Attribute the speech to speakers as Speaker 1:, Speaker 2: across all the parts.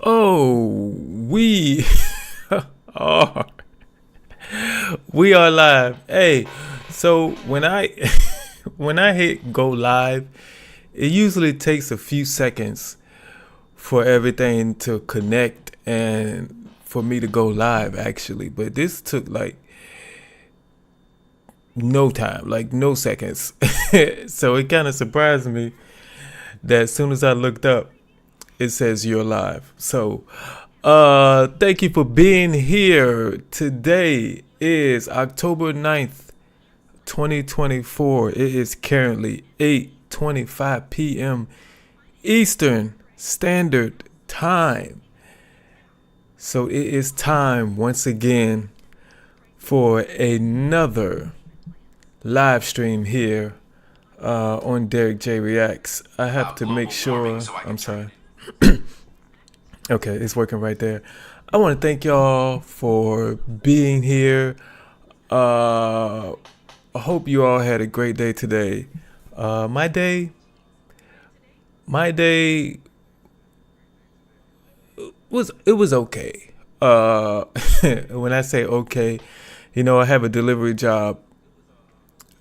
Speaker 1: Oh, we are we are live. Hey, so when I when I hit go live, it usually takes a few seconds for everything to connect and for me to go live actually. But this took like no time, like no seconds. So it kind of surprised me that as soon as I looked up, it says you're live. So thank you for being here. Today is October 9th, 2024. It is currently 8:25 p.m. Eastern Standard Time. So it is time once again for another live stream here on Derrick J Reacts. I have to make sure. I'm sorry. Okay, it's working right there. I want to thank y'all for being here. I hope you all had a great day today. My day was okay. When I say okay, I have a delivery job.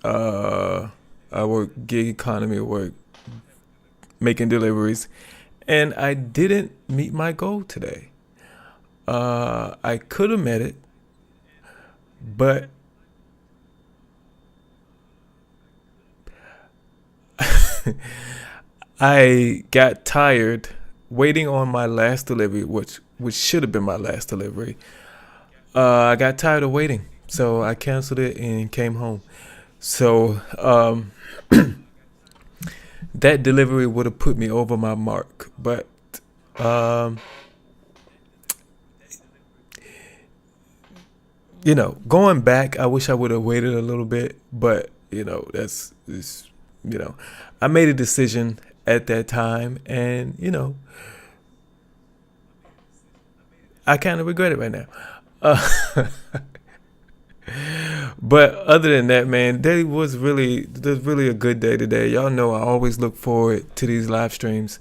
Speaker 1: I work gig economy work, making deliveries, and I didn't meet my goal today. I could have met it, but I got tired waiting on my last delivery, which should have been my last delivery. I got tired of waiting, so I canceled it and came home. So that delivery would have put me over my mark, but going back, I wish I would have waited a little bit, but I made a decision at that time, and I kind of regret it right now. But other than that, man, there's really a good day today. Y'all know I always look forward to these live streams.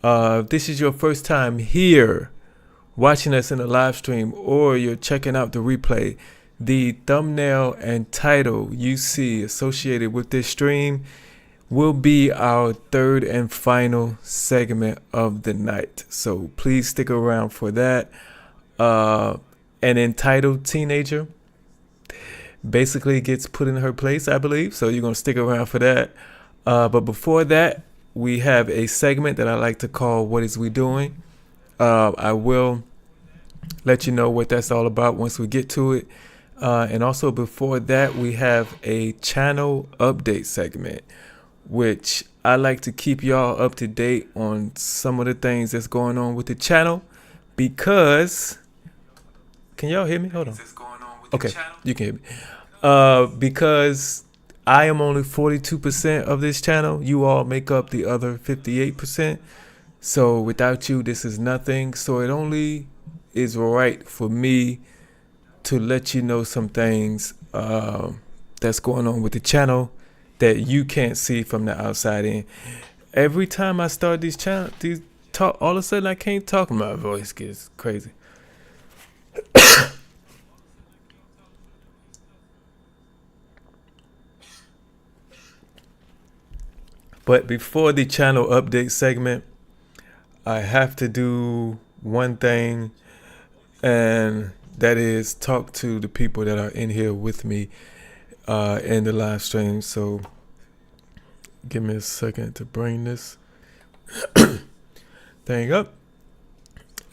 Speaker 1: If this is your first time here watching us in a live stream, or you're checking out the replay, the thumbnail and title you see associated with this stream will be our third and final segment of the night. So please stick around for that. An entitled teenager basically gets put in her place, I believe. So you're going to stick around for that. But before that, we have a segment that I like to call What Is We Doing? I will let you know what that's all about once we get to it. And also before that, we have a channel update segment, which I like to keep y'all up to date on some of the things that's going on with the channel, because can y'all hear me? Hold on. Okay, you can hear me. Because I am only 42% of this channel. You all make up the other 58%. So without you, this is nothing. So it only is right for me to let you know some things that's going on with the channel that you can't see from the outside in. Every time I start these talk, all of a sudden I can't talk. My voice gets crazy. But before the channel update segment, I have to do one thing, and that is talk to the people that are in here with me in the live stream. So give me a second to bring this thing up.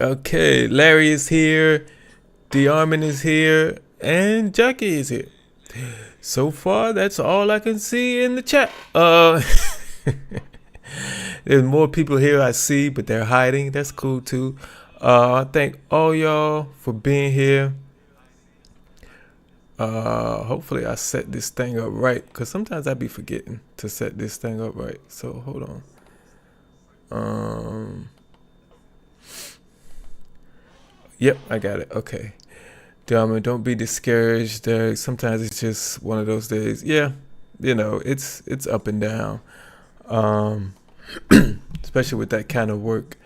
Speaker 1: Okay, Larry is here, DeArmond is here, and Jackie is here. So far, that's all I can see in the chat. There's more people here I see, but they're hiding. That's cool too. I thank all y'all for being here. Hopefully I set this thing up right, because sometimes I be forgetting to set this thing up right. So hold on. Yep, I got it. Okay. Don't be discouraged. Sometimes it's just one of those days. Yeah, it's up and down. Especially with that kind of work.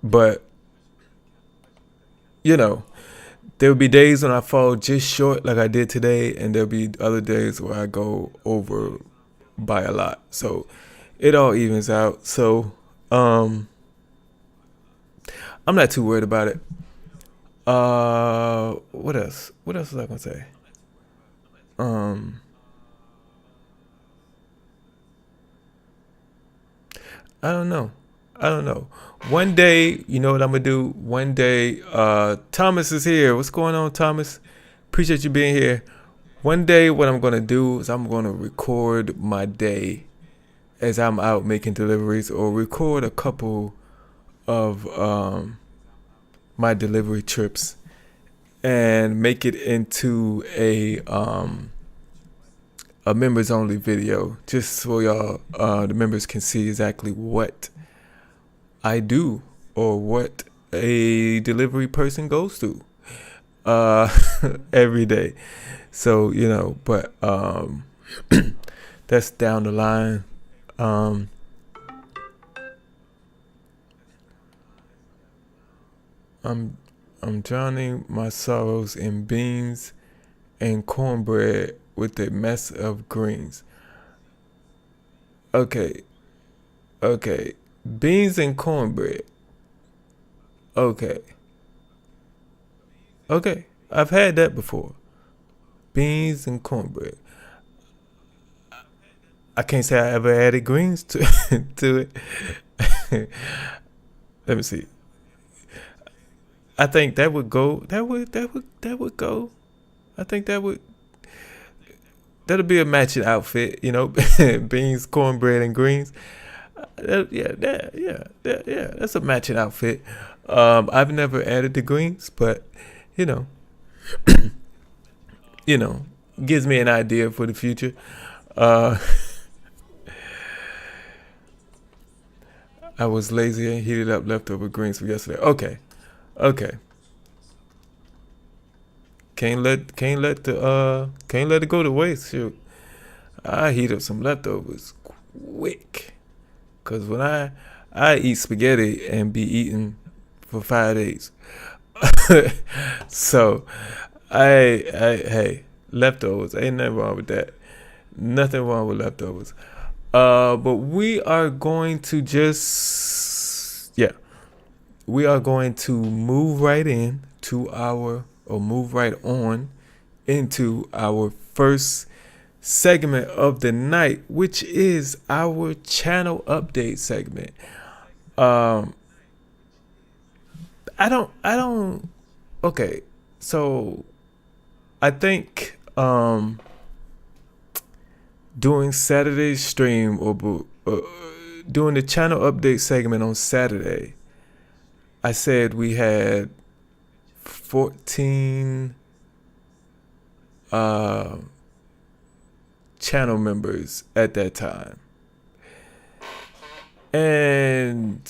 Speaker 1: But, you know, there'll be days when I fall just short like I did today, and there'll be other days where I go over by a lot. So it all evens out. So I'm not too worried about it. What else? What else was I gonna say? I don't know. I don't know. One day, you know what I'm gonna do? One day, Thomas is here. What's going on, Thomas? Appreciate you being here. One day, what I'm gonna do is I'm gonna record my day as I'm out making deliveries, or record a couple of my delivery trips and make it into a members only video, just so y'all the members can see exactly what I do or what a delivery person goes through every day. So, you know, but that's down the line. I'm drowning my sorrows in beans and cornbread with a mess of greens. Okay. Beans and cornbread. Okay. I've had that before. Beans and cornbread. I can't say I ever added greens to to it. Let me see. I think that would go. That would go. I think that'll be a matching outfit. You know, beans, cornbread, and greens. Yeah. That's a matching outfit. I've never added the greens, but you know, gives me an idea for the future. I was lazy and heated up leftover greens from yesterday. Okay. Can't let it go to waste. Shoot, I heat up some leftovers quick, cause when I eat spaghetti and be eating for 5 days. So hey, leftovers, ain't nothing wrong with that. Nothing wrong with leftovers. But we are going to move right in to move right on into our first segment of the night, which is our channel update segment. Okay, so I think doing Saturday's stream or doing the channel update segment on Saturday, I said we had 14 channel members at that time, and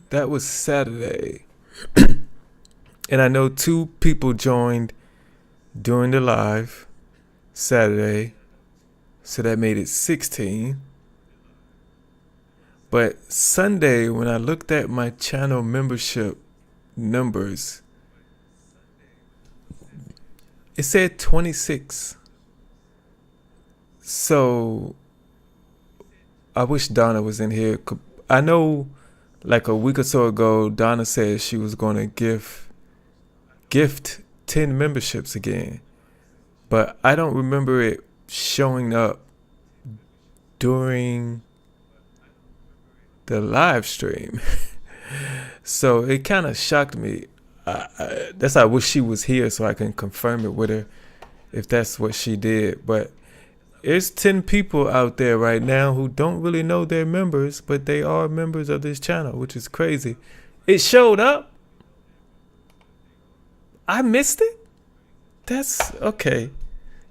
Speaker 1: that was Saturday. And I know 2 people joined during the live Saturday, so that made it 16. But Sunday, when I looked at my channel membership numbers, it said 26. So I wish Donna was in here. I know like a week or so ago, Donna said she was going to gift 10 memberships again. But I don't remember it showing up during the live stream. So it kind of shocked me. That's why I wish she was here so I can confirm it with her if that's what she did. But there's 10 people out there right now who don't really know they're members, but they are members of this channel, which is crazy. It showed up. I missed it? That's okay.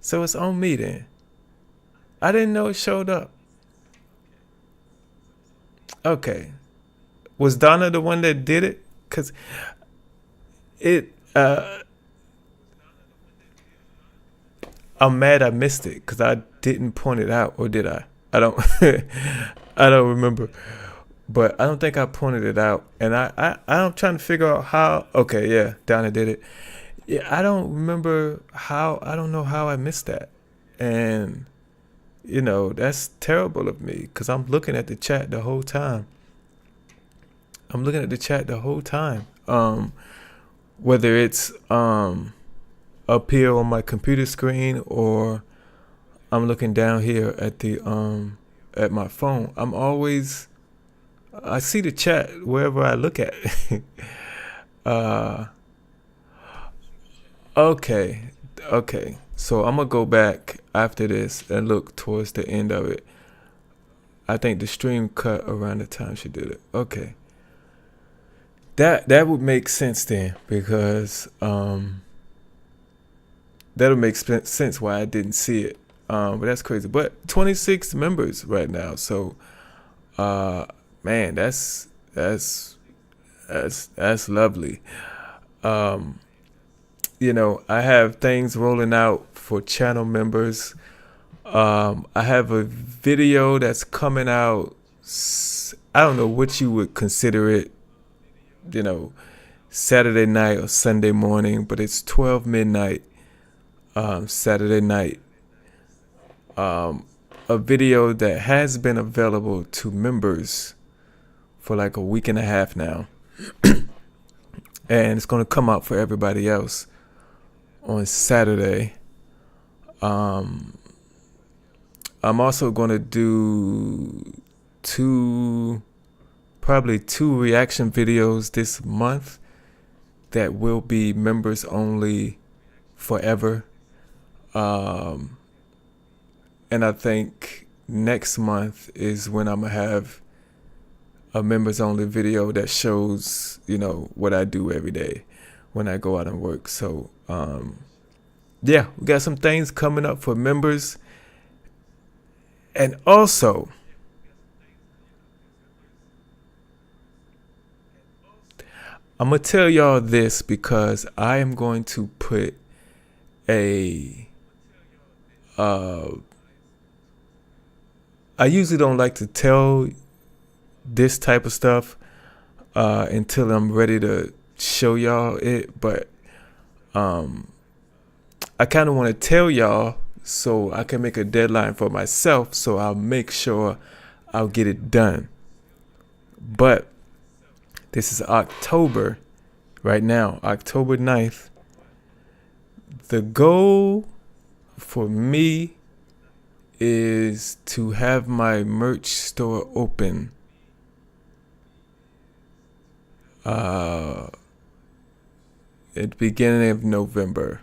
Speaker 1: So it's on me then. I didn't know it showed up. Okay. Was Donna the one that did it? Because I'm mad I missed it because I didn't point it out, or did I? I don't I don't remember. but I don't think I pointed it out. And I'm trying to figure out how. Okay, yeah, Donna did it. Yeah, I don't remember how. I don't know how I missed that. And that's terrible of me because I'm looking at the chat the whole time. Whether it's up here on my computer screen or I'm looking down here at the at my phone. I see the chat wherever I look at. uh okay. So I'm gonna go back after this and look towards the end of it. I think the stream cut around the time she did it. Okay. That would make sense then, because that'll make sense why I didn't see it. But that's crazy. But 26 members right now, so man, that's lovely. I have things rolling out for channel members. I have a video that's coming out. I don't know what you would consider it, Saturday night or Sunday morning, but it's 12 midnight, Saturday night. A video that has been available to members for like a week and a half now. And it's going to come out for everybody else on Saturday. I'm also going to do probably two reaction videos this month that will be members only forever. And I think next month is when I'm going to have a members only video that shows, what I do every day when I go out and work. So, yeah, we got some things coming up for members. And also, I'm going to tell y'all this because I am going to put I usually don't like to tell this type of stuff until I'm ready to show y'all it, but I kind of want to tell y'all so I can make a deadline for myself, so I'll make sure I'll get it done. But this is October right now, October 9th. The goal for me is to have my merch store open at the beginning of November.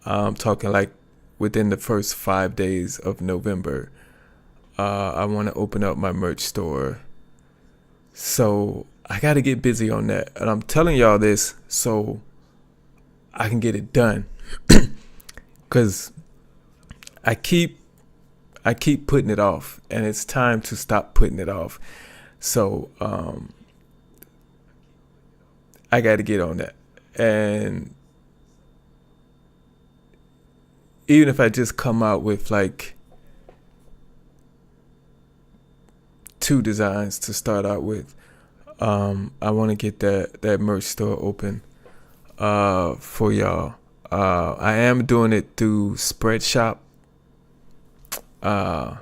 Speaker 1: I'm talking like within the first 5 days of November. I want to open up my merch store. So I got to get busy on that. And I'm telling y'all this so I can get it done. Because I keep putting it off, and it's time to stop putting it off. So I got to get on that. And even if I just come out with like 2 designs to start out with, I want to get that merch store open for y'all. I am doing it through Spreadshop. That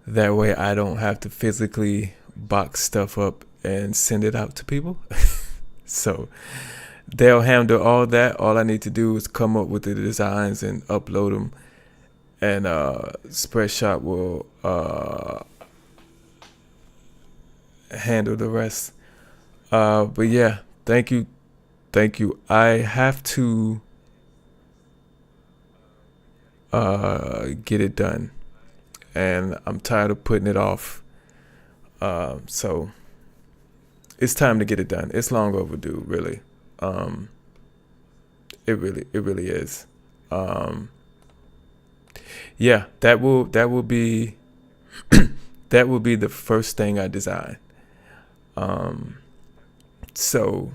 Speaker 1: way I don't have to physically box stuff up and send it out to people. So they'll handle all that. All I need to do is come up with the designs and upload them, and Spreadshop will handle the rest. But yeah, thank you. I have to get it done, and I'm tired of putting it off. So it's time to get it done. It's long overdue, really. It really is. Yeah, that will be that will be the first thing I design. So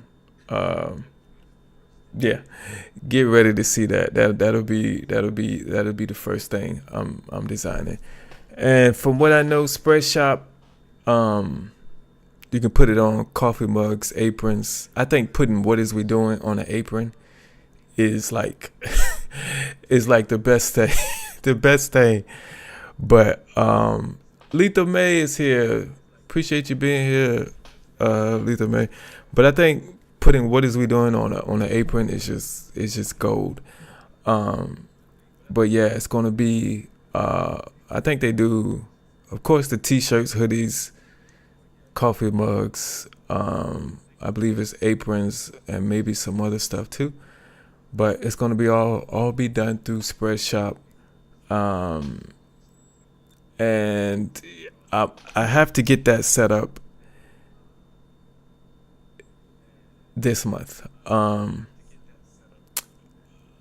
Speaker 1: yeah, get ready to see that. That'll be the first thing I'm designing. And from what I know, Spreadshop You can put it on coffee mugs, aprons. I think putting "What Is We Doing" on an apron is like is like the best thing. The best thing. But Letha May is here. Appreciate you being here, Letha May. But I think putting "What Is We Doing" on an apron is just gold. But yeah, it's gonna be. I think they do, of course, the t-shirts, hoodies, coffee mugs. I believe it's aprons and maybe some other stuff too. But it's gonna be all be done through Spreadshop. And I have to get that set up this month.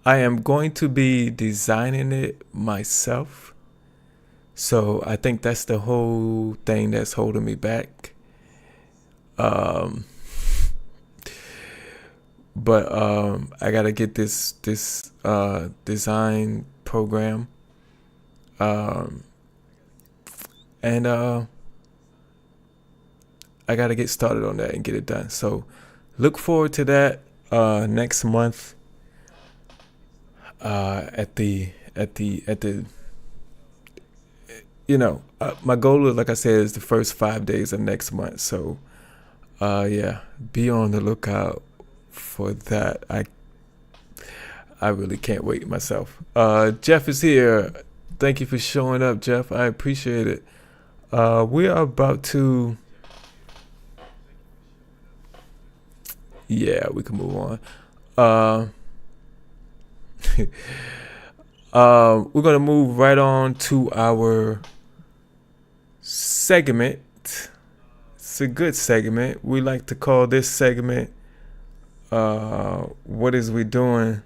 Speaker 1: I am going to be designing it myself. So I think that's the whole thing that's holding me back. But I gotta get this design program. And I gotta get started on that and get it done. So look forward to that next month. At the my goal is, like I said, is the first 5 days of next month. So yeah, be on the lookout for that. I really can't wait myself. Jeff is here. Thank you for showing up, Jeff. I appreciate it. We are about to, yeah, we can move on. We're gonna move right on to our segment. It's a good segment. We like to call this segment "What Is We Doing?"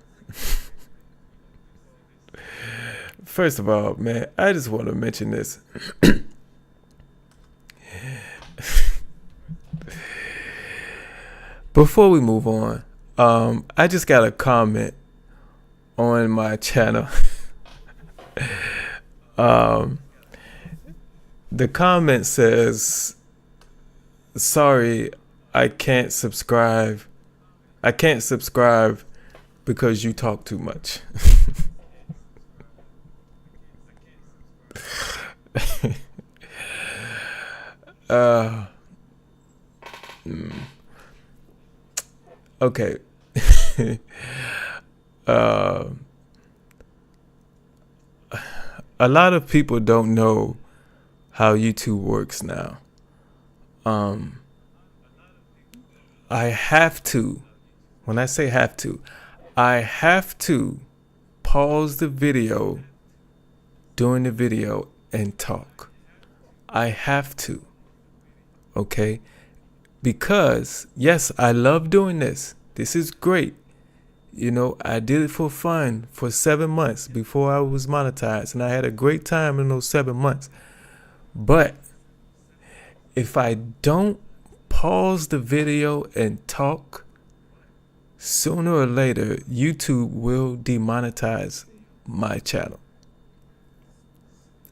Speaker 1: First of all, man, I just want to mention this. Before we move on, I just got a comment on my channel. The comment says, "Sorry, I can't subscribe. I can't subscribe because you talk too much." Okay. A lot of people don't know how YouTube works now. I have to, when I say have to, I have to pause the video during the video and talk. I have to. Okay? Because, yes, I love doing this. This is great. You know, I did it for fun for 7 months before I was monetized, and I had a great time in those 7 months. But if I don't pause the video and talk, sooner or later, YouTube will demonetize my channel.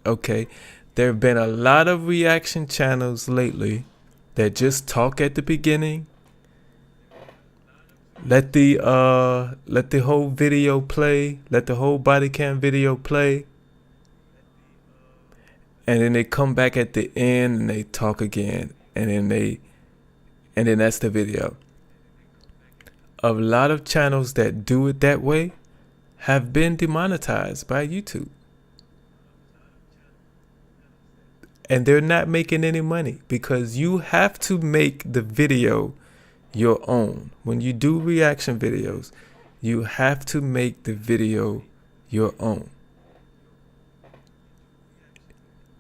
Speaker 1: Okay? There have been a lot of reaction channels lately that just talk at the beginning. Let the whole video play, let the whole body cam video play, and then they come back at the end and they talk again, and then that's the video. A lot of channels that do it that way have been demonetized by YouTube. And they're not making any money because you have to make the video your own. When you do reaction videos, you have to make the video your own.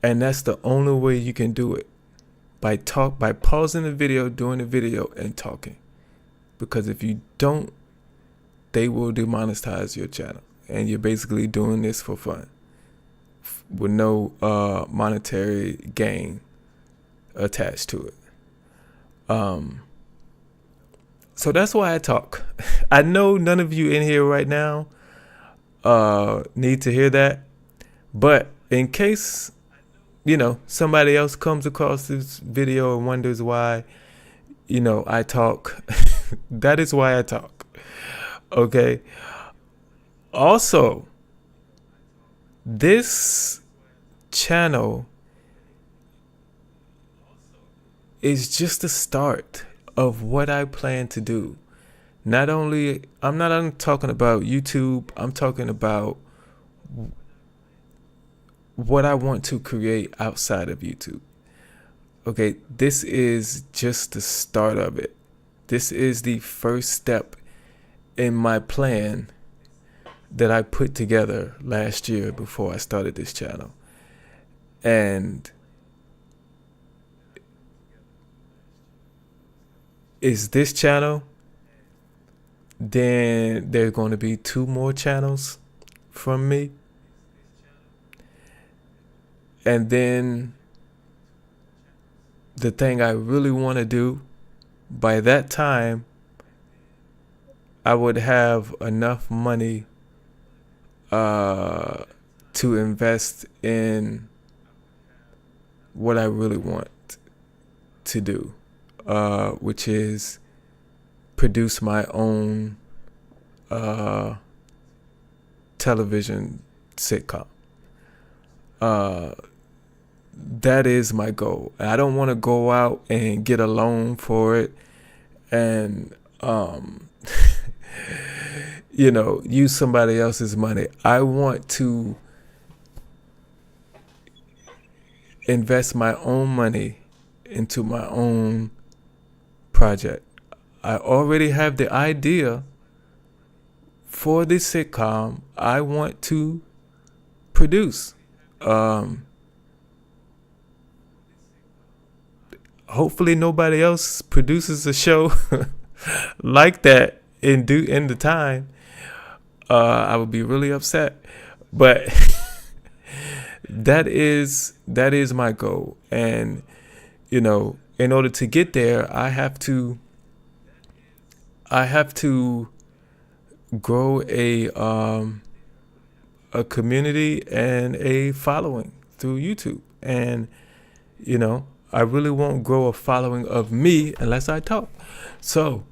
Speaker 1: And that's the only way you can do it. By pausing the video, doing the video, and talking. Because if you don't, they will demonetize your channel. And you're basically doing this for fun, with no monetary gain attached to it. So that's why I talk. I know none of you in here right now need to hear that, but in case somebody else comes across this video and wonders why, I talk. That is why I talk. Okay. Also, this channel is just the start of what I plan to do. I'm not only talking about YouTube, I'm talking about what I want to create outside of YouTube. Okay, this is just the start of it. This is the first step in my plan that I put together last year before I started this channel. And is this channel, then there's going to be 2 more channels from me. And then the thing I really want to do, by that time, I would have enough money to invest in what I really want to do, which is produce my own television sitcom. That is my goal. I don't want to go out and get a loan for it and use somebody else's money. I want to invest my own money into my own project. I already have the idea for this sitcom I want to produce. Hopefully nobody else produces a show like that in the time. I would be really upset, but that is my goal. And in order to get there, I have to grow a community and a following through YouTube. And I really won't grow a following of me unless I talk. So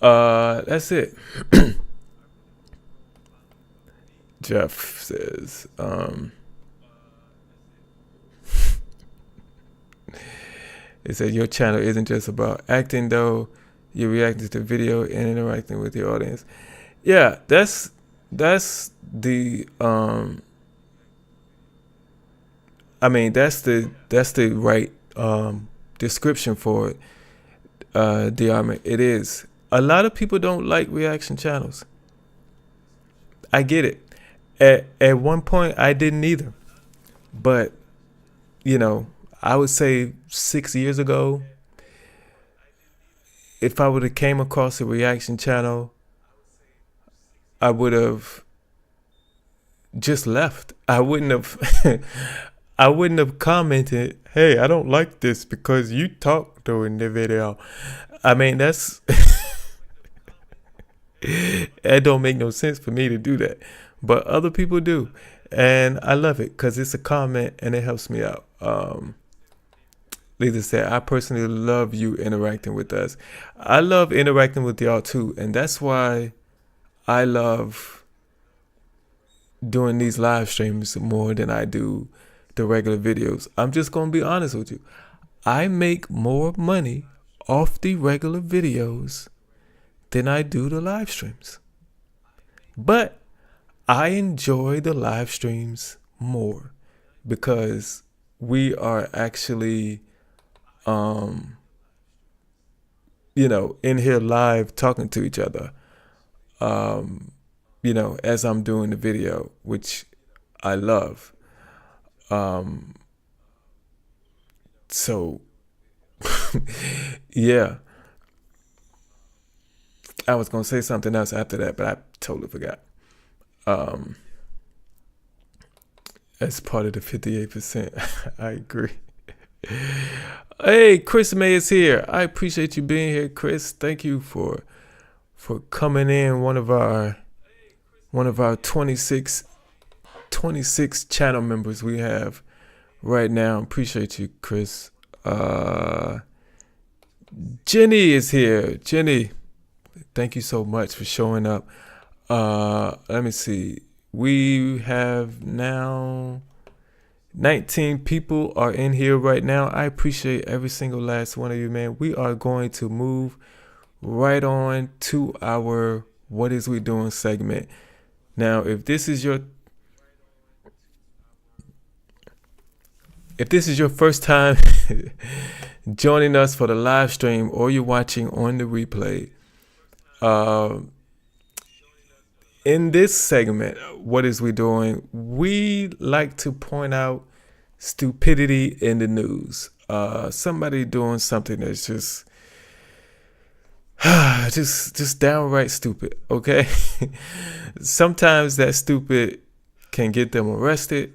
Speaker 1: that's it. Jeff says, it said your channel isn't just about acting though. You're reacting to video and interacting with your audience. Yeah, that's the that's the right description for it. Diarmid, it is. A lot of people don't like reaction channels. I get it. At one point I didn't either. But I would say 6 years ago, if I would have came across a reaction channel, I would have just left. I wouldn't have commented, hey, I don't like this because you talk during the video. That's it don't make no sense for me to do that. But other people do. And I love it because it's a comment and it helps me out. Lisa said, I personally love you interacting with us. I love interacting with y'all too. And that's why I love doing these live streams more than I do the regular videos. I'm just going to be honest with you. I make more money off the regular videos than I do the live streams. But I enjoy the live streams more because we are actually in here live talking to each other, as I'm doing the video, which I love. So, yeah. I was going to say something else after that, but I totally forgot. As part of the 58%, I agree. Hey, Chris May is here. I appreciate you being here, Chris. Thank you for coming in. One of our 26 channel members we have right now. Appreciate you, Chris. Jenny is here. Jenny, thank you so much for showing up. Let me see. We have now 19 people are in here right now. I appreciate every single last one of you, man. We are going to move right on to our What Is We Doing segment. Now, if this is your first time joining us for the live stream, or you're watching on the replay, in this segment, What Is We Doing, we like to point out stupidity in the news. Somebody doing something that's just downright stupid, okay? Sometimes that stupid can get them arrested.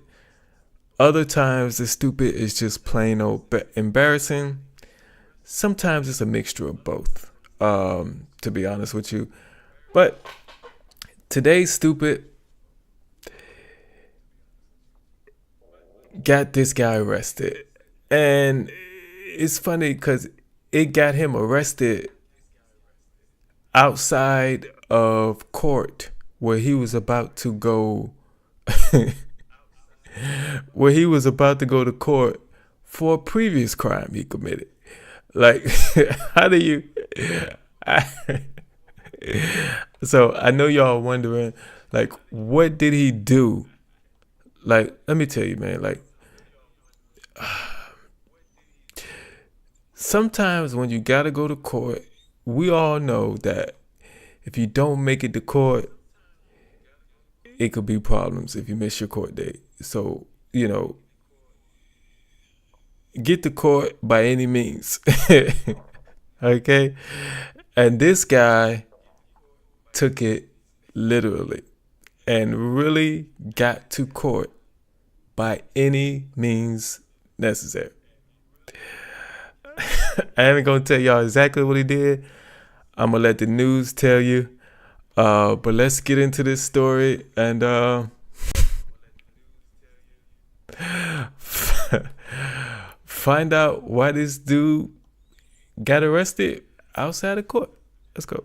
Speaker 1: Other times the stupid is just plain old embarrassing. Sometimes it's a mixture of both, to be honest with you. But today's stupid got this guy arrested. And it's funny because it got him arrested outside of court where he was about to go to court for a previous crime he committed. Like, how do you so I know y'all wondering, like, what did he do? Like, let me tell you, man, like, sometimes when you gotta go to court, we all know that if you don't make it to court, it could be problems if you miss your court date. So, get to court by any means. Okay? And this guy took it literally and really got to court by any means necessary. I ain't gonna tell y'all exactly what he did. I'm gonna let the news tell you. But let's get into this story and find out why this dude got arrested outside of court. Let's go.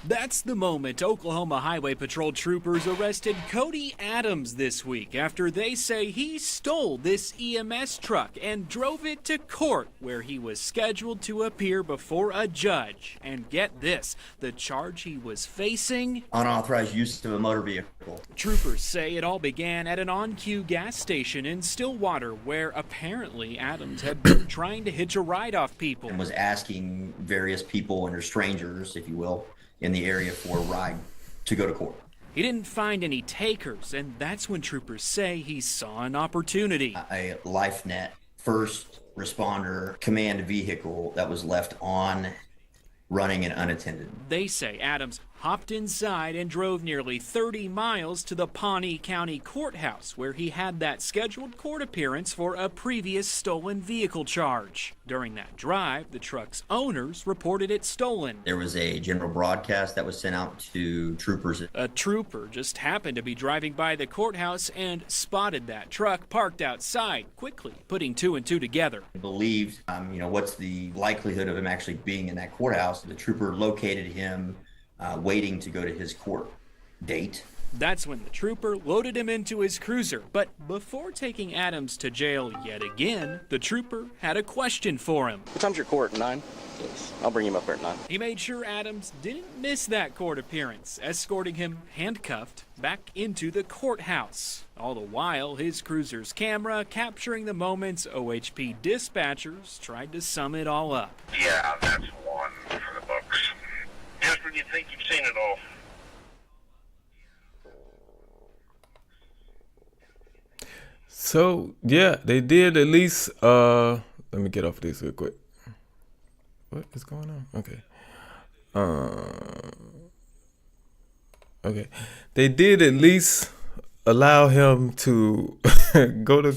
Speaker 2: That's the moment Oklahoma Highway Patrol troopers arrested Cody Adams this week after they say he stole this EMS truck and drove it to court where he was scheduled to appear before a judge. And get this, the charge he was facing:
Speaker 3: unauthorized use of a motor vehicle.
Speaker 2: Troopers say it all began at an on-cue gas station in Stillwater where apparently Adams had been trying to hitch a ride off people.
Speaker 3: And was asking various people and strangers, if you will, in the area for a ride to go to court.
Speaker 2: He didn't find any takers, and that's when troopers say he saw an opportunity.
Speaker 3: A LifeNet first responder command vehicle that was left on, running and unattended.
Speaker 2: They say Adams hopped inside and drove nearly 30 miles to the Pawnee County Courthouse where he had that scheduled court appearance for a previous stolen vehicle charge. During that drive, the truck's owners reported it stolen.
Speaker 3: There was a general broadcast that was sent out to troopers.
Speaker 2: A trooper just happened to be driving by the courthouse and spotted that truck parked outside, quickly putting two and two together.
Speaker 3: Believed, what's the likelihood of him actually being in that courthouse? The trooper located him waiting to go to his court date.
Speaker 2: That's when the trooper loaded him into his cruiser. But before taking Adams to jail yet again, the trooper had a question for him.
Speaker 4: What time's your court? 9? Yes. I'll bring him up there at 9.
Speaker 2: He made sure Adams didn't miss that court appearance, escorting him handcuffed back into the courthouse. All the while, his cruiser's camera capturing the moments OHP dispatchers tried to sum it all up.
Speaker 5: Yeah, that's one for the books. Just when you think you've seen it all.
Speaker 1: So yeah, they did at least let me get off of this real quick. What is going on? Okay. They did at least allow him to go to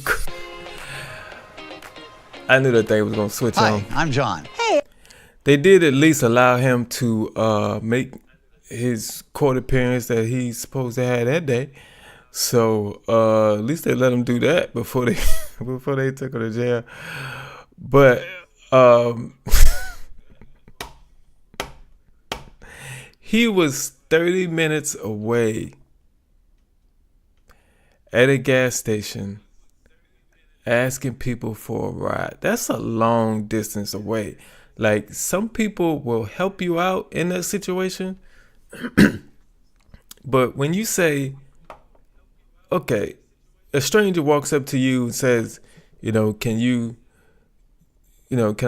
Speaker 1: I knew that thing was gonna switch on.
Speaker 6: Hi, I'm John. Hey.
Speaker 1: They did at least allow him to make his court appearance that he's supposed to have that day. So at least they let him do that before they before they took him to jail. But he was 30 minutes away at a gas station asking people for a ride. That's a long distance away. Like, some people will help you out in that situation. But when you say, okay, a stranger walks up to you and says, can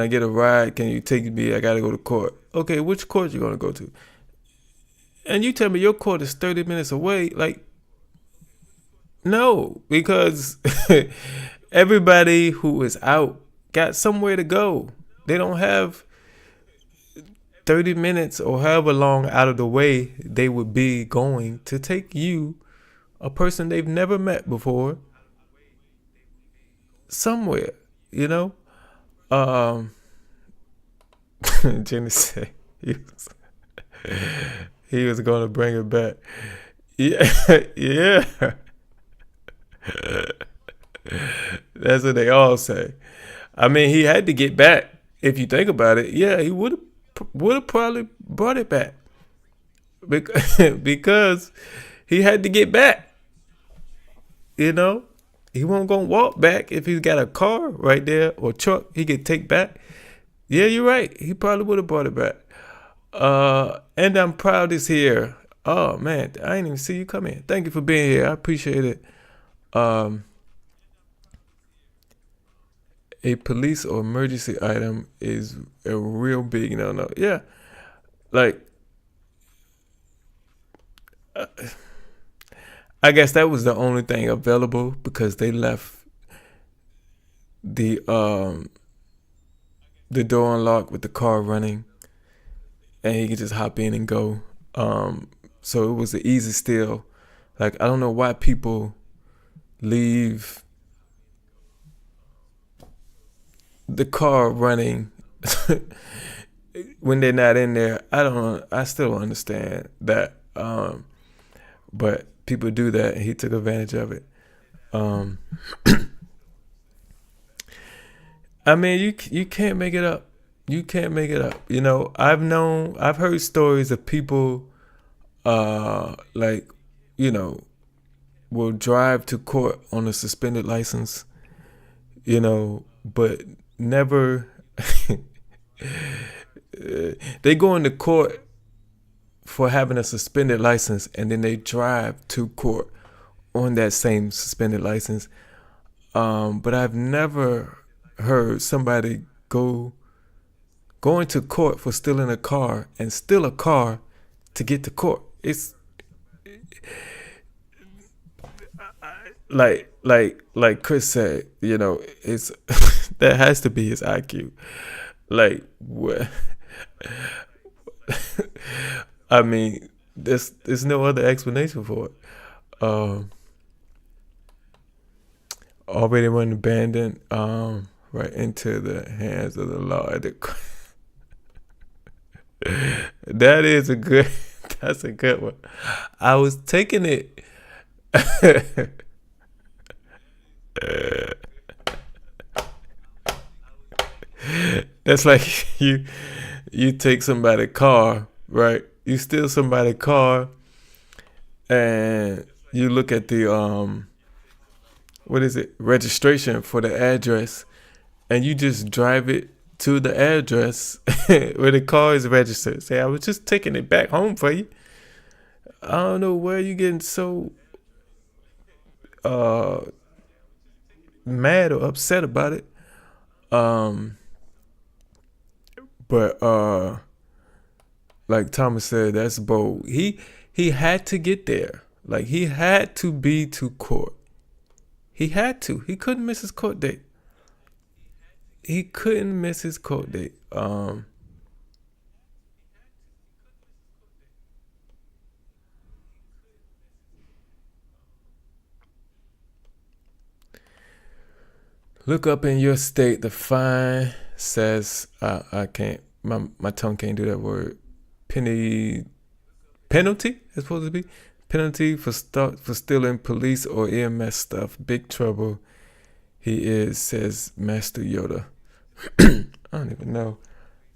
Speaker 1: I get a ride? Can you take me? I got to go to court. Okay, which court you going to go to? And you tell me your court is 30 minutes away. Like, no, because everybody who is out got somewhere to go. They don't have 30 minutes or however long out of the way they would be going to take you, a person they've never met before, somewhere, Jenny said he was going to bring it back. Yeah, yeah. That's what they all say. I mean, he had to get back. If you think about it, yeah, he would have probably brought it back because he had to get back. He wasn't gonna walk back if he's got a car right there or truck he could take back. Yeah, you're right. He probably would have brought it back. And I'm proud is here. Oh man, I didn't even see you come in. Thank you for being here. I appreciate it. A police or emergency item is a real big no. Yeah, like I guess that was the only thing available because they left the door unlocked with the car running, and he could just hop in and go. So it was an easy steal. Like, I don't know why people leave the car running when they're not in there. I still don't understand that. But people do that, and he took advantage of it. I mean, you can't make it up. You can't make it up. I've heard stories of people, will drive to court on a suspended license, but never, they go into court for having a suspended license, and then they drive to court on that same suspended license. But I've never heard somebody go into court for stealing a car and steal a car to get to court. It's like Chris said, it's that has to be his IQ. Like, what? I mean, there's no other explanation for it. Already went abandoned, right into the hands of the law. That's a good one. I was taking it. That's like you take somebody's car, right? You steal somebody's car, and you look at the registration for the address, and you just drive it to the address where the car is registered. Say, I was just taking it back home for you. I don't know where you getting so mad or upset about it. But like Thomas said, that's bold. He had to get there. Like, he had to be to court. He had to. He couldn't miss his court date. Look up in your state. The fine says I can't. My tongue can't do that word. Penalty. It's supposed to be Penalty for stealing police or EMS stuff. Big trouble. He is, says Master Yoda. I don't even know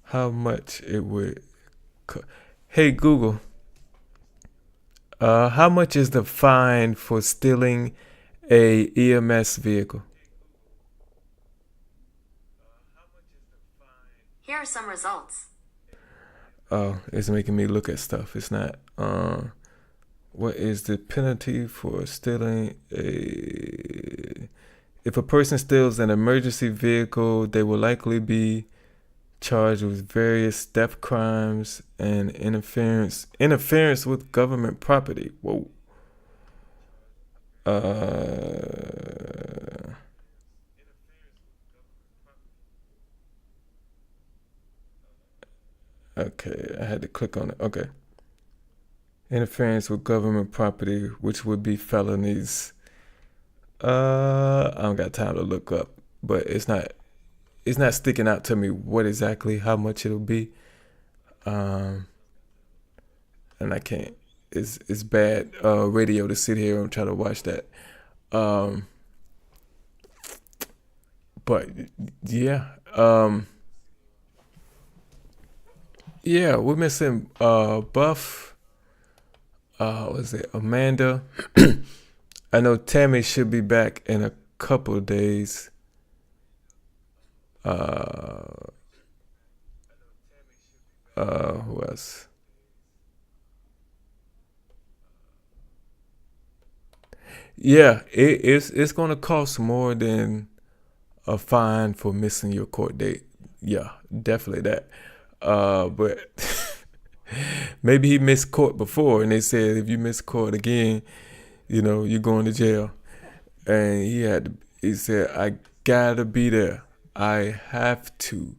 Speaker 1: how much it would. Hey Google. How much is the fine for stealing a EMS vehicle?
Speaker 6: Here are some results.
Speaker 1: Oh, it's making me look at stuff. It's not. What is the penalty for stealing a? If a person steals an emergency vehicle, they will likely be charged with various theft crimes and interference with government property. Whoa. Okay, I had to click on it. Okay. Interference with government property, which would be felonies. I don't got time to look up, but it's not sticking out to me what exactly how much it'll be. And I can't. It's bad radio to sit here and try to watch that. But yeah. Yeah, we're missing Buff. Was it Amanda? I know Tammy should be back in a couple of days. Who else? Yeah, it's gonna cost more than a fine for missing your court date. Yeah, definitely that. But maybe he missed court before, and they said if you miss court again, you're going to jail. And he said, I gotta be there. I have to,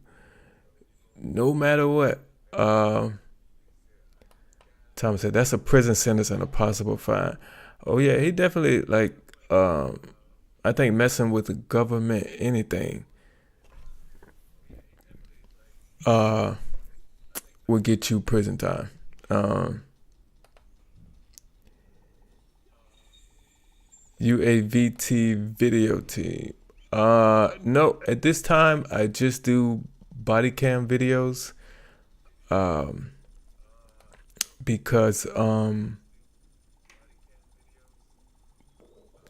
Speaker 1: no matter what. Tom said that's a prison sentence and a possible fine. Oh yeah, he definitely I think messing with the government, anything, will get you prison time. UAVT video team. No, at this time I just do body cam videos. Because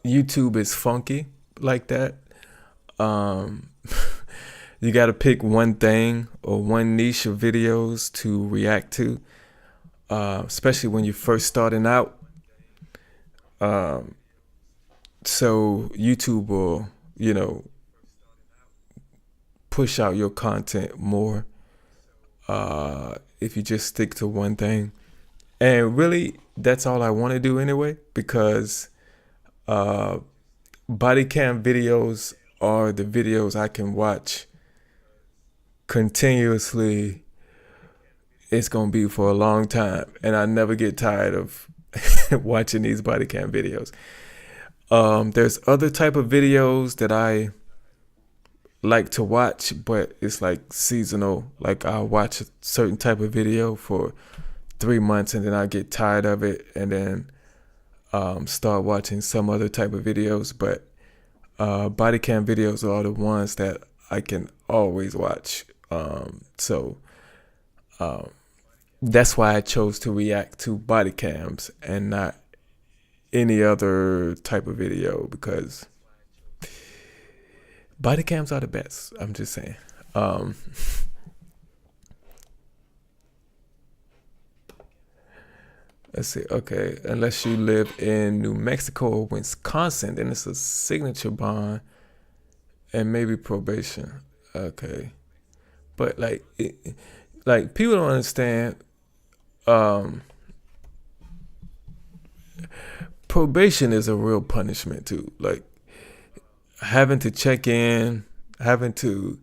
Speaker 1: YouTube is funky like that. You got to pick one thing or one niche of videos to react to, especially when you're first starting out. So YouTube will, push out your content more if you just stick to one thing. And really, that's all I want to do anyway, because body cam videos are the videos I can watch continuously. It's going to be for a long time, and I never get tired of watching these body cam videos. There's other type of videos that I like to watch, but it's like seasonal. Like I'll watch a certain type of video for 3 months and then I get tired of it and then start watching some other type of videos. But body cam videos are the ones that I can always watch. So that's why I chose to react to body cams and not any other type of video, because body cams are the best. I'm just saying. Let's see. Okay, unless you live in New Mexico or Wisconsin, then it's a signature bond and maybe probation. Okay, but like people don't understand. Probation is a real punishment too. Like having to check in, having to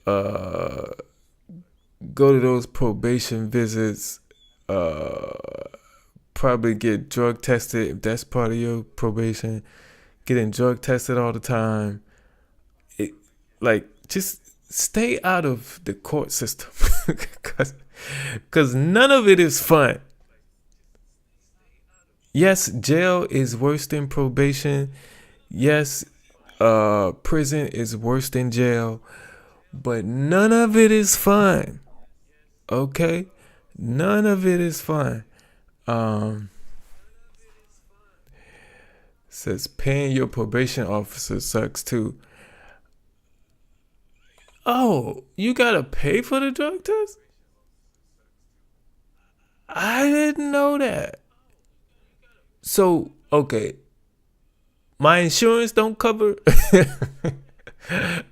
Speaker 1: go to those probation visits, probably get drug tested if that's part of your probation, getting drug tested all the time. Just stay out of the court system, because none of it is fun. Yes, jail is worse than probation. Yes, prison is worse than jail. But none of it is fun. Okay? None of it is fun. Says paying your probation officer sucks too. Oh, you gotta pay for the drug test? I didn't know that. So, okay. My insurance don't cover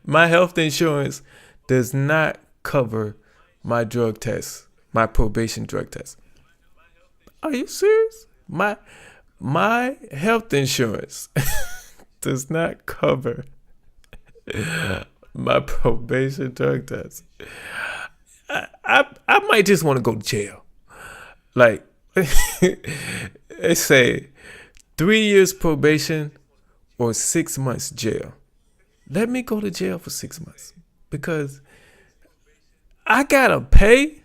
Speaker 1: my health insurance does not cover my drug test, my probation drug test. Are you serious? My health insurance does not cover my probation drug test. I might just want to go to jail. Like they say 3 years probation or 6 months jail. Let me go to jail for 6 months because I gotta pay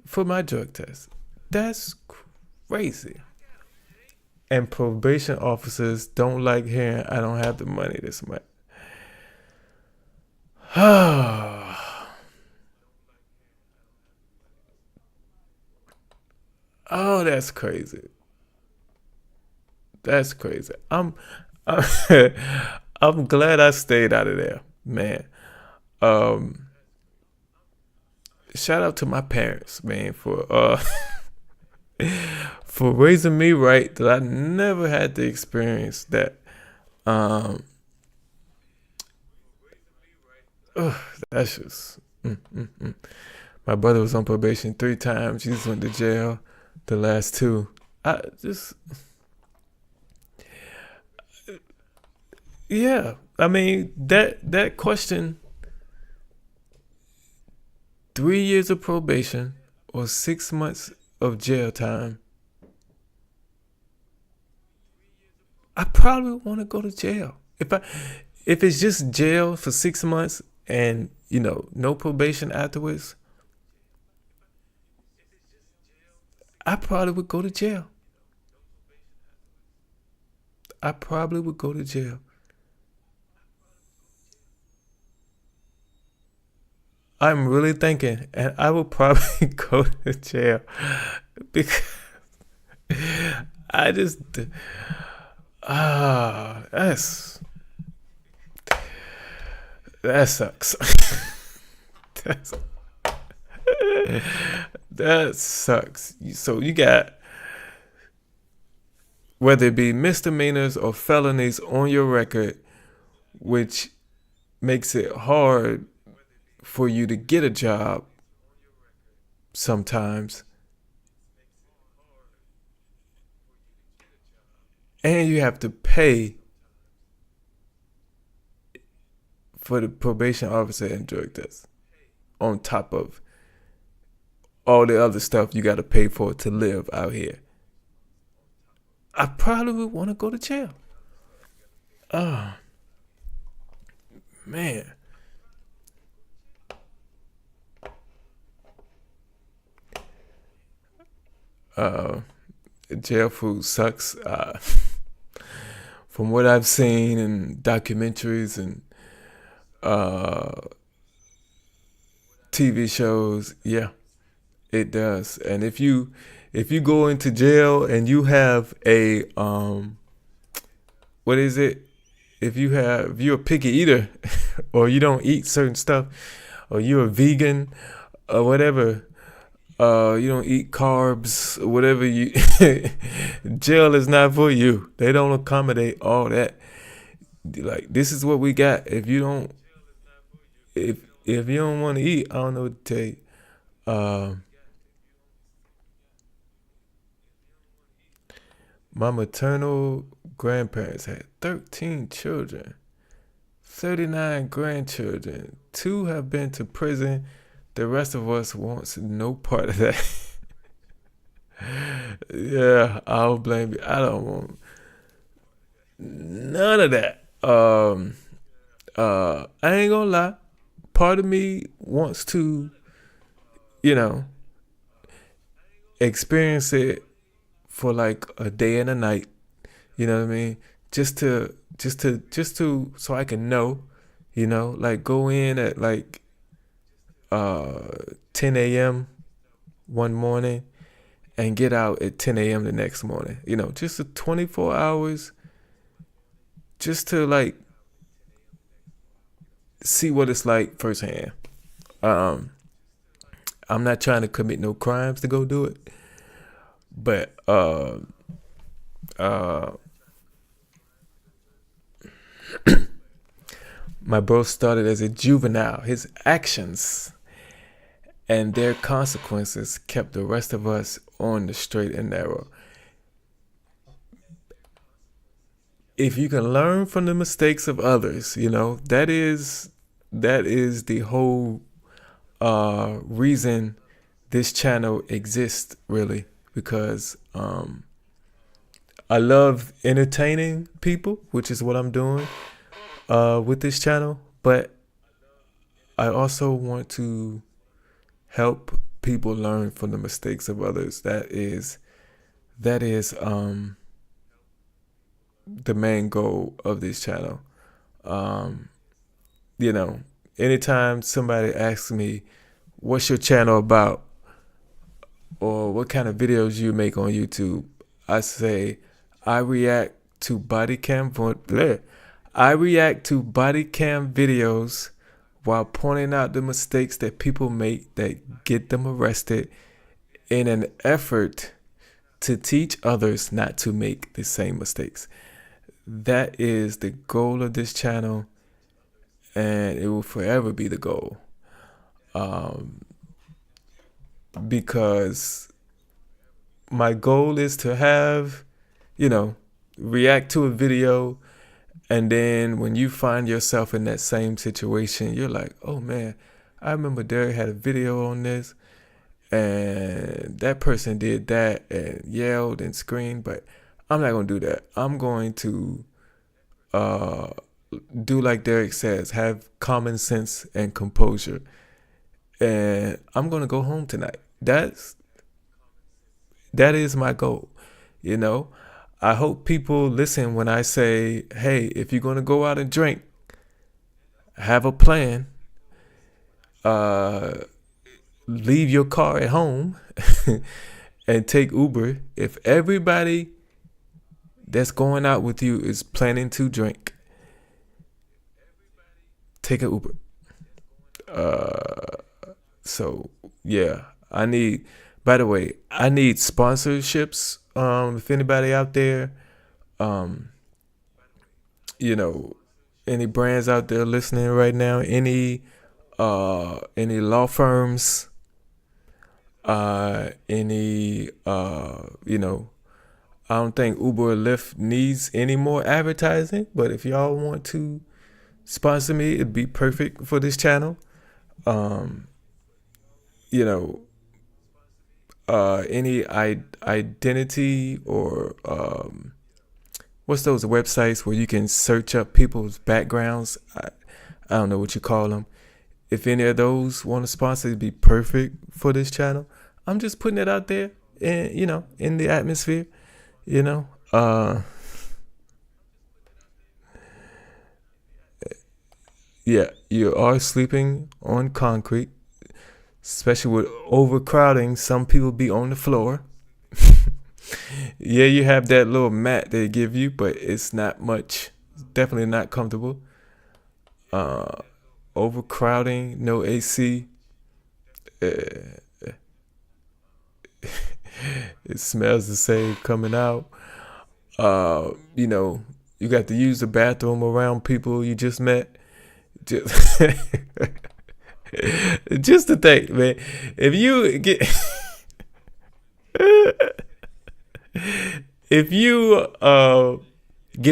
Speaker 1: for my drug test. That's crazy. And probation officers don't like hearing I don't have the money this month. Oh, that's crazy. That's crazy. I'm glad I stayed out of there, man. Shout out to my parents, man, for for raising me right that I never had to experience that. That's just. My brother was on probation 3 times. He just went to jail the last 2. Yeah. I mean that question. 3 years of probation or 6 months of jail time. I probably want to go to jail. If it's just jail for 6 months and no probation afterwards, I probably would go to jail. I probably would go to jail. I'm really thinking, and I would probably go to jail because I just that sucks. That sucks. So you got whether it be misdemeanors or felonies on your record, which makes it hard for you to get a job sometimes. And you have to pay for the probation officer and drug test on top of all the other stuff you got to pay for to live out here. I probably would want to go to jail. Oh, man. Jail food sucks. From what I've seen in documentaries and TV shows, yeah, it does. And if you go into jail and you have a what is it? If you're a picky eater or you don't eat certain stuff or you're a vegan or whatever, you don't eat carbs or whatever, jail is not for you. They don't accommodate all that. Like, this is what we got. If you don't want to eat, I don't know what to tell you. My maternal grandparents had 13 children, 39 grandchildren. 2 have been to prison. The rest of us wants no part of that. Yeah, I don't blame you. I don't want none of that. I ain't gonna lie. Part of me wants to, experience it for like a day and a night. You know what I mean? So I can know, like go in at like 10 a.m. one morning and get out at 10 a.m. the next morning. Just 24 hours just to like see what it's like firsthand. I'm not trying to commit no crimes to go do it, but my bro started as a juvenile. His actions and their consequences kept the rest of us on the straight and narrow. If you can learn from the mistakes of others, that is the whole reason this channel exists, really, because I love entertaining people, which is what I'm doing with this channel, but I also want to help people learn from the mistakes of others. That is the main goal of this channel. Anytime somebody asks me, what's your channel about? Or what kind of videos you make on YouTube? I say, I react to bodycam videos while pointing out the mistakes that people make that get them arrested in an effort to teach others not to make the same mistakes. That is the goal of this channel, and it will forever be the goal. Because my goal is to have, react to a video, and then when you find yourself in that same situation, you're like, oh man, I remember Derrick had a video on this, and that person did that and yelled and screamed, but I'm not going to do that. I'm going to do like Derrick says, have common sense and composure. And I'm going to go home tonight. That is my goal. I hope people listen when I say, hey, if you're going to go out and drink, have a plan. Leave your car at home and take Uber. If everybody that's going out with you is planning to drink, take an Uber. So yeah, I need sponsorships. If anybody out there, any brands out there listening right now, any law firms, I don't think Uber or Lyft needs any more advertising, but if y'all want to sponsor me, it'd be perfect for this channel. Any identity or what's those websites where you can search up people's backgrounds? I don't know what you call them. If any of those want to sponsor, it'd be perfect for this channel. I'm just putting it out there, and in the atmosphere. Yeah, you are sleeping on concrete, especially with overcrowding. Some people be on the floor. Yeah, you have that little mat they give you, but it's not much. It's definitely not comfortable. Overcrowding, no AC. It smells the same coming out. You got to use the bathroom around people you just met. Just to think, man, if you get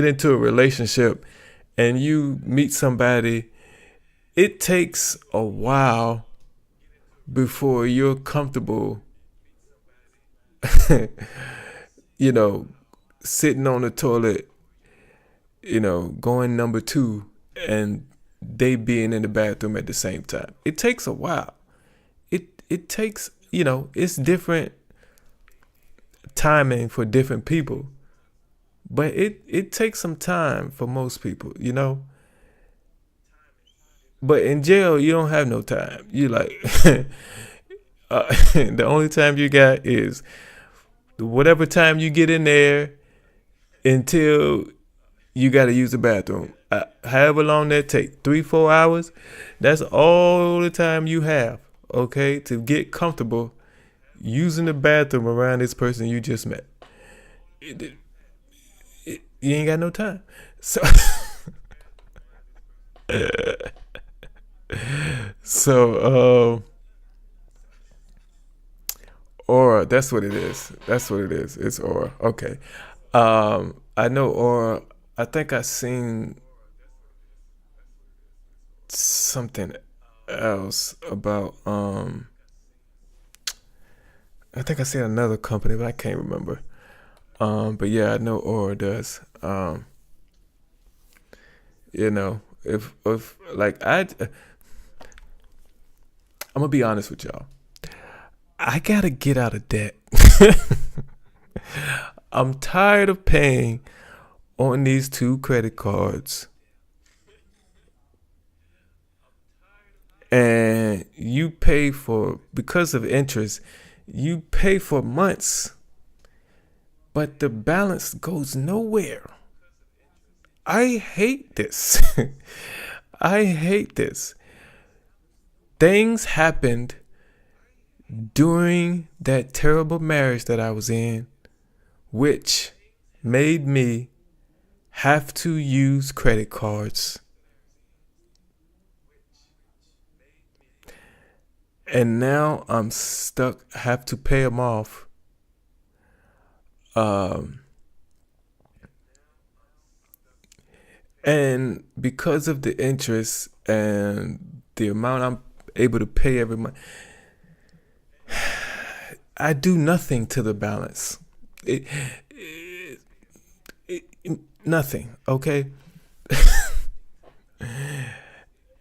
Speaker 1: into a relationship and you meet somebody, it takes a while before you're comfortable sitting on the toilet, going number 2 and they being in the bathroom at the same time. It takes a while. It takes, it's different timing for different people. But it takes some time for most people, you know. But in jail, you don't have no time. You like the only time you got is whatever time you get in there until you got to use the bathroom. However long that take, 3-4 hours, that's all the time you have, okay, to get comfortable using the bathroom around this person you just met. You ain't got no time. So so Aura, that's what it is. That's what it is. It's Aura. Okay. I know Aura. I think I seen something else about I think I seen another company, but I can't remember. But yeah, I know Aura does. You know, if like I'm gonna be honest with y'all. I gotta get out of debt. I'm tired of paying on these 2 credit cards. And you pay for, because of interest, you pay for months, but the balance goes nowhere. I hate this. I hate this. Things happened during that terrible marriage that I was in, which made me have to use credit cards. And now I'm stuck, have to pay them off. And because of the interest and the amount I'm able to pay every month, I do nothing to the balance. Nothing, okay?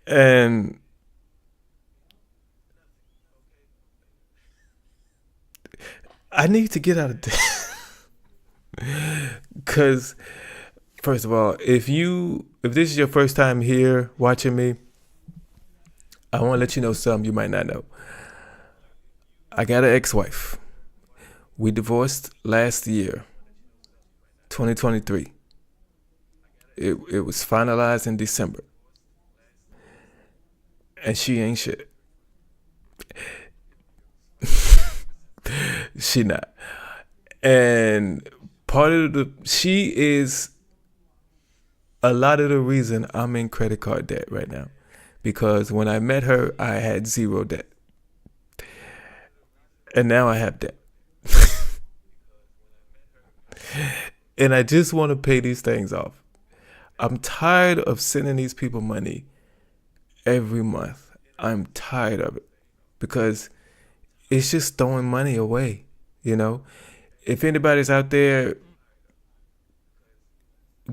Speaker 1: And I need to get out of this. Because, first of all, if this is your first time here watching me, I want to let you know something you might not know. I got an ex-wife. We divorced last year, 2023. It was finalized in December. And she ain't shit. She not. And she is a lot of the reason I'm in credit card debt right now. Because when I met her, I had 0 debt. And now I have debt. And I just want to pay these things off. I'm tired of sending these people money every month. I'm tired of it. Because it's just throwing money away, you know? If anybody's out there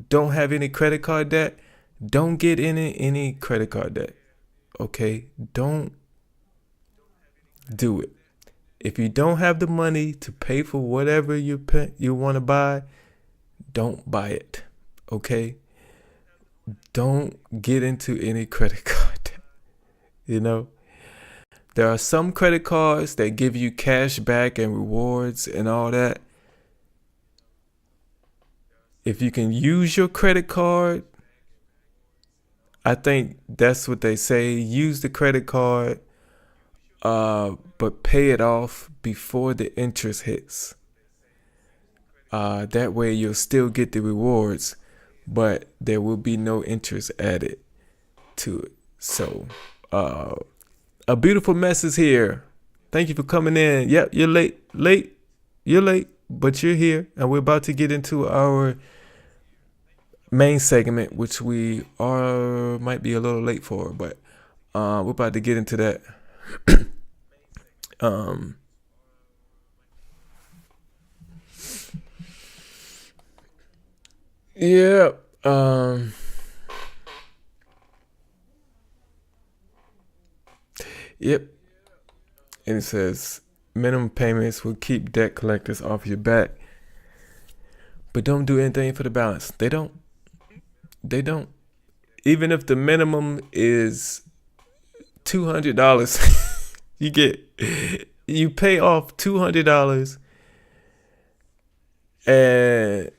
Speaker 1: don't have any credit card debt, don't get any credit card debt, okay? Don't do it. If you don't have the money to pay for whatever you want to buy, don't buy it, okay? Don't get into any credit card debt, you know? There are some credit cards that give you cash back and rewards and all that. If you can use your credit card, I think that's what they say. Use the credit card, but pay it off before the interest hits. That way you'll still get the rewards, but there will be no interest added to it. So, a beautiful mess is here. Thank you for coming in. Yep, you're late, but you're here. And we're about to get into our main segment, which we might be a little late for, but we're about to get into that. Yeah. Yep. And it says, minimum payments will keep debt collectors off your back, but don't do anything for the balance. They don't. They don't. Even if the minimum is $200, you pay off $200, and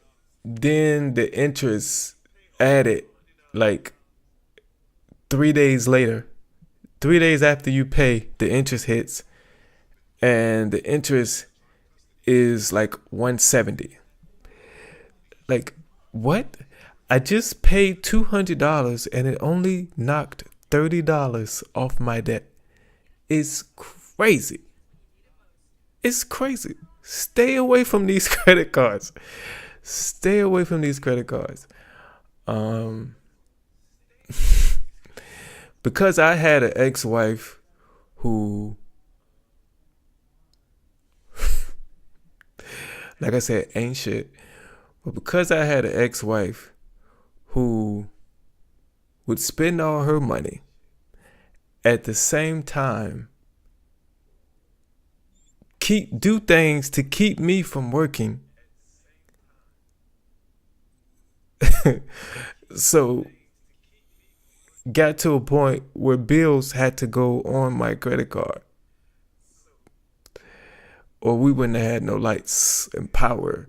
Speaker 1: then the interest added like 3 days later. 3 days after you pay, the interest hits, and the interest is like 170. Like, what? I just paid $200 and it only knocked $30 off my debt. It's crazy. It's crazy. Stay away from these credit cards. Stay away from these credit cards. Because I had an ex-wife who, like I said, ain't shit. But because I had an ex-wife who would spend all her money, at the same time do things to keep me from working. So got to a point where bills had to go on my credit card, or we wouldn't have had no lights and power.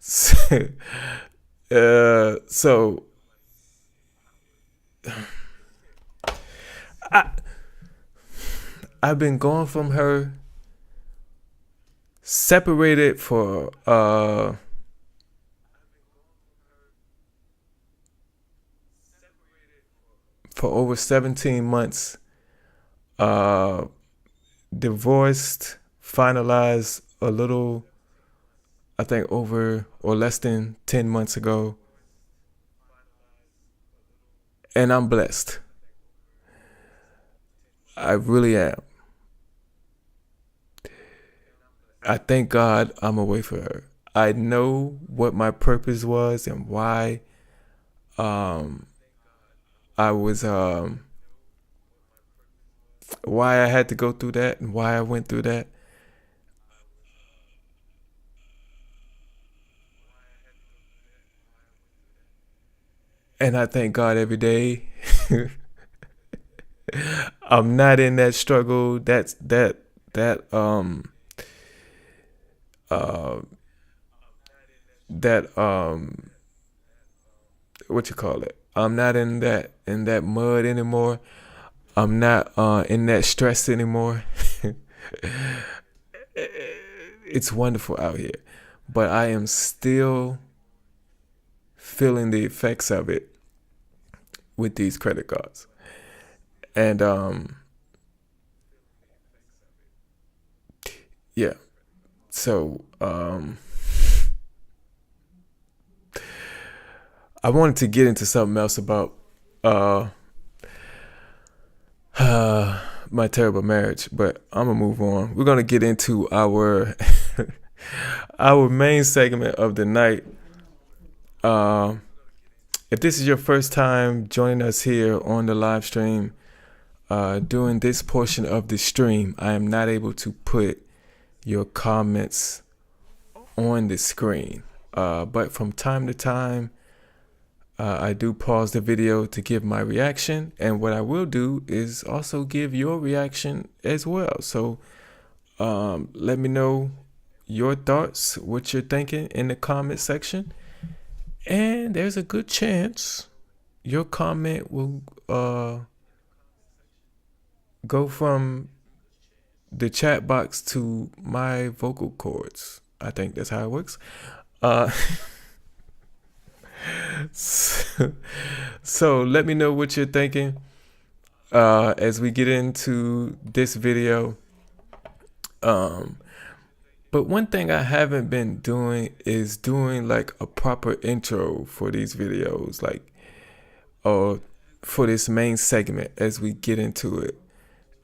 Speaker 1: So I've been gone from her, separated for over 17 months, divorced, finalized a little, I think over or less than 10 months ago, and I'm blessed. I really am. I thank God I'm away from her. I know what my purpose was and why I was why I had to go through that and why I went through that. And I thank God every day. I'm not in that struggle. What you call it? I'm not in that mud anymore. I'm not in that stress anymore. It's wonderful out here, but I am still feeling the effects of it with these credit cards. And yeah. So I wanted to get into something else about my terrible marriage, but I'm gonna move on. We're gonna get into our our main segment of the night. If this is your first time joining us here on the live stream, during this portion of the stream, I am not able to put your comments on the screen, but from time to time I do pause the video to give my reaction, and what I will do is also give your reaction as well. So let me know your thoughts, what you're thinking in the comment section, and there's a good chance your comment will go from the chat box to my vocal cords. I think that's how it works. So let me know what you're thinking as we get into this video. But one thing I haven't been doing is doing like a proper intro for these videos, like, or for this main segment as we get into it.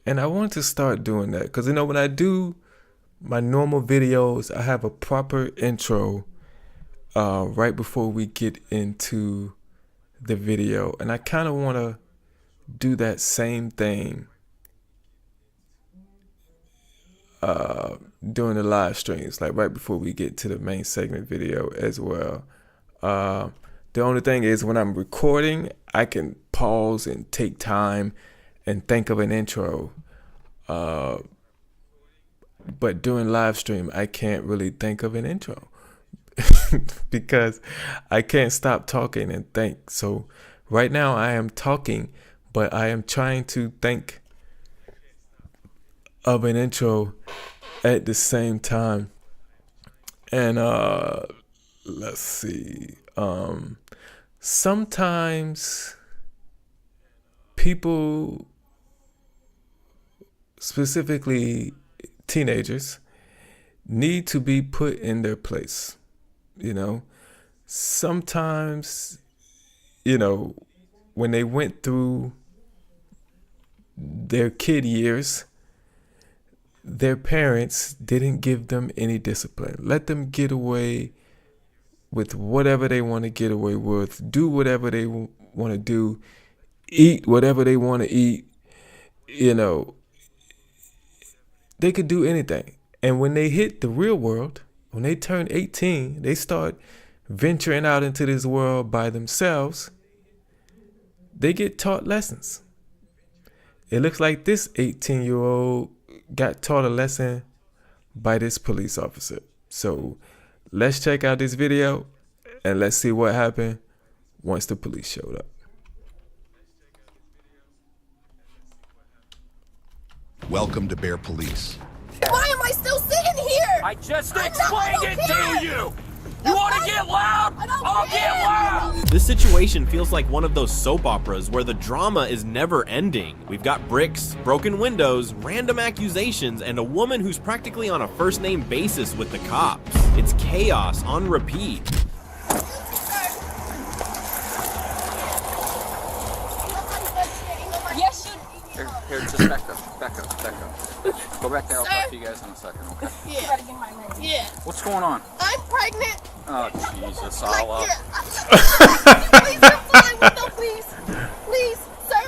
Speaker 1: And I want to start doing that because, you know, when I do my normal videos, I have a proper intro right before we get into the video. And I kind of want to do that same thing during the live streams, like right before we get to the main segment video as well. The only thing is when I'm recording, I can pause and take time and think of an intro. But during live stream, I can't really think of an intro because I can't stop talking and think. So right now I am talking, but I am trying to think of an intro at the same time. And let's see. Sometimes people, specifically teenagers, need to be put in their place. Sometimes, when they went through their kid years, their parents didn't give them any discipline. Let them get away with whatever they want to get away with, do whatever they want to do, eat whatever they want to eat. They could do anything. And when they hit the real world, when they turn 18, they start venturing out into this world by themselves. They get taught lessons. It looks like this 18-year-old got taught a lesson by this police officer. So let's check out this video and let's see what happened once the police showed up.
Speaker 6: Welcome to Bear Police.
Speaker 7: Why am I still sitting here?
Speaker 8: I just explained it to you! You want to get loud? I'll get loud!
Speaker 9: This situation feels like one of those soap operas where the drama is never ending. We've got bricks, broken windows, random accusations, and a woman who's practically on a first-name basis with the cops. It's chaos on repeat.
Speaker 7: Yes, you.
Speaker 8: Here, just back up. Go back there, I'll talk to you guys in a second, okay?
Speaker 7: Yeah. Yeah.
Speaker 8: What's going on?
Speaker 7: I'm pregnant.
Speaker 8: Oh, Jesus,
Speaker 7: Like,
Speaker 8: Allah.
Speaker 7: yeah. Please, I'm flying window, please. Please, sir.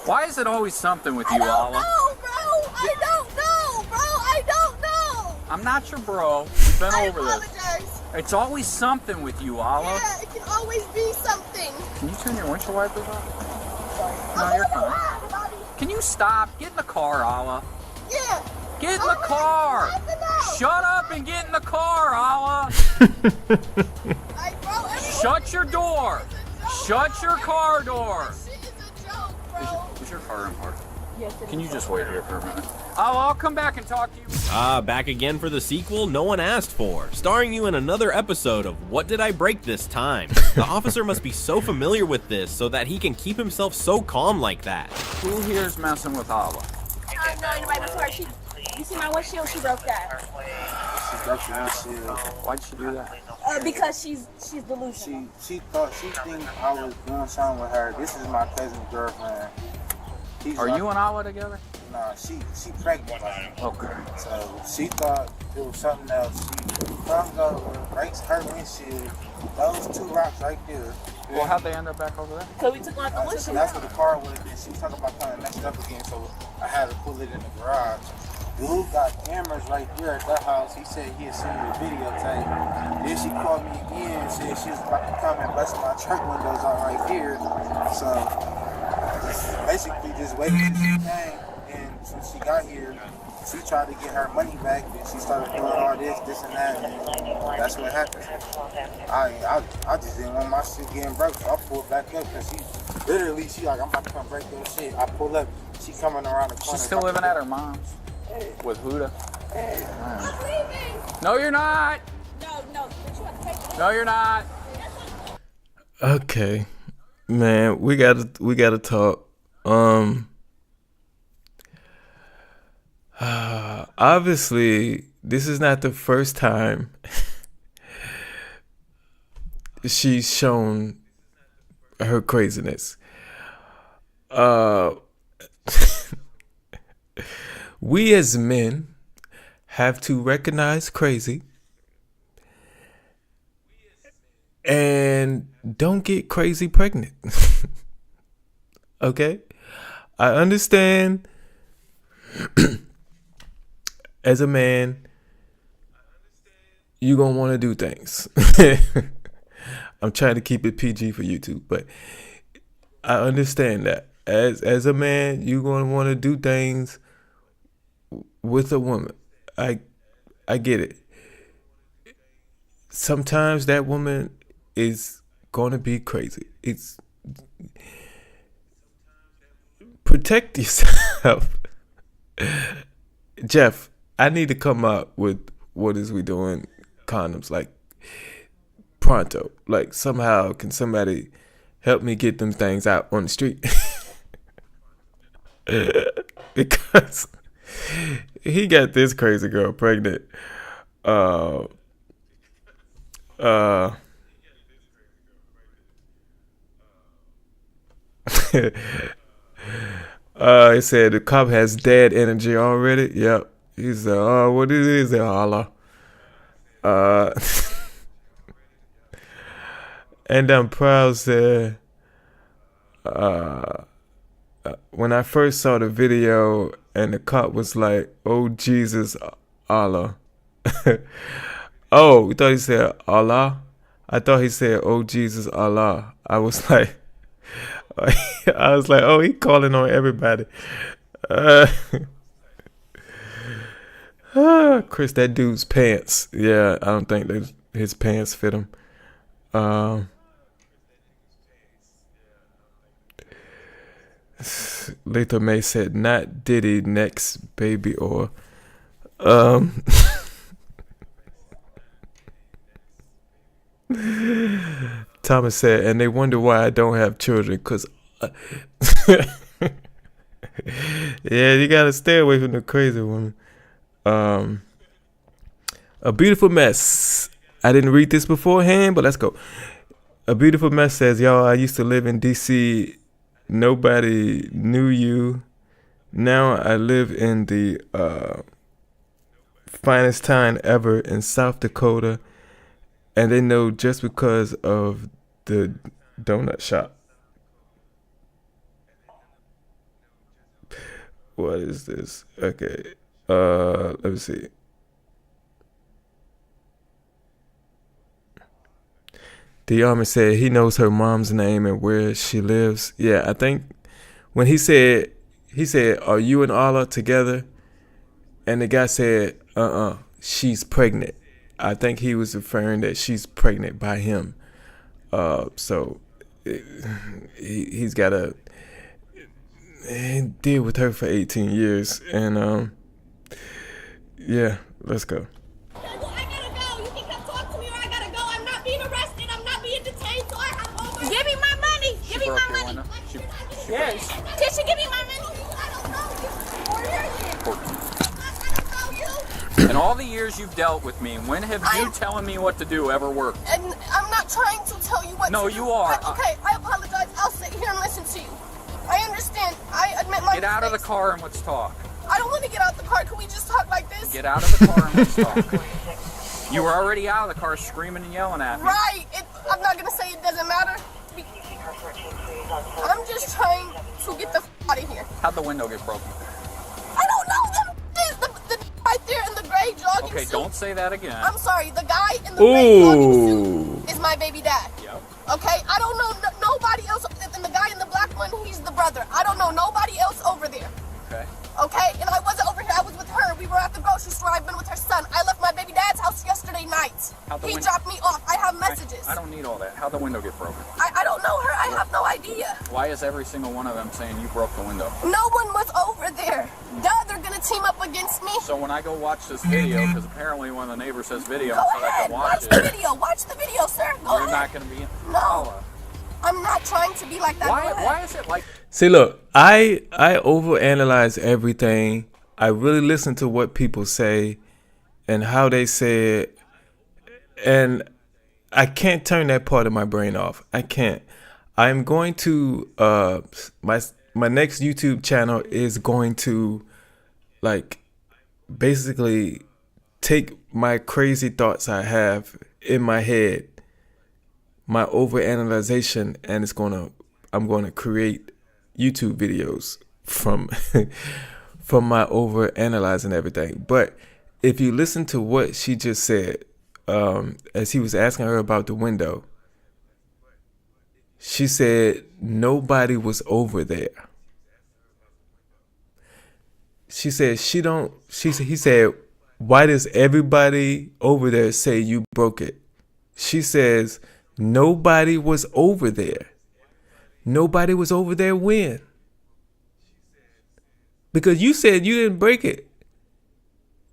Speaker 8: Why is it always something with
Speaker 7: I
Speaker 8: you,
Speaker 7: don't
Speaker 8: Allah?
Speaker 7: know, bro. I don't know, bro. I don't know.
Speaker 8: I'm not your bro. We've been
Speaker 7: I
Speaker 8: over this.
Speaker 7: apologize.
Speaker 8: It's always something with you, Allah.
Speaker 7: Yeah, it can always be something.
Speaker 8: Can you turn your windshield wipers off? No,
Speaker 7: I'm
Speaker 8: you're
Speaker 7: gonna
Speaker 8: fine.
Speaker 7: ride, buddy.
Speaker 8: Can you stop? Get in the car, Allah.
Speaker 7: Yeah.
Speaker 8: Get in the car! Shut up and get in the car, Allah!
Speaker 7: Like, bro, everyone-
Speaker 8: Shut your door! Shut your car door!
Speaker 7: Shit is a joke, bro.
Speaker 8: Is your car in park? Yes. Can you just wait here for a minute? I'll come back and talk to you.
Speaker 9: Back again for the sequel no one asked for, starring you in another episode of What Did I Break This Time? The officer must be so familiar with this so that he can keep himself so calm like that.
Speaker 8: Who here is messing with Allah?
Speaker 7: No, anybody before you see my windshield, she broke that.
Speaker 10: She broke your windshield.
Speaker 8: Why'd she do that?
Speaker 7: Because she's delusional.
Speaker 10: She think I was doing something with her. This is my cousin's girlfriend.
Speaker 8: Are you and Allah together?
Speaker 10: Nah, she pregnant.
Speaker 8: Okay.
Speaker 10: So she thought it was something else. She comes over, breaks her windshield. Those two rocks right there.
Speaker 8: Well, how'd they end up back over there?
Speaker 7: So we took out the windshield.
Speaker 10: That's where the car was. And she was talking about kind of messed up again. So I had to pull it in the garage. Dude got cameras right there at that house. He said he had seen the videotape. Then she called me again and said she was about to come and bust my truck windows on right here. So basically just waited till she came. And since she got here, she tried to get her money back. And she started doing all this and that. And that's what happened. I just didn't want my shit getting broke. So I pulled back up because she like, I'm about to come break your shit. I pull up. She coming around the corner.
Speaker 8: She's still living at her mom's with Huda. No, you're not. No, you're not.
Speaker 1: Okay, man, we gotta talk. Obviously, this is not the first time she's shown her craziness. We as men have to recognize crazy and don't get crazy pregnant. Okay? I understand as a man, you're gonna want to do things. I'm trying to keep it PG for YouTube, but I understand that as a man, you're gonna want to do things with a woman. I get it. Sometimes that woman is gonna be crazy. It's protect yourself. Jeff, I need to come up with what is we doing condoms like pronto. Like somehow can somebody help me get them things out on the street? Because he got this crazy girl pregnant. He said the cop has dad energy already. Yep. He said, "Oh, what it is there, Allah." And I'm proud said, when I first saw the video and the cop was like, "Oh Jesus, Allah." Oh, we thought he said Allah. I thought he said, "Oh Jesus, Allah." I was like, oh, he calling on everybody. Chris, that dude's pants. Yeah, I don't think that his pants fit him. Lethal May said, "Not Diddy next, baby," or Thomas said, and they wonder why I don't have children, because yeah, you gotta stay away from the crazy woman. A beautiful mess. I didn't read this beforehand, but let's go. A beautiful mess says, "Y'all, I used to live in DC. Nobody knew you. Now I live in the finest town ever in South Dakota, and they know just because of the donut shop." What is this? Okay. Let me see. The army said he knows her mom's name and where she lives. Yeah, I think when he said, "Are you and Allah together?" And the guy said, she's pregnant. I think he was referring that she's pregnant by him. So he's got to deal with her for 18 years. And yeah, let's go.
Speaker 7: I gotta go. You can come talk to me or I gotta go. I'm not being arrested. I'm not being detained. So I have over. Give me my money. Give me my money. Yes. Can she give me my money? I don't know you.
Speaker 8: In all the years you've dealt with me, when have you telling me what to do ever worked?
Speaker 7: And I'm not trying to tell you what to do.
Speaker 8: No, you are.
Speaker 7: Okay, I apologize. I'll sit here and listen to you. I understand. I admit my
Speaker 8: Get out of the
Speaker 7: mistakes.
Speaker 8: car and let's talk.
Speaker 7: I don't want to get out the car. Can we just talk like this?
Speaker 8: Get out of the car and let's talk. You were already out of the car screaming and yelling at me.
Speaker 7: Right. I'm not going to say it doesn't matter. I'm just trying to get the out of here.
Speaker 8: How'd the window get broken?
Speaker 7: I don't know. The right there in the gray jogging
Speaker 8: Okay,
Speaker 7: suit.
Speaker 8: don't say that again.
Speaker 7: I'm sorry. The guy in the gray jogging
Speaker 1: Ooh.
Speaker 7: suit is my baby dad.
Speaker 8: Yep.
Speaker 7: Okay? I don't know nobody else. And the guy in the black one, he's the brother. I don't know nobody else over there.
Speaker 8: Okay.
Speaker 7: Okay? And I wasn't over here. I was with her. We were at the grocery store. I've been with her son. I left my baby dad's house yesterday night. He dropped me off. I have messages.
Speaker 8: I don't need all that. How'd the window get broken?
Speaker 7: I don't know her. I have no idea.
Speaker 8: Why is every single one of them saying you broke the window?
Speaker 7: No one was over there. Duh, they're gonna team up against me.
Speaker 8: So when I go watch this video, because apparently one of the neighbors has video,
Speaker 7: Go
Speaker 8: so I
Speaker 7: ahead.
Speaker 8: can watch
Speaker 7: the
Speaker 8: it.
Speaker 7: video. Watch the video, sir. Go
Speaker 8: You're
Speaker 7: ahead.
Speaker 8: not going to be in.
Speaker 7: No. I'm not trying to be like that. Go ahead.
Speaker 8: Why is it like?
Speaker 1: See, look, I overanalyze everything. I really listen to what people say and how they say it, and I can't turn that part of my brain off. I can't. I'm going to my next YouTube channel is going to like basically take my crazy thoughts I have in my head, my overanalyzation, and I'm gonna create YouTube videos from from my overanalyzing everything. But if you listen to what she just said, as he was asking her about the window, she said nobody was over there. She said he said, why does everybody over there say you broke it? She says nobody was over there. Nobody was over there when? Because you said you didn't break it.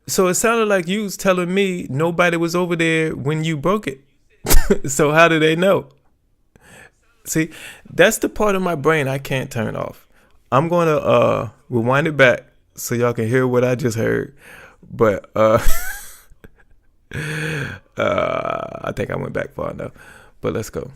Speaker 1: So it sounded like you was telling me nobody was over there when you broke it. So how do they know? See, that's the part of my brain I can't turn off. I'm going to rewind it back so y'all can hear what I just heard. But I think I went back far enough. But let's go.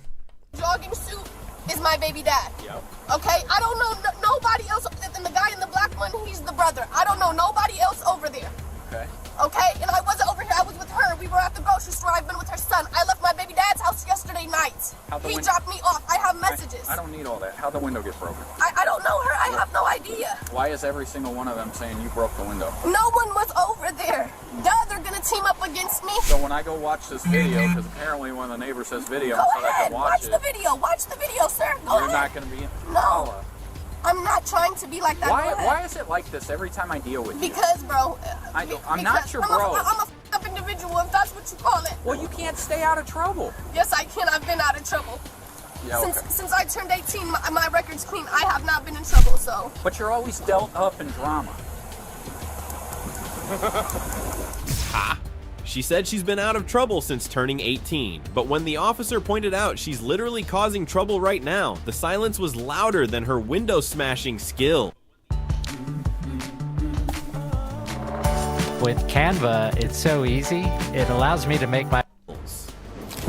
Speaker 7: Jogging suit is my baby dad. Yep. Okay? I don't know nobody else. And the guy in the black one, he's the brother. I don't know nobody else over there.
Speaker 11: Okay.
Speaker 7: Okay? And I wasn't over here. I was with her. We were at the grocery store. I've been with her son. I left my baby dad's house yesterday night. He dropped me off. I have messages.
Speaker 11: I don't need all that. How'd the window get broken?
Speaker 7: I don't know her. I have no idea.
Speaker 11: Why is every single one of them saying you broke the window?
Speaker 7: No one was over there. Duh, they're gonna team up against me.
Speaker 11: So when I go watch this video, because apparently one of the neighbors says video,
Speaker 7: Go
Speaker 11: so I
Speaker 7: ahead.
Speaker 11: can watch it.
Speaker 7: The video. Watch the video, sir. Go
Speaker 11: You're
Speaker 7: ahead.
Speaker 11: not going to be in.
Speaker 7: No. I'm not trying to be like that.
Speaker 11: Why is it like this every time I deal with you?
Speaker 7: Because, bro.
Speaker 11: I'm not your bro.
Speaker 7: I'm a up individual, if that's what you call it.
Speaker 11: Well, you can't stay out of trouble.
Speaker 7: Yes, I can. I've been out of trouble.
Speaker 11: Yeah, okay.
Speaker 7: Since I turned 18, my record's clean. I have not been in trouble, so.
Speaker 11: But you're always dealt up in drama.
Speaker 9: Ha! She said she's been out of trouble since turning 18, but when the officer pointed out she's literally causing trouble right now, the silence was louder than her window smashing skill.
Speaker 12: With Canva, it's so easy. It allows me to make my...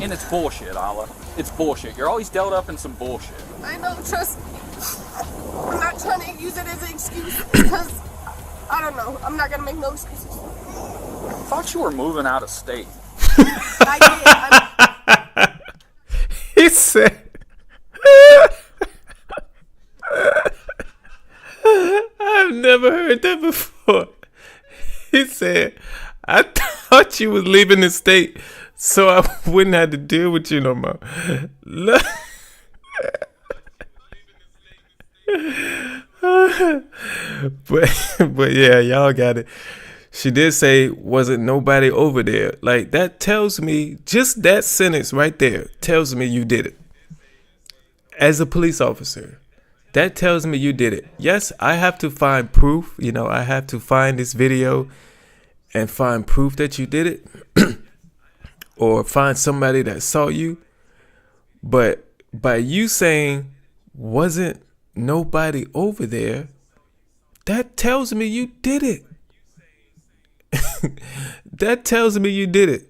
Speaker 11: And it's bullshit, Ala. It's bullshit. You're always dealt up in some bullshit.
Speaker 7: I know, trust me. I'm not trying to use it as an excuse because, I don't know, I'm not gonna make no excuses.
Speaker 11: I thought you were moving out of state.
Speaker 7: I did.
Speaker 1: He said, I've never heard that before. He said, I thought you was leaving the state so I wouldn't have to deal with you no more. But yeah, y'all got it. She did say, wasn't nobody over there. Like, that tells me, just that sentence right there tells me you did it. As a police officer, that tells me you did it. Yes, I have to find proof. You know, I have to find this video and find proof that you did it. Or find somebody that saw you. But by you saying, wasn't nobody over there, that tells me you did it. That tells me you did it.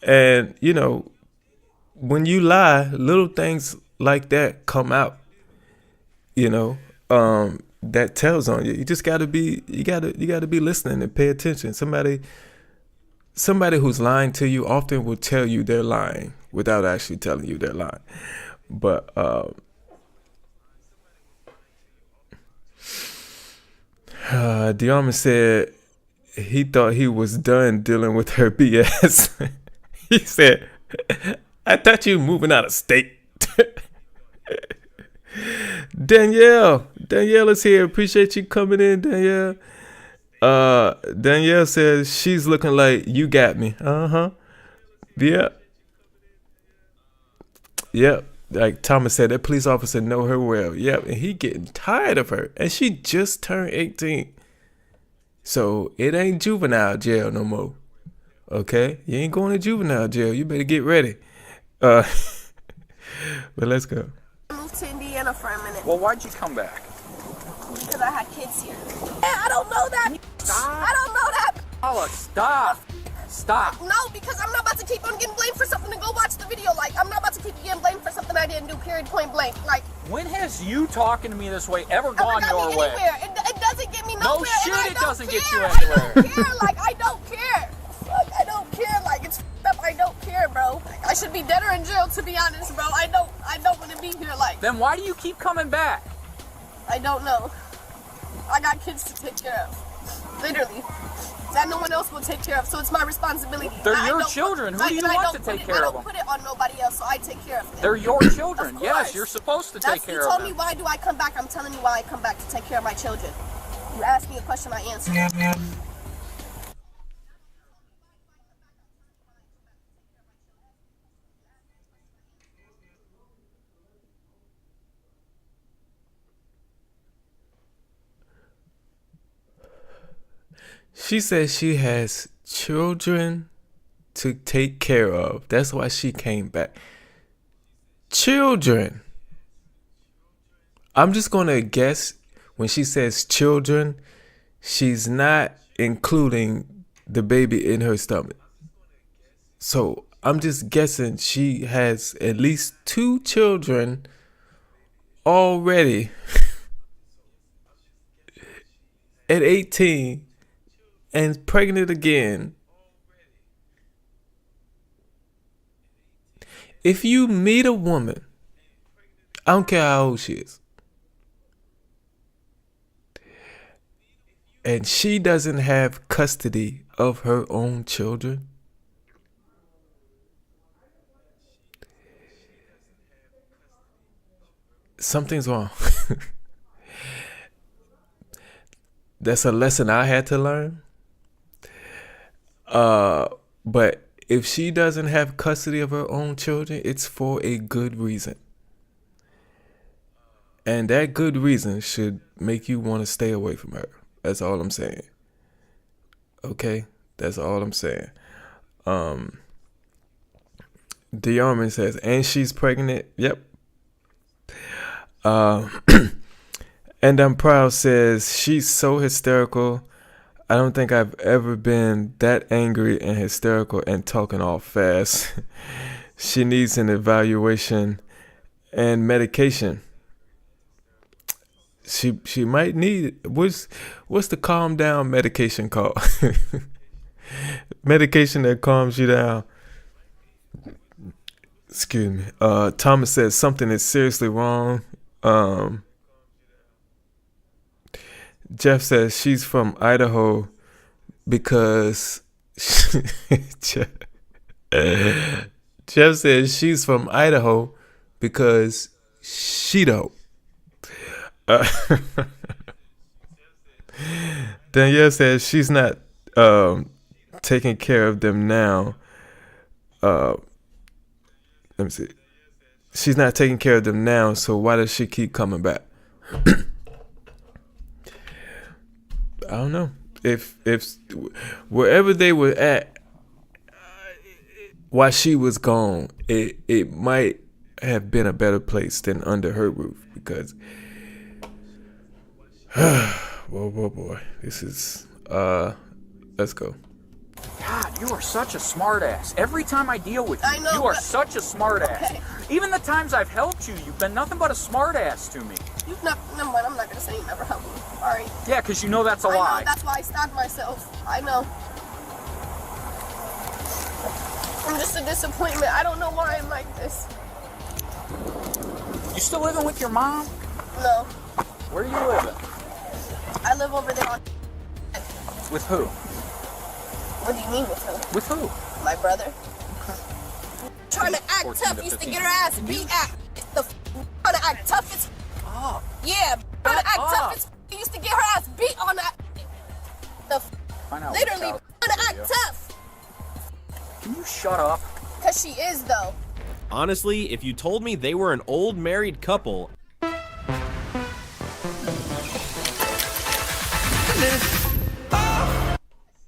Speaker 1: And, you know, when you lie, little things like that come out. You know, that tells on you. You just gotta be, you gotta be listening and pay attention. Somebody who's lying to you often will tell you they're lying without actually telling you they're lying. But Diarma said he thought he was done dealing with her BS. He said, I thought you were moving out of state. Danielle is here. Appreciate you coming in, Danielle. Danielle says she's looking like you got me. Yep. Like Thomas said, that police officer know her well. Yep. And he getting tired of her, and she just turned 18, so it ain't juvenile jail no more. Okay, you ain't going to juvenile jail. You better get ready. But let's go.
Speaker 7: I moved to Indiana for a minute.
Speaker 11: Well, why'd you come back?
Speaker 7: Because I had kids here. I don't know that.
Speaker 11: Stop.
Speaker 7: I don't know that.
Speaker 11: Paula, stop. Stop.
Speaker 7: No, because I'm not about to keep on getting blamed for something. To go watch the video. Like, I'm not about to keep getting blamed for something I didn't do, period, point blank. Like,
Speaker 11: when has you talking to me this way ever gone your way?
Speaker 7: It doesn't get me nowhere.
Speaker 11: No shit, it doesn't get you
Speaker 7: anywhere.
Speaker 11: anywhere.
Speaker 7: I don't care. Like, I don't care. Fuck, I don't care. Like, it's up. I don't care, bro. I should be dead or in jail, to be honest, bro. I don't want to be here. Like,
Speaker 11: then why do you keep coming back?
Speaker 7: I don't know. I got kids to take care of. Literally. that no one else will take care of, so it's my responsibility.
Speaker 11: They're your children. Who do you want to take care of them?
Speaker 7: I don't put it on nobody else, so I take care of them.
Speaker 11: They're your children. Yes, you're supposed to take care of them.
Speaker 7: You told me why do I come back. I'm telling you why I come back to take care of my children. You asked me a question, I answered it.
Speaker 1: She says she has children to take care of. That's why she came back. Children. I'm just going to guess when she says children, she's not including the baby in her stomach. So I'm just guessing she has at least 2 children already at 18 and pregnant again. If you meet a woman, I don't care how old she is, and she doesn't have custody of her own children, something's wrong. That's a lesson I had to learn. But if she doesn't have custody of her own children, it's for a good reason. And that good reason should make you want to stay away from her. That's all I'm saying. Okay? That's all I'm saying. DeArmond says, and she's pregnant. Yep. And I'm proud says, she's so hysterical. I don't think I've ever been that angry and hysterical and talking all fast. She needs an evaluation and medication. She might need what's the calm down medication called? Medication that calms you down. Excuse me. Thomas says something is seriously wrong. Jeff says she's from Idaho because Jeff says she's from Idaho because she don't. Danielle says she's not taking care of them now. Let me see. She's not taking care of them now, so why does she keep coming back? I don't know. If wherever they were at while she was gone, it might have been a better place than under her roof, because boy, this is let's go.
Speaker 11: God, you are such a smartass. Every time I deal with you,
Speaker 7: I know,
Speaker 11: you are such a smartass.
Speaker 7: Okay.
Speaker 11: Even the times I've helped you, you've been nothing but a smartass to me.
Speaker 7: Never mind, I'm not gonna say you never helped me. Alright.
Speaker 11: Yeah, because you know that's a lie.
Speaker 7: I know, that's why I stopped myself. I know. I'm just a disappointment. I don't know why I'm like this.
Speaker 11: You still living with your mom?
Speaker 7: No.
Speaker 11: Where are you living?
Speaker 7: I live over there on...
Speaker 11: With who?
Speaker 7: What do you mean with who?
Speaker 11: With who?
Speaker 7: My brother. Okay. Trying to act tough, used to get her ass beat at. Trying to act tough as...
Speaker 11: Oh.
Speaker 7: Yeah, trying to act tough as... Used to get her ass beat on that... Literally trying to act tough.
Speaker 11: Can you shut up?
Speaker 7: Because she is, though.
Speaker 9: Honestly, if you told me they were an old married couple...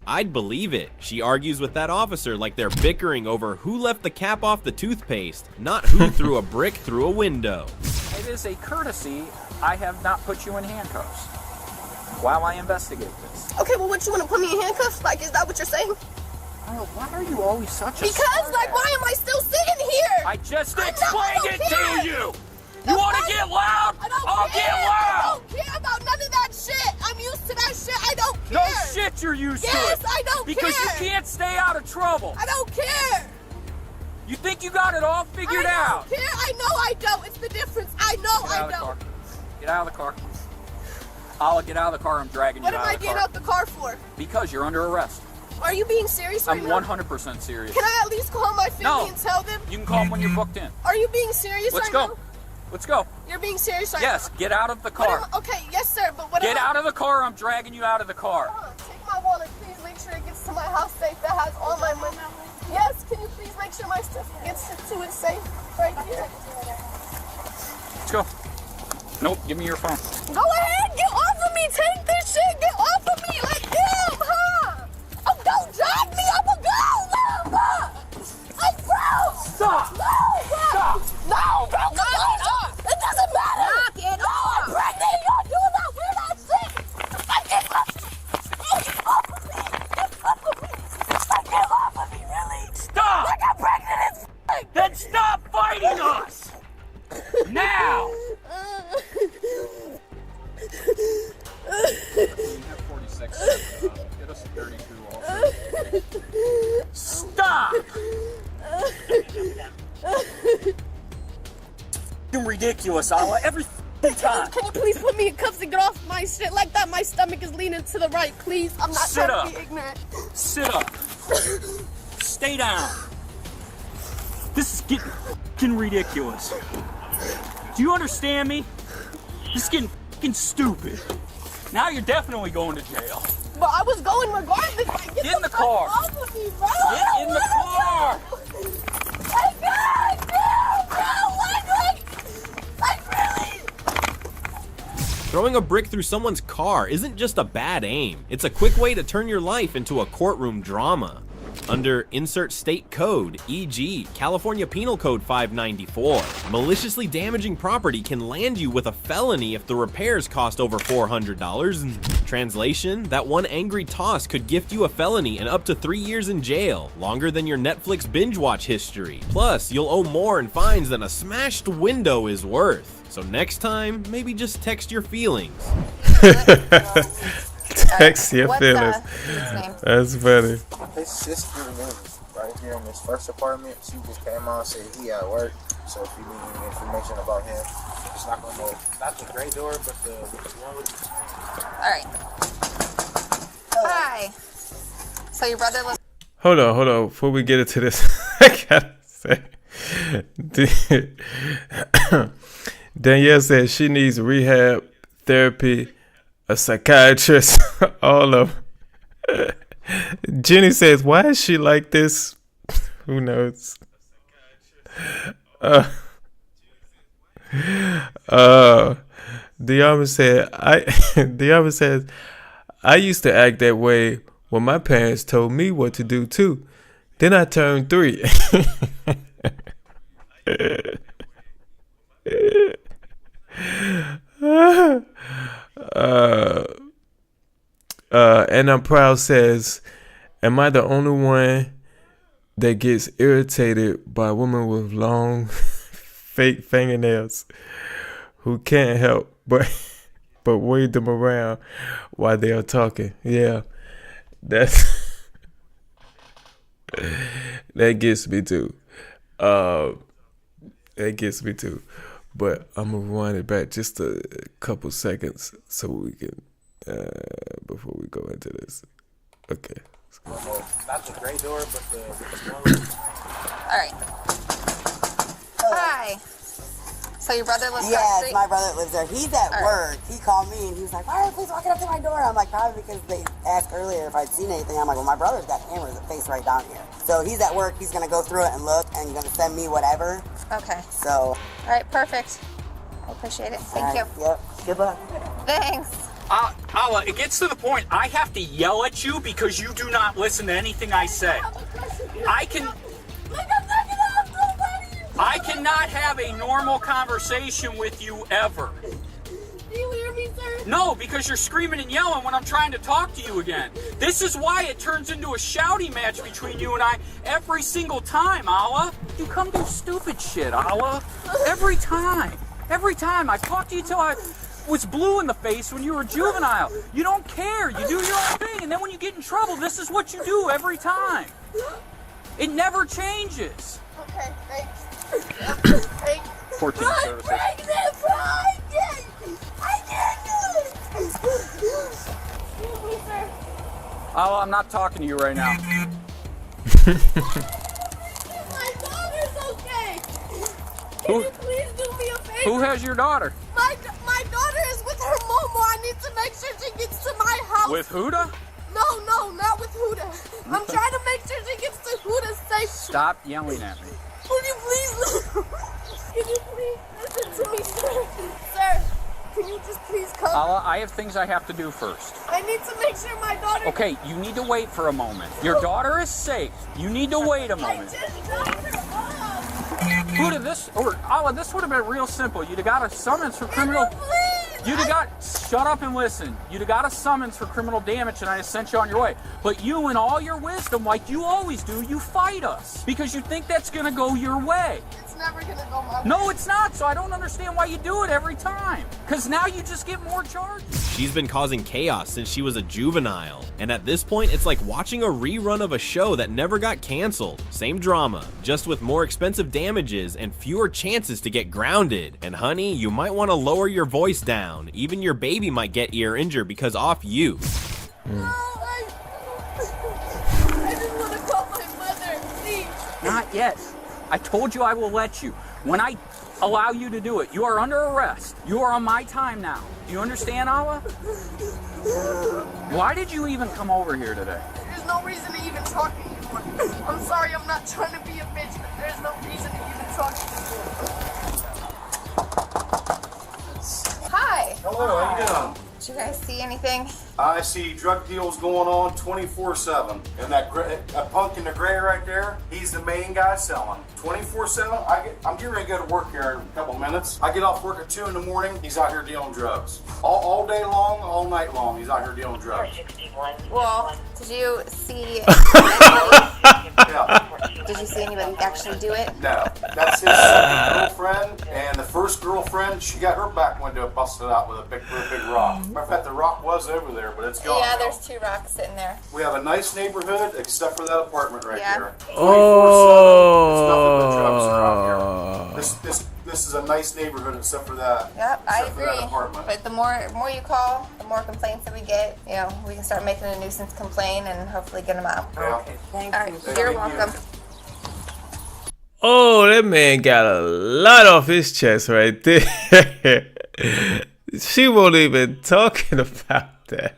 Speaker 9: I'd believe it. She argues with that officer like they're bickering over who left the cap off the toothpaste, not who threw a brick through a window.
Speaker 11: It is a courtesy I have not put you in handcuffs while I investigate this.
Speaker 7: Okay, well, what, you want to put me in handcuffs? Like, is that what you're saying?
Speaker 11: Oh, why are you always such a
Speaker 7: Because, like, why am I still sitting here?
Speaker 11: I just explained it to you! You want to get loud? I'll get loud!
Speaker 7: I don't care about none of that shit. I'm used to that shit. I don't care.
Speaker 11: No shit you're used to.
Speaker 7: Yes, I don't care.
Speaker 11: Because you can't stay out of trouble.
Speaker 7: I don't care.
Speaker 11: You think you got it all figured out?
Speaker 7: I don't care. I know I don't. It's the difference. I know I don't.
Speaker 11: Get out of the car. I'll get out of the car. I'm dragging you out of the car.
Speaker 7: What am I getting out the car for?
Speaker 11: Because you're under arrest.
Speaker 7: Are you being serious right now?
Speaker 11: I'm 100% serious.
Speaker 7: Can I at least call my family and tell them?
Speaker 11: You can call them when you're booked in.
Speaker 7: Are you being serious right now?
Speaker 11: Let's go. Let's go.
Speaker 7: You're being serious right now?
Speaker 11: Yes, get out of the car.
Speaker 7: Okay, yes, sir, but what
Speaker 11: Get out of the car. I'm dragging you out of the car.
Speaker 7: Take my wallet, please make sure it gets to my house safe. That has all my money. Yes, can you please make sure my stuff gets to it safe right here?
Speaker 11: Let's go. Nope, give me your phone.
Speaker 7: Go ahead, get off of me. Take this shit. Get off of me. Like, damn, huh? Oh, don't drag me. I'm a girl, I'm bro.
Speaker 11: Stop.
Speaker 7: No, bro.
Speaker 11: Stop.
Speaker 7: No, bro. It doesn't matter. Knock it off. I'm pregnant. Y'all do not wear that shit. Like, get off of me. Get off of me. Like, get off of me, really.
Speaker 11: Stop.
Speaker 7: Like, I'm pregnant as f***.
Speaker 11: Then stop fighting us. Now. You have 46. Get us a 32 also. Stop. You're ridiculous, Ala. Every time.
Speaker 7: Can you please put me in cuffs and get off my shit like that? My stomach is leaning to the right, please. I'm not trying to be ignorant.
Speaker 11: Sit up. Stay down. This is getting ridiculous. Do you understand me? This is getting stupid. Now you're definitely going to jail.
Speaker 7: But I was going regardless. Like,
Speaker 11: get in the car.
Speaker 7: Off of me, bro.
Speaker 11: Get in the car.
Speaker 7: Like, God damn, bro. Like, really?
Speaker 9: Throwing a brick through someone's car isn't just a bad aim. It's a quick way to turn your life into a courtroom drama. Under insert state code, e.g. California Penal Code 594, maliciously damaging property can land you with a felony if the repairs cost over $400. Translation, that one angry toss could gift you a felony and up to 3 years in jail, longer than your Netflix binge watch history. Plus, you'll owe more in fines than a smashed window is worth. So next time, maybe just text your feelings.
Speaker 1: Text your feelings. That's funny.
Speaker 10: His sister lives right here in this first apartment. She just came out and said he at work. So if you need any information about him, just knock on not the gray door, but the one with the screen.
Speaker 13: Alright. Hi. So your brother lives.
Speaker 1: Hold on. Before we get into this, I gotta say, Danielle says she needs rehab, therapy, a psychiatrist, all of them. Jenny says, why is she like this? Who knows? Diarma says, I used to act that way when my parents told me what to do too. Then I turned 3. And I'm proud says, am I the only one that gets irritated by women with long fake fingernails who can't help but wave them around while they are talking? Yeah, that gets me too. That gets me too. But I'm gonna rewind it back just a couple seconds so we can before we go into this. Okay.
Speaker 10: Not the gray door, but the one with the screen.
Speaker 13: Alright. Hi. So your brother lives
Speaker 14: Yes,
Speaker 13: across the street?
Speaker 14: my brother lives there. He's at work. He called me and he was like, why are you please walking up to my door? I'm like, probably because they asked earlier if I'd seen anything. I'm like, well, my brother's got cameras that face right down here. So he's at work. He's going to go through it and look and going to send me whatever.
Speaker 13: Okay.
Speaker 14: So.
Speaker 13: Alright, perfect. I appreciate it. Thank you.
Speaker 14: Yep. Good luck.
Speaker 13: Thanks.
Speaker 11: Ala, it gets to the point I have to yell at you because you do not listen to anything I say. I cannot have a normal conversation with you ever.
Speaker 7: Do you hear me, sir?
Speaker 11: No, because you're screaming and yelling when I'm trying to talk to you again. This is why it turns into a shouting match between you and I every single time, Ala. You come do stupid shit, Ala. Every time. Every time. I talked to you till I was blue in the face when you were a juvenile. You don't care. You do your own thing. And then when you get in trouble, this is what you do every time. It never changes.
Speaker 7: Okay, thanks.
Speaker 11: 14 services.
Speaker 7: I can't do it.
Speaker 11: Oh, I'm not talking to you right now.
Speaker 7: My daughter's okay.
Speaker 11: Who-
Speaker 7: Can you please do me a favor?
Speaker 11: Who has your daughter?
Speaker 7: My daughter is with her momo. I need to make sure she gets to my house.
Speaker 11: With Huda?
Speaker 7: No, not with Huda. I'm trying to make sure she gets to Huda safe.
Speaker 11: Stop yelling at me.
Speaker 7: Can you please listen to me, sir? Sir, can you just please come?
Speaker 11: I have things I have to do first.
Speaker 7: I need to make sure my daughter...
Speaker 11: Okay, you need to wait for a moment. Your daughter is safe. You need to wait a
Speaker 7: I
Speaker 11: moment.
Speaker 7: just dropped her off.
Speaker 11: Huda, this would have been real simple. You'd have got a summons for criminal... You'd have got... Shut up and listen. You'd have got a summons for criminal damage and I'd have sent you on your way. But you, in all your wisdom, like you always do, you fight us. Because you think that's going to go your way.
Speaker 7: It's never gonna go my way.
Speaker 11: No, it's not, so I don't understand why you do it every time. Because now you just get more charges.
Speaker 9: She's been causing chaos since she was a juvenile, and at this point it's like watching a rerun of a show that never got canceled. Same drama, just with more expensive damages and fewer chances to get grounded. And honey, you might want to lower your voice down. Even your baby might get ear injured because off you.
Speaker 7: No, I just want to call my mother, please.
Speaker 11: Not yet. I told you I will let you. When I allow you to do it, you are under arrest. You are on my time now. Do you understand, Allah? Why did you even come over here today?
Speaker 7: There's no reason to even talk anymore. I'm sorry, I'm not trying to be a bitch, but there's no reason to even talk anymore. Hi.
Speaker 15: Hello, how you doing?
Speaker 13: Did you guys see anything?
Speaker 15: I see drug deals going on 24/7. And that punk in the gray right there, he's the main guy selling. 24/7. I'm getting ready to go to work here in a couple minutes. I get off work at 2 in the morning, he's out here dealing drugs. All day long, all night long, he's out here dealing drugs.
Speaker 13: Well, did you see
Speaker 15: Yeah.
Speaker 13: Did you see anybody actually do it?
Speaker 15: No, that's his second girlfriend, and the first girlfriend, she got her back window busted out with a big rock. Matter of fact, the rock was over there, but it's gone.
Speaker 13: Yeah,
Speaker 15: now.
Speaker 13: there's 2 rocks sitting there.
Speaker 15: We have a nice neighborhood, except for that apartment right
Speaker 13: Yeah.
Speaker 15: there. 24/7,
Speaker 1: Oh.
Speaker 15: it's nothing but drugs around here. This is a nice neighborhood, except for that.
Speaker 13: Yep, I
Speaker 15: except for that
Speaker 13: agree.
Speaker 15: apartment.
Speaker 13: But the more you call, the more complaints that we get. You know, we can start making a nuisance complaint and hopefully get them out.
Speaker 15: Yeah.
Speaker 13: All right, you're welcome.
Speaker 1: Oh, that man got a lot off his chest right there. She won't even talking about that.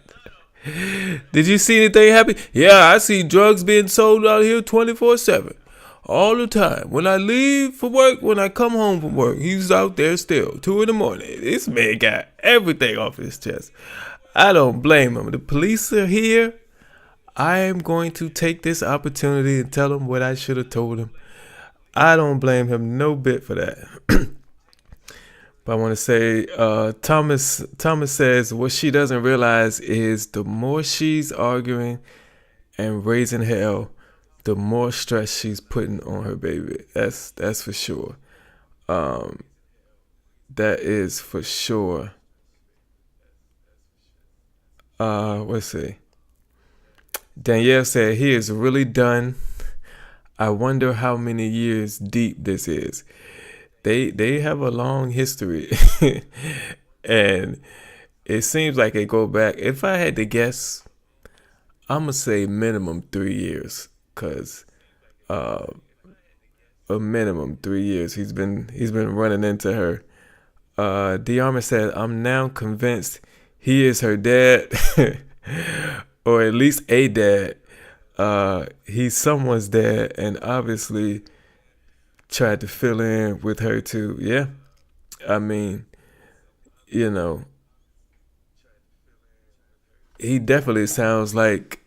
Speaker 1: Did you see anything happen? Yeah, I see drugs being sold out here 24/7. All the time. When I leave for work, when I come home from work, he's out there still. 2 in the morning. This man got everything off his chest. I don't blame him. The police are here. I am going to take this opportunity and tell him what I should have told him. I don't blame him no bit for that. But I want to say, Thomas says what she doesn't realize is the more she's arguing and raising hell, the more stress she's putting on her baby. That's for sure. That is for sure. Let's see. Danielle said he is really done. I wonder how many years deep this is. They have a long history. And it seems like it go back. If I had to guess, I'm going to say minimum 3 years. Because a minimum 3 years he's been running into her. DeArmor said, I'm now convinced he is her dad. Or at least a dad. He's someone's dad and obviously tried to fill in with her too. Yeah. I mean, you know, he definitely sounds like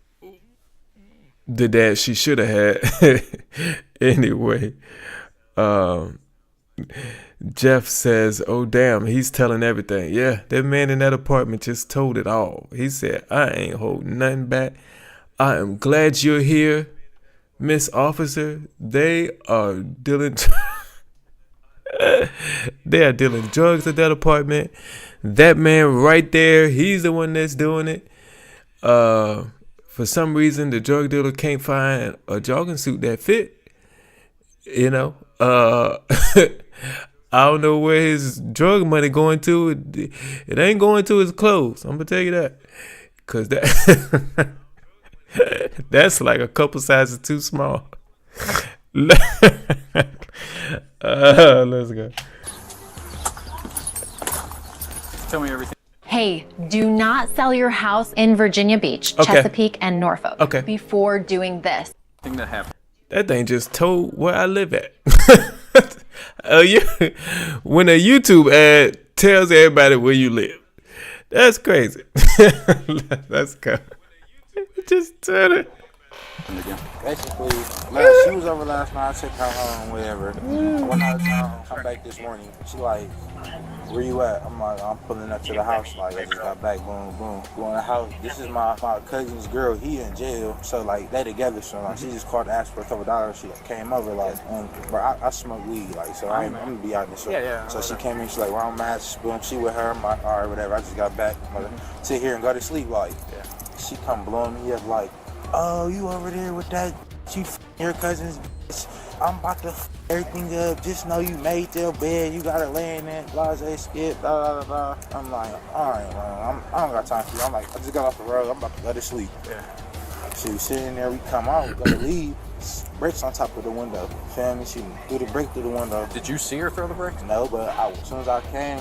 Speaker 1: the dad she should have had. Anyway, Jeff says, oh damn, he's telling everything. Yeah, that man in that apartment just told it all. He said, I ain't holding nothing back. I am glad you're here, Miss Officer. They are dealing drugs at that apartment. That man right there, he's the one that's doing it. For some reason, the drug dealer can't find a jogging suit that fit. You know, I don't know where his drug money going to. It ain't going to his clothes. I'm gonna tell you that, cause that That's like a couple sizes too small. Let's go.
Speaker 11: Tell me everything.
Speaker 16: Hey, do not sell your house in Virginia Beach,
Speaker 1: Okay.
Speaker 16: Chesapeake, and Norfolk
Speaker 1: Okay.
Speaker 16: before doing this.
Speaker 11: Thing that happened.
Speaker 1: That thing just told where I live at. When a YouTube ad tells everybody where you live, that's crazy. Let's go. Just tell it.
Speaker 10: Basically, she was over last night. I took her home, whatever. One night time, come back this morning. She like, where you at? I'm like, I'm pulling up to the house. Like, I just got back. Boom, boom. Go in the house. This is my cousin's girl. He in jail. So like, they together. So like, she just called to ask for a couple $. She came over like, bro, I smoke weed. Like, so I'm gonna be out this. So she came in. She's like, well, I'm mad. Boom. She with her. I'm like, all right, whatever. I just got back. I'm gonna sit here and go to sleep. Like, she come blowing me up. Like, oh, you over there with that? You your cousin's bitch. I'm about to everything up. Just know you made their bed. You gotta lay in it. Blase skip. Blah, blah, blah. I'm like, all right, man. I don't got time for you. I'm like, I just got off the road. I'm about to go to sleep. She was sitting there. We come out. We go to leave. Bricks on top of the window. Family, she threw the brick through the window.
Speaker 11: Did you see her throw the brick?
Speaker 10: No, but as soon as I came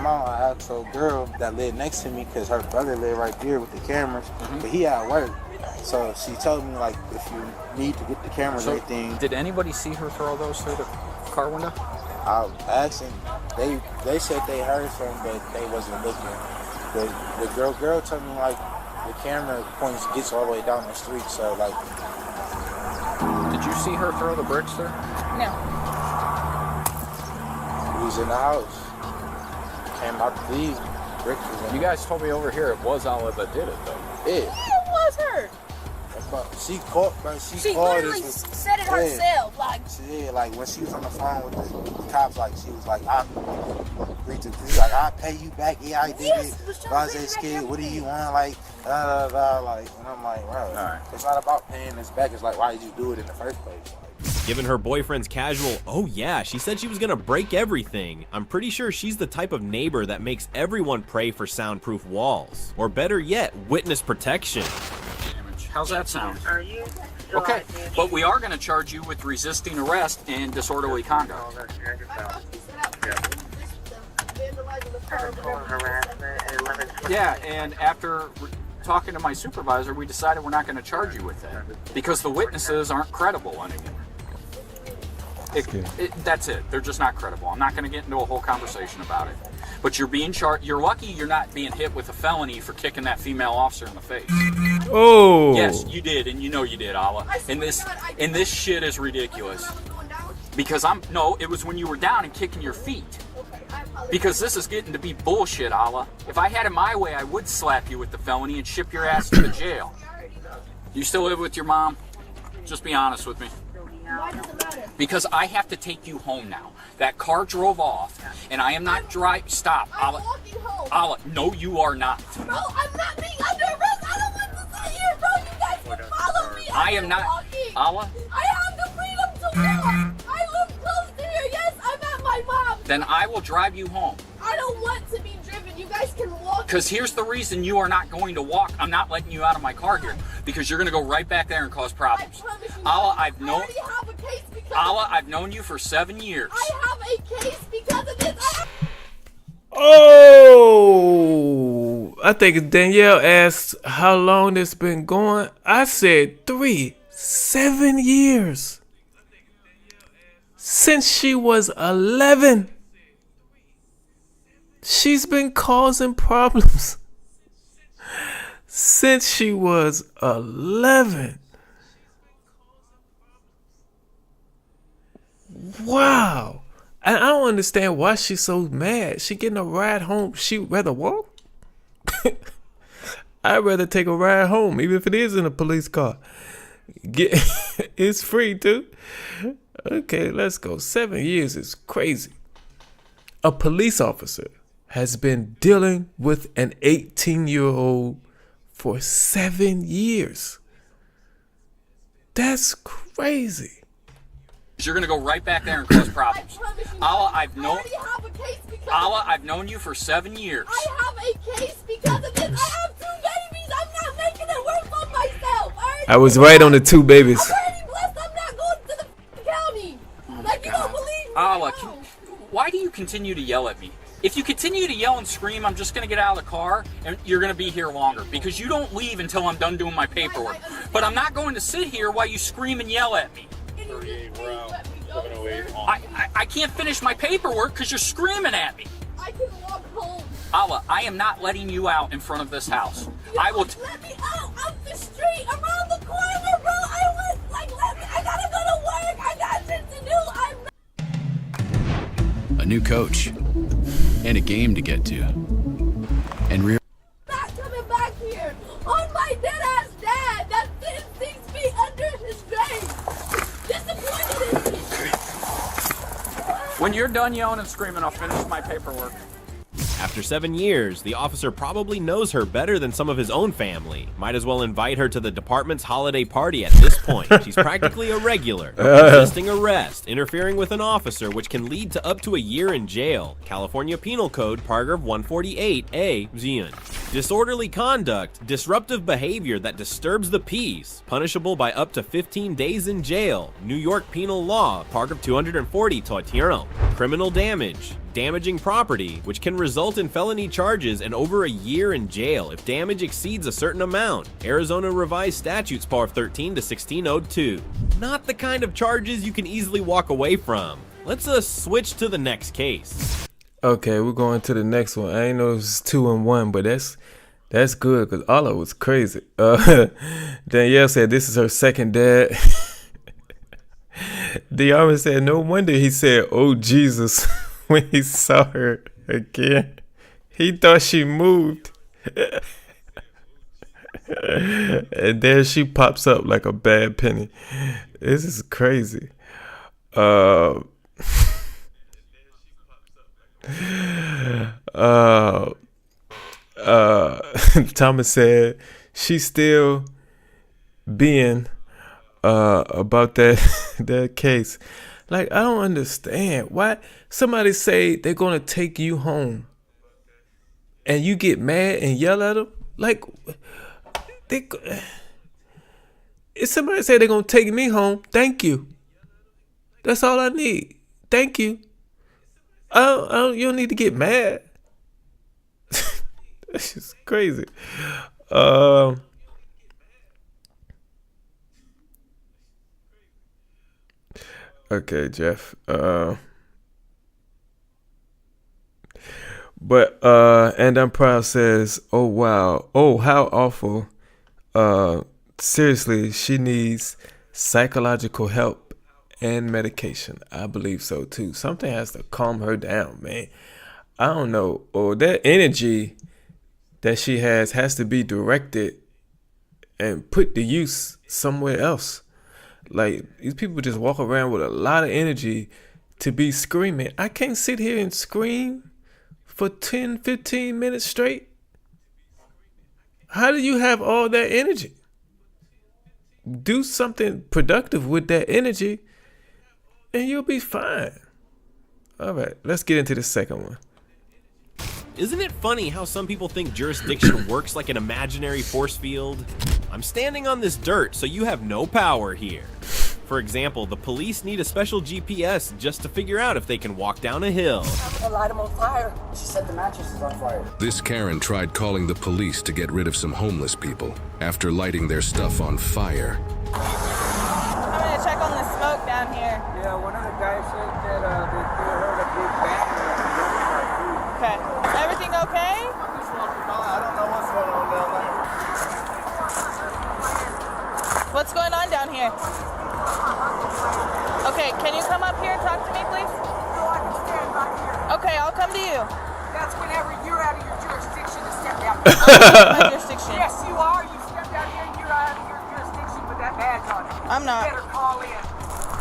Speaker 10: out, I asked a girl that lived next to me because her brother lived right there with the cameras, but he at work. So she told me like, if you need to get the cameras and everything.
Speaker 11: Did anybody see her throw those through the car window?
Speaker 10: I asked them. They said they heard something, but they wasn't looking. The girl told me like the camera points gets all the way down the street. So like.
Speaker 11: Did you see her throw the bricks there?
Speaker 7: No.
Speaker 10: We was in the house. Came out to leave. Bricks was in.
Speaker 11: You guys told me over here it was Olive that did it though.
Speaker 10: Yeah.
Speaker 7: It was her.
Speaker 10: She called.
Speaker 7: She literally said it herself. Like,
Speaker 10: like when she was on the phone with the cops, like she was like, "I'll pay you back." Yeah, I did it. Blase skid. What do you want? Like, like, and I'm like, bro, it's not about paying this back. It's like, why did you do it in the first place?
Speaker 9: Given her boyfriend's casual, oh yeah, she said she was gonna break everything. I'm pretty sure she's the type of neighbor that makes everyone pray for soundproof walls. Or better yet, witness protection.
Speaker 11: How's that sound? Okay, but we are going to charge you with resisting arrest and disorderly conduct. Yeah, and after talking to my supervisor, we decided we're not going to charge you with that because the witnesses aren't credible anymore. That's it. They're just not credible. I'm not going to get into a whole conversation about it. But you're being charged. You're lucky you're not being hit with a felony for kicking that female officer in the face.
Speaker 1: Oh.
Speaker 11: Yes, you did, and you know you did, Allah. And this shit is ridiculous. Because it was when you were down and kicking your feet. Because this is getting to be bullshit, Allah. If I had it my way, I would slap you with the felony and ship your ass to the jail. You still live with your mom? Just be honest with me. Because I have to take you home now. That car drove off, and I am not driving. Stop, Allah. Allah, no, you are not.
Speaker 7: Bro, I'm not being under arrest. I don't want to sit here, bro. You guys can follow me.
Speaker 11: I am not. Allah.
Speaker 7: I have the freedom to walk. I live close to here. Yes, I'm at my mom's.
Speaker 11: Then I will drive you home.
Speaker 7: I don't want to be driven. You guys can walk.
Speaker 11: Because here's the reason you are not going to walk. I'm not letting you out of my car here. Because you're going to go right back there and cause problems. Allah, I've known you for 7 years.
Speaker 7: I have a case because of this.
Speaker 1: Oh, I think Danielle asked how long this been going. I said 7 years. Since she was 11. She's been causing problems since she was 11. Wow. And I don't understand why she's so mad. She getting a ride home. She'd rather walk? I'd rather take a ride home, even if it is in a police car. It's free too. Okay, let's go. 7 years is crazy. A police officer has been dealing with an 18-year-old for 7 years. That's crazy.
Speaker 11: You're going to go right back there and cause problems. Allah, I've known you for 7 years.
Speaker 7: I have a case because of this. I have 2 babies. I'm not making it work on myself.
Speaker 1: I was right on the 2 babies.
Speaker 7: I'm already blessed. I'm not going to the county. Like, you don't believe me.
Speaker 11: Ala, why do you continue to yell at me? If you continue to yell and scream, I'm just going to get out of the car and you're going to be here longer because you don't leave until I'm done doing my paperwork. But I'm not going to sit here while you scream and yell at me.
Speaker 5: 38, we're out. 708.
Speaker 11: I can't finish my paperwork because you're screaming at me.
Speaker 7: I can walk home.
Speaker 11: Ala, I am not letting you out in front of this house. I will.
Speaker 7: Let me out the street, around the corner, bro. Let me. I gotta go to work. I got shit to do.
Speaker 17: A new coach and a game to get to. And
Speaker 7: Not coming back here on my dead ass dad that's sitting 6 feet under his grave. Disappointed in me.
Speaker 11: When you're done yelling and screaming, I'll finish my paperwork.
Speaker 9: After 7 years, the officer probably knows her better than some of his own family. Might as well invite her to the department's holiday party at this point. She's practically a regular. Resisting arrest, interfering with an officer, which can lead to up to a year in jail. California Penal Code, paragraph 148A, Zion. Disorderly conduct, disruptive behavior that disturbs the peace, punishable by up to 15 days in jail. New York Penal Law, paragraph 240, Tortiro. Criminal damage, damaging property, which can result in felony charges and over a year in jail if damage exceeds a certain amount. Arizona Revised Statutes, paragraph 13 to 1602. Not the kind of charges you can easily walk away from. Let's switch to the next case.
Speaker 1: Okay, we're going to the next one. I ain't know it was 2 and 1, but that's good because Alla was crazy. Danielle said this is her second dad. Diarma said no wonder he said, "Oh Jesus," when he saw her again. He thought she moved. And there she pops up like a bad penny. This is crazy. Thomas said she's still being about that case. Like, I don't understand why somebody say they're gonna take you home and you get mad and yell at them. Like, if somebody say they're gonna take me home, thank you. That's all I need. Thank you. You don't need to get mad. That's just crazy. Okay, Jeff. And I'm proud says, "Oh wow. Oh, how awful. Seriously, she needs psychological help and medication." I believe so too. Something has to calm her down, man. I don't know. Or that energy that she has to be directed and put to use somewhere else. Like, these people just walk around with a lot of energy to be screaming. I can't sit here and scream for 10, 15 minutes straight. How do you have all that energy? Do something productive with that energy and you'll be fine. All right, let's get into the second one.
Speaker 9: Isn't it funny how some people think jurisdiction works like an imaginary force field? I'm standing on this dirt, so you have no power here. For example, the police need a special GPS just to figure out if they can walk down a hill.
Speaker 14: I light him on fire. She said the mattress is on fire.
Speaker 6: This Karen tried calling the police to get rid of some homeless people after lighting their stuff on fire.
Speaker 18: I'm gonna check on the smoke down here.
Speaker 10: Yeah, one of the guys said that they heard a big bang.
Speaker 18: Okay. Everything okay?
Speaker 10: I'm just walking by. I don't know what's going on down there.
Speaker 18: What's going on down here? Okay, can you come up here and talk to me, please?
Speaker 14: No, I can stand right here.
Speaker 18: Okay, I'll come to you.
Speaker 14: That's whenever you're out of your jurisdiction to step down
Speaker 18: I'm out of my jurisdiction.
Speaker 14: Yes, you are. You stepped out here and you're out of your jurisdiction with that badge on it.
Speaker 18: I'm not.
Speaker 14: You better call in.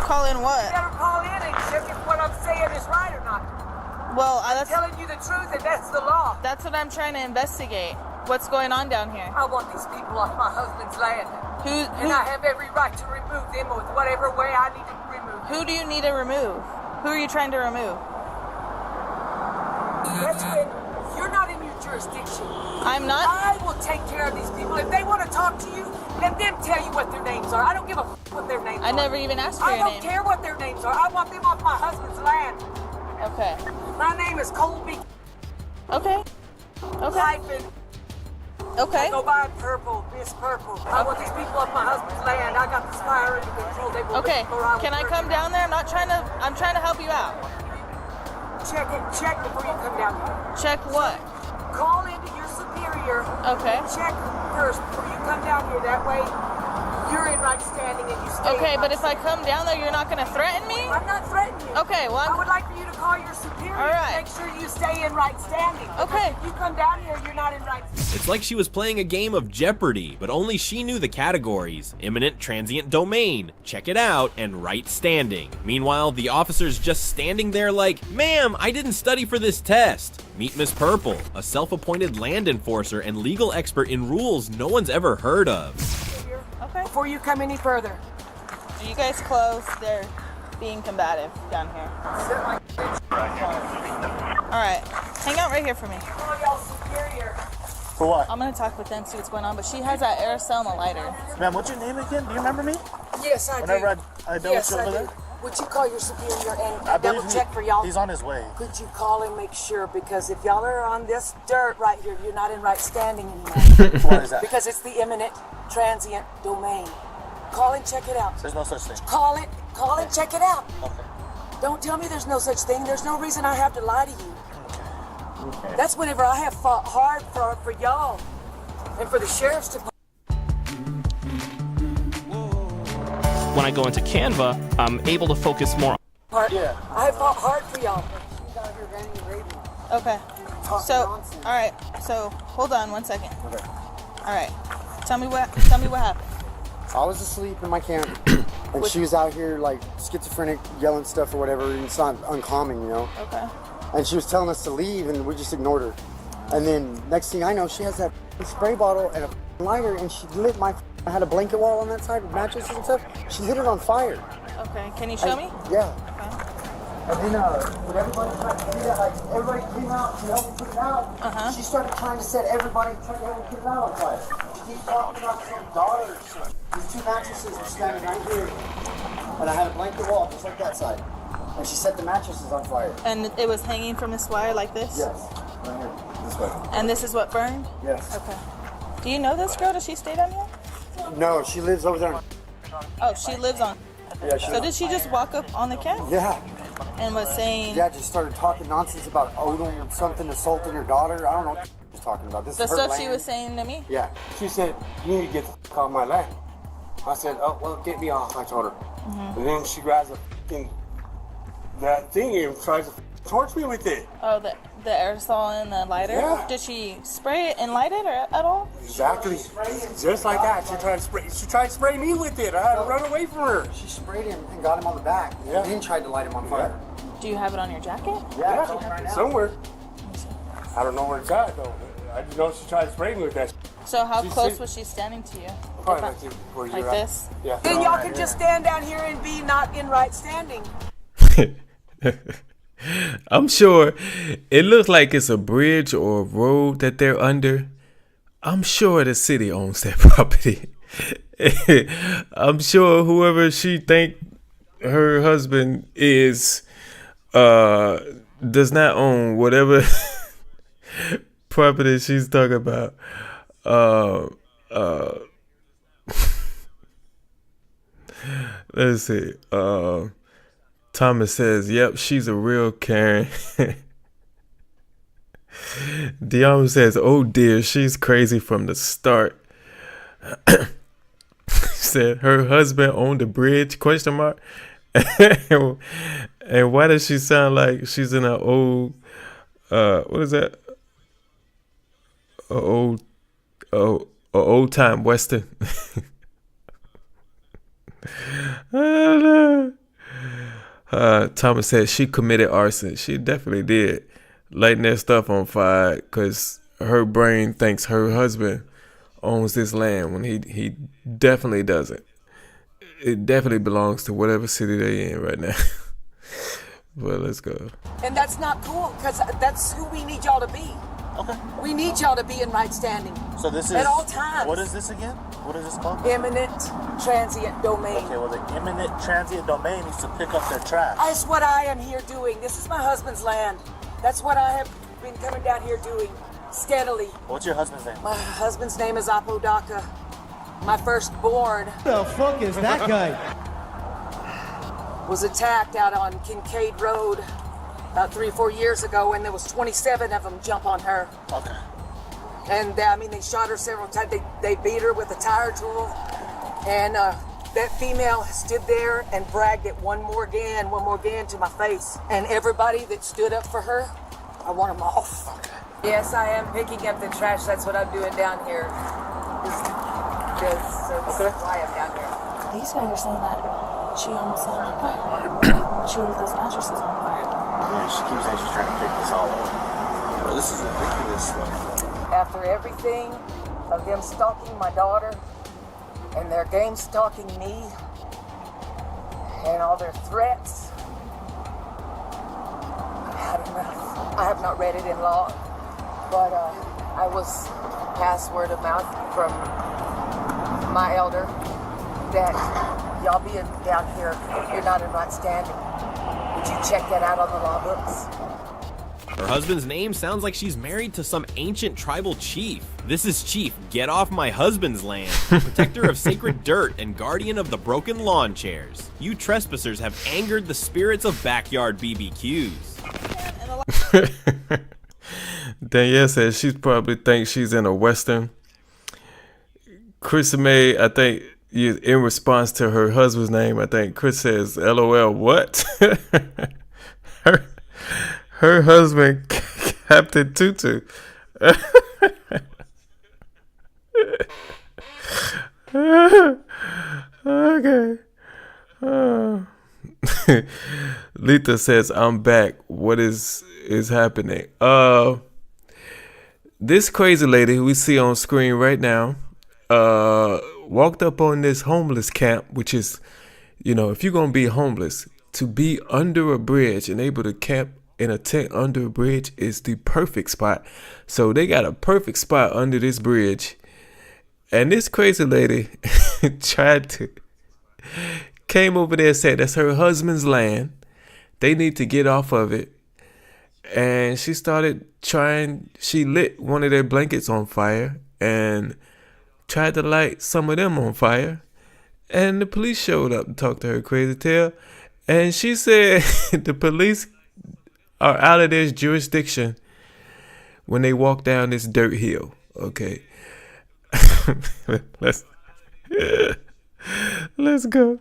Speaker 18: Call in what?
Speaker 14: You better call in and check if what I'm saying is right or not.
Speaker 18: Well,
Speaker 14: I'm telling you the truth, and that's the law.
Speaker 18: That's what I'm trying to investigate. What's going on down here?
Speaker 14: I want these people off my husband's land. And I have every right to remove them with whatever way I need to remove them.
Speaker 18: Who do you need to remove? Who are you trying to remove?
Speaker 14: That's when you're not in your
Speaker 19: jurisdiction.
Speaker 18: I'm not.
Speaker 19: I will take care of these people. If they want to talk to you, let them tell you what their names are. I don't give a what their names are.
Speaker 18: I never even asked for your name.
Speaker 19: I don't care what their names are. I want them off my husband's land.
Speaker 18: Okay.
Speaker 19: My name is Colby.
Speaker 18: Okay. Okay.
Speaker 19: Hyphen.
Speaker 18: Okay.
Speaker 19: I go by Purple, Miss Purple. I want these people off my husband's land. I got this fire under control. They will
Speaker 18: Okay. Can I come down there? I'm trying to help you out.
Speaker 19: Check before you come down here.
Speaker 18: Check what?
Speaker 19: Call into your superior.
Speaker 18: Okay.
Speaker 19: Check first before you come down here. That way, you're in right standing and you stay.
Speaker 18: Okay, but if I come down there, you're not going to threaten me?
Speaker 19: I'm not threatening you.
Speaker 18: Okay, well,
Speaker 19: I would like for you to call your superior.
Speaker 18: All right.
Speaker 19: Make sure you stay in right standing.
Speaker 18: Okay.
Speaker 19: If you come down here, you're not in right standing.
Speaker 9: It's like she was playing a game of Jeopardy, but only she knew the categories: imminent transient domain, check it out, and right standing. Meanwhile, the officer's just standing there like, ma'am, I didn't study for this test. Meet Miss Purple, a self-appointed land enforcer and legal expert in rules no one's ever heard of.
Speaker 19: Okay. Before you come any further.
Speaker 18: Are you guys close? They're being combative down here. Alright, hang out right here for me.
Speaker 19: Call y'all superior.
Speaker 10: For what?
Speaker 18: I'm gonna talk with them, see what's going on, but she has that aerosol and a lighter.
Speaker 10: Ma'am, what's your name again? Do you remember me?
Speaker 19: Yes, I
Speaker 10: Whenever
Speaker 19: do.
Speaker 10: I dealt
Speaker 19: Yes,
Speaker 10: with you
Speaker 19: I
Speaker 10: over
Speaker 19: do.
Speaker 10: there?
Speaker 19: Would you call your superior and
Speaker 10: I believe
Speaker 19: double check for y'all?
Speaker 10: He's on his way.
Speaker 19: Could you call and make sure? Because if y'all are on this dirt right here, you're not in right standing anymore.
Speaker 10: What is that?
Speaker 19: Because it's the imminent transient domain. Call and check it out.
Speaker 10: There's no such thing.
Speaker 19: Call and check it out.
Speaker 10: Okay.
Speaker 19: Don't tell me there's no such thing. There's no reason I have to lie to you.
Speaker 10: Okay.
Speaker 19: That's whenever I have fought hard for y'all and for the sheriff's department.
Speaker 20: When I go into Canva, I'm able to focus more.
Speaker 19: Yeah. I have fought hard for y'all.
Speaker 18: Okay. So, alright, so hold on 1 second.
Speaker 10: Okay.
Speaker 18: Alright. Tell me what happened.
Speaker 21: I was asleep in my camp, and she was out here like schizophrenic, yelling stuff or whatever, and it's not uncommon, you know.
Speaker 18: Okay.
Speaker 21: And she was telling us to leave, and we just ignored her. And then next thing I know, she has that spray bottle and a lighter, and she lit my. I had a blanket wall on that side with mattresses and stuff. She lit it on fire.
Speaker 18: Okay. Can you show me?
Speaker 21: Yeah.
Speaker 18: Okay.
Speaker 21: And then when everybody tried to do that, like everybody came out to help me put it out. She started trying to set everybody, trying to help me put it out on fire. She keeps talking about some daughter or something. These two mattresses were standing right here, and I had a blanket wall just like that side. And she set the mattresses on fire.
Speaker 18: And it was hanging from this wire like this?
Speaker 21: Yes, right here, this way.
Speaker 18: And this is what burned?
Speaker 21: Yes.
Speaker 18: Okay. Do you know this girl? Does she stay down here?
Speaker 21: No, she lives over there.
Speaker 18: Oh, she lives on.
Speaker 21: Yeah,
Speaker 18: So did she just walk up on the camp?
Speaker 21: Yeah.
Speaker 18: And was saying.
Speaker 21: Yeah, just started talking nonsense about Odom something assaulting her daughter. I don't know what she was talking about. This
Speaker 18: The
Speaker 21: is her
Speaker 18: stuff she
Speaker 21: land.
Speaker 18: was saying to me?
Speaker 21: Yeah. She said, "You need to get the f off my land." I said, "Oh, well, get me off," I told her.
Speaker 18: Mhm.
Speaker 21: And then she grabs that thing and tries to torch me with it.
Speaker 18: Oh, the aerosol and the lighter?
Speaker 21: Yeah.
Speaker 18: Did she spray it and light it or at all?
Speaker 21: Exactly. Just like that. She tried to spray me with it. I had to run away from her. She sprayed him and got him on the back. Yeah. And then tried to light him on fire.
Speaker 18: Do you have it on your jacket?
Speaker 21: Yeah, somewhere. I don't know where it's at though. I just know she tried to spray me with that.
Speaker 18: So how
Speaker 21: She
Speaker 18: close
Speaker 21: said-
Speaker 18: was she standing to you?
Speaker 21: Probably like where
Speaker 18: Like
Speaker 21: you're
Speaker 18: this?
Speaker 21: at. Yeah.
Speaker 19: Then y'all can just stand down here and be not in right standing.
Speaker 1: I'm sure it looks like it's a bridge or a road that they're under. I'm sure the city owns that property. I'm sure whoever she think her husband is does not own whatever property she's talking about. Let's see. Thomas says, "Yep, she's a real Karen." Dion says, "Oh dear, she's crazy from the start." Said her husband owned a bridge? Question mark. And why does she sound like she's in an old? What is that? A old time western. I don't know. Thomas said she committed arson. She definitely did, lighting that stuff on fire because her brain thinks her husband owns this land when he definitely doesn't. It definitely belongs to whatever city they in right now. But let's go.
Speaker 19: And that's not cool, because that's who we need y'all to be. Okay. We need y'all to be in right standing.
Speaker 21: So this is
Speaker 19: at all times.
Speaker 21: What is this again? What is this called?
Speaker 19: Eminent transient domain.
Speaker 21: Okay, well the eminent transient domain needs to pick up their trash.
Speaker 19: That's what I am here doing. This is my husband's land. That's what I have been coming down here doing steadily.
Speaker 21: What's your husband's name?
Speaker 19: My husband's name is Apodaka. My firstborn.
Speaker 21: Who the fuck is that guy?
Speaker 19: Was attacked out on Kincaid Road about 3 or 4 years ago, and there was 27 of them jump on her.
Speaker 21: Okay.
Speaker 19: And I mean, they shot her several times. They beat her with a tire tool, and that female stood there and bragged it one more again to my face. And everybody that stood up for her, I want them off. Okay. Yes, I am picking up the trash. That's what I'm doing down here. That's why I'm down here.
Speaker 3: These guys are saying that she almost set on fire. She left those mattresses on fire.
Speaker 21: Yeah, she keeps saying she's trying to pick this all up. Well, this is ridiculous stuff.
Speaker 19: After everything of them stalking my daughter and their game stalking me and all their threats, I've had enough. I have not read it in law, but I was passed word of mouth from my elder that y'all being down here, you're not in right standing. Would you check that out on the law books?
Speaker 9: Her husband's name sounds like she's married to some ancient tribal chief. This is Chief, get off my husband's land, protector of sacred dirt and guardian of the broken lawn chairs. You trespassers have angered the spirits of backyard BBQs.
Speaker 1: Danielle says she probably thinks she's in a Western. Chris May, I think, in response to her husband's name, I think Chris says, LOL, what? Her husband, Captain Tutu. Okay. Letha says, I'm back. What is happening? This crazy lady who we see on screen right now walked up on this homeless camp, which is, if you're going to be homeless, to be under a bridge and able to camp in a tent under a bridge is the perfect spot. So they got a perfect spot under this bridge. And this crazy lady came over there and said that's her husband's land. They need to get off of it. And she lit one of their blankets on fire and tried to light some of them on fire. And the police showed up to talk to her crazy tail. And she said the police are out of their jurisdiction when they walk down this dirt hill. Okay. Let's go.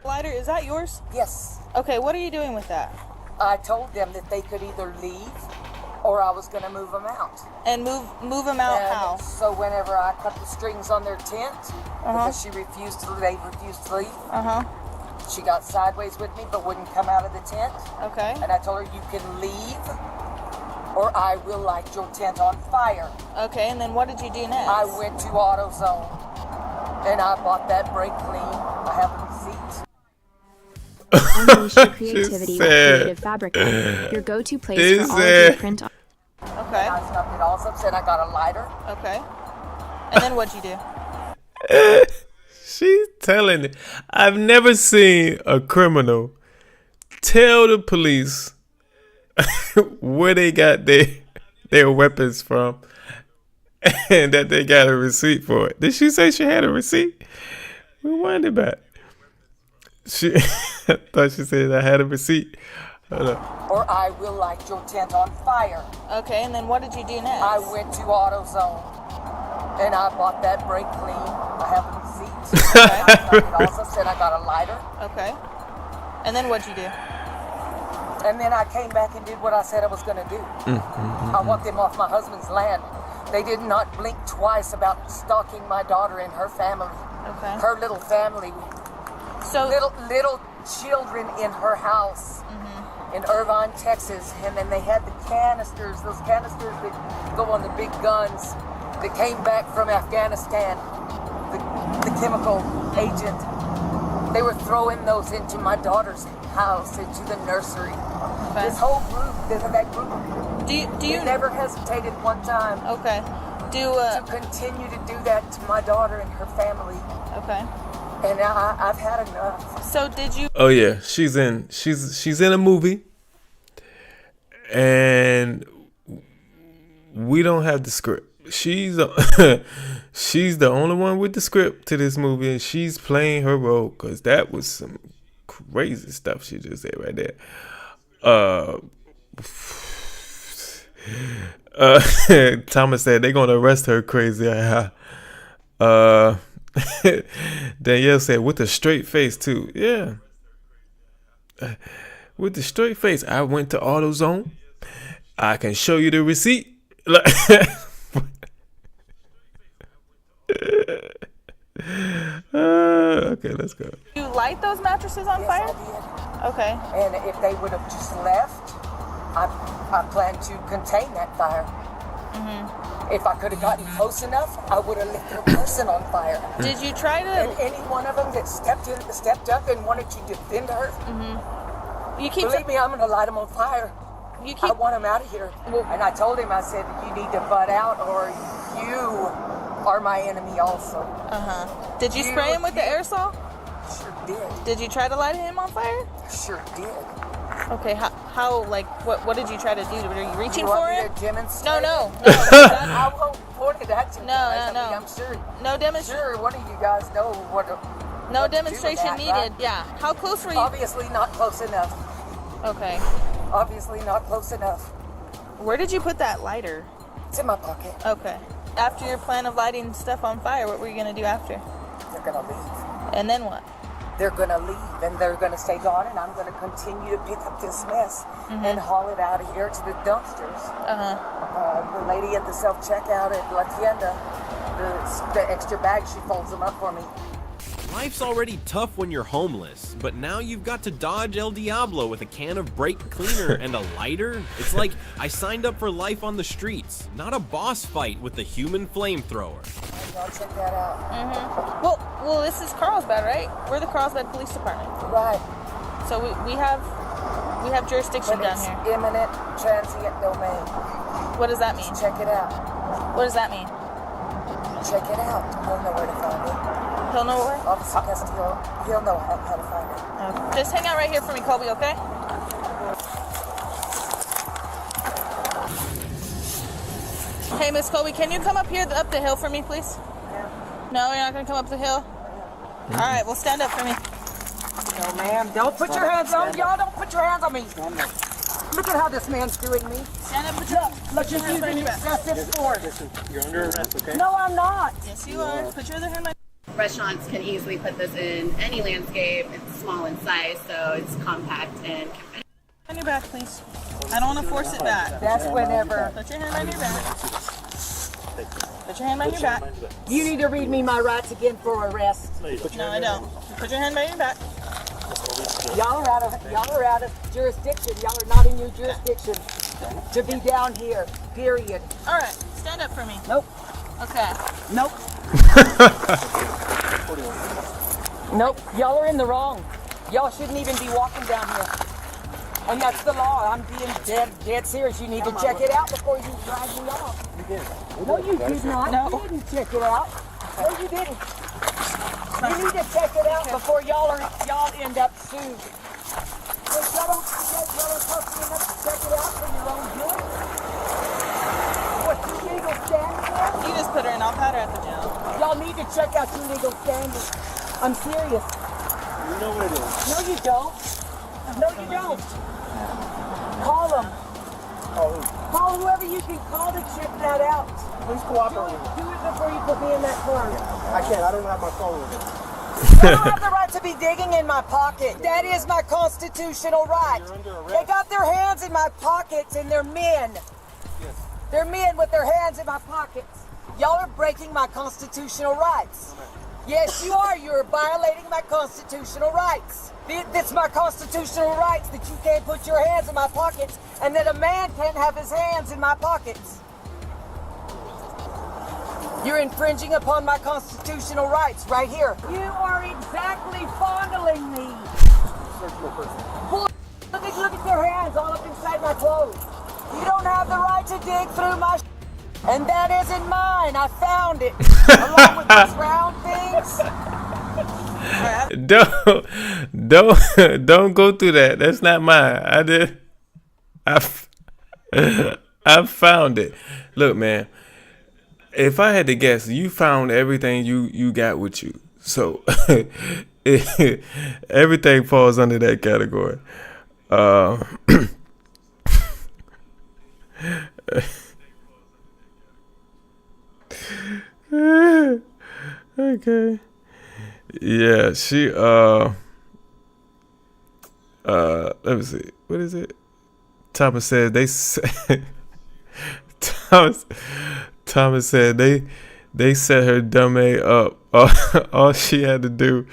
Speaker 18: Lighter, is that yours?
Speaker 19: Yes.
Speaker 18: Okay, what are you doing with that?
Speaker 19: I told them that they could either leave or I was going to move them out.
Speaker 18: And move them out how?
Speaker 19: So whenever I cut the strings on their tent, because they refused to leave. She got sideways with me but wouldn't come out of the tent.
Speaker 18: Okay.
Speaker 19: And I told her, you can leave or I will light your tent on fire.
Speaker 18: Okay, and then what did you do next?
Speaker 19: I went to AutoZone and I bought that brake clean. I have a receipt.
Speaker 22: Unleash your creativity with Creative Fabric, your go-to place for all of your print.
Speaker 19: Okay. I stopped it all up, said I got a lighter.
Speaker 18: Okay. And then what'd you do?
Speaker 1: She's telling it. I've never seen a criminal tell the police where they got their weapons from and that they got a receipt for it. Did she say she had a receipt? We wondered about it. I thought she said I had a receipt.
Speaker 19: Or I will light your tent on fire.
Speaker 18: Okay, and then what did you do next?
Speaker 19: I went to AutoZone and I bought that brake clean. I have a receipt. I also said I got a lighter.
Speaker 18: Okay. And then what'd you do?
Speaker 19: And then I came back and did what I said I was going to do. I want them off my husband's land. They did not blink twice about stalking my daughter and her family.
Speaker 18: Okay.
Speaker 19: Her little family.
Speaker 18: So
Speaker 19: little children in her house in Irvine, Texas. And then they had the canisters, those canisters that go on the big guns that came back from Afghanistan, the chemical agent. They were throwing those into my daughter's house, into the nursery. Okay. This whole group, that group.
Speaker 18: Do you
Speaker 19: never hesitated one time?
Speaker 18: Okay.
Speaker 19: To continue to do that to my daughter and her family.
Speaker 18: Okay.
Speaker 19: And I've had enough.
Speaker 18: So did you?
Speaker 1: Oh yeah, she's in a movie, and we don't have the script. She's she's the only one with the script to this movie, and she's playing her role because that was some crazy stuff she just said right there. Thomas said they're gonna arrest her crazy. Danielle said with a straight face too. Yeah, with the straight face. I went to AutoZone. I can show you the receipt. Okay, let's go.
Speaker 18: You light those mattresses on fire?
Speaker 19: I did.
Speaker 18: Okay.
Speaker 19: And if they would have just left, I plan to contain that fire. If I could have gotten close enough, I would have lit their person on fire.
Speaker 18: Did you try to?
Speaker 19: And any one of them that stepped up and wanted to defend her,
Speaker 18: you keep
Speaker 19: believe me, I'm going to light them on fire. I want them out of here. And I told him, I said, you need to butt out or you are my enemy also.
Speaker 18: Did you spray him with the aerosol?
Speaker 19: Sure did.
Speaker 18: Did you try to light him on fire?
Speaker 19: Sure did.
Speaker 18: Okay, how like, what did you try to do? Were you reaching
Speaker 19: You want
Speaker 18: for
Speaker 19: me
Speaker 18: him?
Speaker 19: to demonstrate?
Speaker 18: No.
Speaker 19: I won't point it at you.
Speaker 18: No.
Speaker 19: I'm sure.
Speaker 18: No demonstration.
Speaker 19: Sure, one of you guys know what.
Speaker 18: No
Speaker 19: what to do with
Speaker 18: demonstration
Speaker 19: that,
Speaker 18: needed.
Speaker 19: right?
Speaker 18: Yeah. How close were you?
Speaker 19: Obviously not close enough.
Speaker 18: Okay.
Speaker 19: Obviously not close enough.
Speaker 18: Where did you put that lighter?
Speaker 19: It's in my pocket.
Speaker 18: Okay. After your plan of lighting stuff on fire, what were you gonna do after?
Speaker 19: They're gonna leave.
Speaker 18: And then what?
Speaker 19: They're gonna leave and they're gonna stay gone, and I'm gonna continue to pick up this mess and haul it out of here to the dumpsters. The lady at the self-checkout at La Tienda, the extra bag, she folds them up for me.
Speaker 9: Life's already tough when you're homeless, but now you've got to dodge El Diablo with a can of brake cleaner and a lighter? It's like I signed up for life on the streets, not a boss fight with a human flamethrower.
Speaker 19: Y'all check that out.
Speaker 18: Well, this is Carlsbad, right? We're the Carlsbad Police Department.
Speaker 19: Right.
Speaker 18: So we have jurisdiction
Speaker 19: But
Speaker 18: down
Speaker 19: it's
Speaker 18: here.
Speaker 19: imminent transient domain.
Speaker 18: What does that mean?
Speaker 19: Just check it out.
Speaker 18: What does that mean?
Speaker 19: Check it out. He'll know where to find it.
Speaker 18: He'll know where?
Speaker 19: Officer Castillo, he'll know how to find it.
Speaker 18: Just hang out right here for me, Colby, okay? Hey, Miss Colby, can you come up here, up the hill for me, please? No, you're not gonna come up the hill? All right, well, stand up for me.
Speaker 19: No, ma'am. Don't put your hands on me. Y'all don't put your hands on me. Look at how this man's doing me.
Speaker 18: Stand up, put your
Speaker 19: Look, you're using excessive force.
Speaker 21: You're under arrest, okay?
Speaker 19: No, I'm not.
Speaker 18: Yes, you are. Put your other hand on.
Speaker 2: Restaurants can easily put this in any landscape. It's small in size, so it's compact and.
Speaker 18: On your back, please. I don't want to force it back.
Speaker 19: That's whenever.
Speaker 18: Put your hand on your back. Put your hand on your back.
Speaker 19: You need to read me my rights again for arrest.
Speaker 18: No, I don't. Put your hand by your back.
Speaker 19: Y'all are out of jurisdiction. Y'all are not in your jurisdiction to be down here. Period.
Speaker 18: All right, stand up for me.
Speaker 19: Nope.
Speaker 18: Okay.
Speaker 19: Nope. Nope. Y'all are in the wrong. Y'all shouldn't even be walking down here. And that's the law. I'm being dead serious. You need to check it out before you drag me off.
Speaker 21: You did.
Speaker 19: No, you did not.
Speaker 18: No.
Speaker 19: You didn't check it out. No, you didn't. You need to check it out before y'all end up sued. If y'all don't trust me enough to check it out for your own good, what's your legal standing there?
Speaker 18: You just put her in. I'll pat her at the jail.
Speaker 19: Y'all need to check out your legal standing. I'm serious.
Speaker 21: You know what it is.
Speaker 19: No, you don't. No, you don't. Call them. Call whoever you can call to check that out.
Speaker 21: Please cooperate with me.
Speaker 19: Do it before you put me in that car.
Speaker 21: I can't. I don't have my phone with me.
Speaker 19: You don't have the right to be digging in my pocket. That is my constitutional right.
Speaker 21: You're under arrest.
Speaker 19: They got their hands in my pockets and they're men.
Speaker 21: Yes.
Speaker 19: They're men with their hands in my pockets. Y'all are breaking my constitutional rights. Yes, you are. You're violating my constitutional rights. It's my constitutional rights that you can't put your hands in my pockets and that a man can't have his hands in my pockets. You're infringing upon my constitutional rights right here. You are exactly fondling me.
Speaker 21: Search my person.
Speaker 19: Boy, look at
Speaker 21: Take a look at your hands all up inside my clothes. You don't have the right to dig through my and that isn't mine. I found it. Along with these round things.
Speaker 1: Don't go through that. That's not mine. I found it. Look, man. If I had to guess, you found everything you got with you. So everything falls under that category. Okay. Yeah, she let me see. What is it? Thomas said Thomas said they set her dumb A up. All she had to do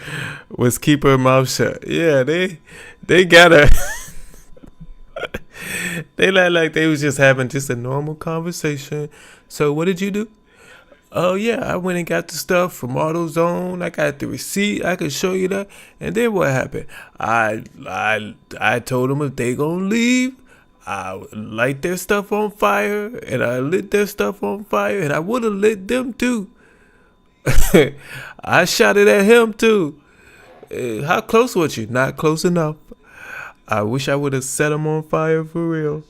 Speaker 1: was keep her mouth shut. Yeah, they got her. They like they was just having just a normal conversation. So what did you do? Oh yeah, I went and got the stuff from AutoZone. I got the receipt. I could show you that. And then what happened? I told them if they gonna leave, I would light their stuff on fire, and I lit their stuff on fire, and I would have lit them too. I shot it at him too. How close was you? Not close enough. I wish I would have set him on fire for real.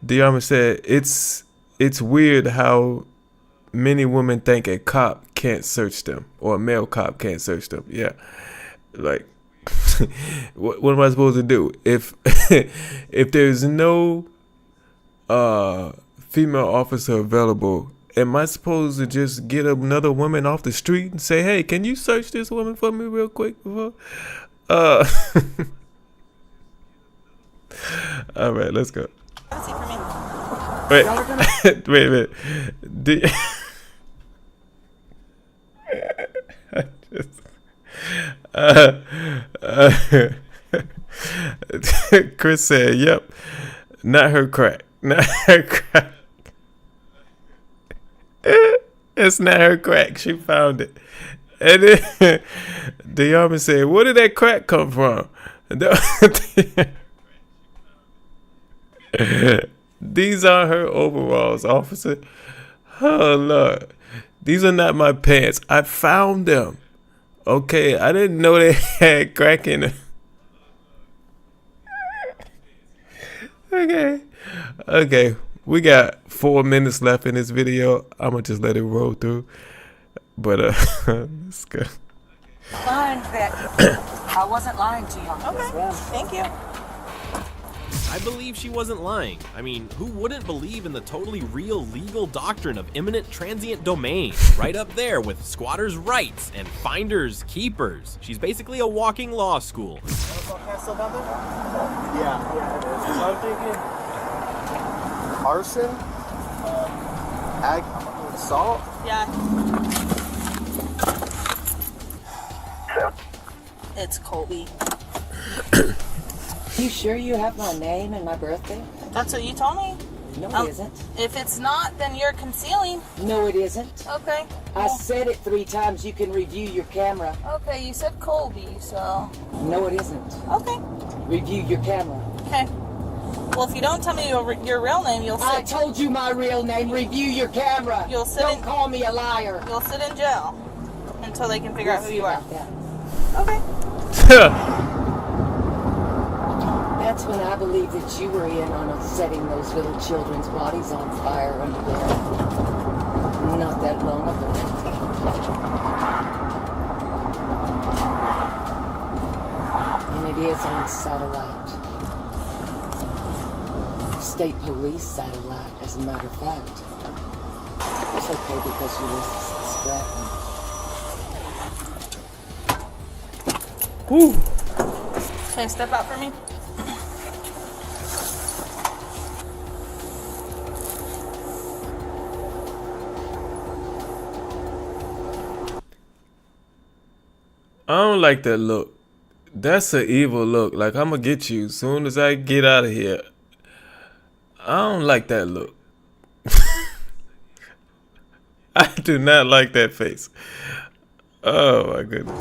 Speaker 1: Diarma said it's weird how many women think a cop can't search them, or a male cop can't search them. Yeah, like what am I supposed to do if if there's no female officer available? Am I supposed to just get another woman off the street and say, "Hey, can you search this woman for me real quick?" Before? All right, let's go. Wait, wait a minute. Chris said, "Yep, not her crack, not her crack. It's not her crack. She found it." And then the army said, "Where did that crack come from?" These are her overalls, officer. Oh Lord, these are not my pants. I found them. Okay, I didn't know they had crack in them. Okay. We got 4 minutes left in this video. I'm gonna just let it roll through. But let's go.
Speaker 21: Lying that I wasn't lying to you.
Speaker 18: Okay, thank you.
Speaker 9: I believe she wasn't lying. I mean, who wouldn't believe in the totally real legal doctrine of imminent transient domain? Right up there with squatters' rights and finders' keepers. She's basically a walking law school.
Speaker 21: Yeah, I'm thinking arson, assault.
Speaker 18: Yeah. It's Colby.
Speaker 21: You sure you have my name and my birthday?
Speaker 18: That's what you told me.
Speaker 21: No, it isn't.
Speaker 18: If it's not, then you're concealing.
Speaker 21: No, it isn't.
Speaker 18: Okay.
Speaker 21: I said it 3 times. You can review your camera.
Speaker 18: Okay, you said Colby, so.
Speaker 21: No, it isn't.
Speaker 18: Okay.
Speaker 21: Review your camera.
Speaker 18: Okay. Well, if you don't tell me your real name, you'll sit.
Speaker 21: I told you my real name. Review your camera.
Speaker 18: You'll sit.
Speaker 21: Don't call me a liar.
Speaker 18: You'll sit in jail until they can figure out who you are. Okay.
Speaker 21: That's when I believe that you were in on setting those little children's bodies on fire under there. Not that long ago. And it is on satellite. State police satellite, as a matter of fact. It's okay because you were scrapping.
Speaker 18: Woo. Can you step out for me?
Speaker 1: I don't like that look. That's an evil look. Like, I'm gonna get you as soon as I get out of here. I don't like that look. I do not like that face. Oh my goodness.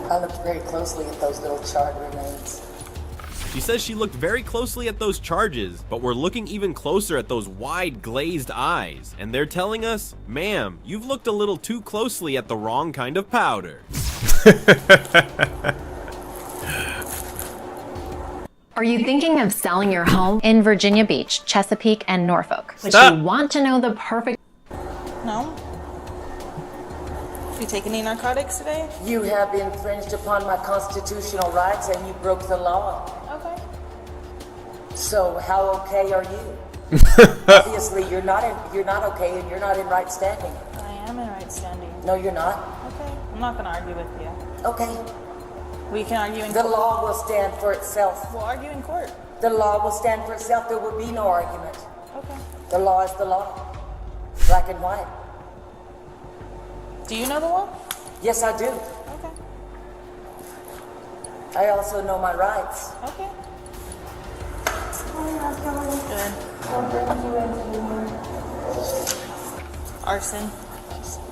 Speaker 21: I looked very closely at those little charred remains.
Speaker 9: She says she looked very closely at those charges, but we're looking even closer at those wide glazed eyes. And they're telling us, ma'am, you've looked a little too closely at the wrong kind of powder.
Speaker 16: Are you thinking of selling your home in Virginia Beach, Chesapeake, and Norfolk? But
Speaker 1: Stop.
Speaker 16: you want to know the perfect...
Speaker 18: No? You take any narcotics today?
Speaker 21: You have infringed upon my constitutional rights and you broke the law.
Speaker 18: Okay.
Speaker 21: So how okay are you? Obviously, you're not okay, and you're not in right standing.
Speaker 18: I am in right standing.
Speaker 21: No, you're not.
Speaker 18: Okay. I'm not going to argue with you.
Speaker 21: Okay.
Speaker 18: We can argue in
Speaker 21: The
Speaker 18: court.
Speaker 21: law will stand for itself.
Speaker 18: We'll argue in court.
Speaker 21: The law will stand for itself. There will be no argument.
Speaker 18: Okay.
Speaker 21: The law is the law. Black and white.
Speaker 18: Do you know the law?
Speaker 21: Yes, I do.
Speaker 18: Okay.
Speaker 21: I also know my rights.
Speaker 18: Okay. Arson.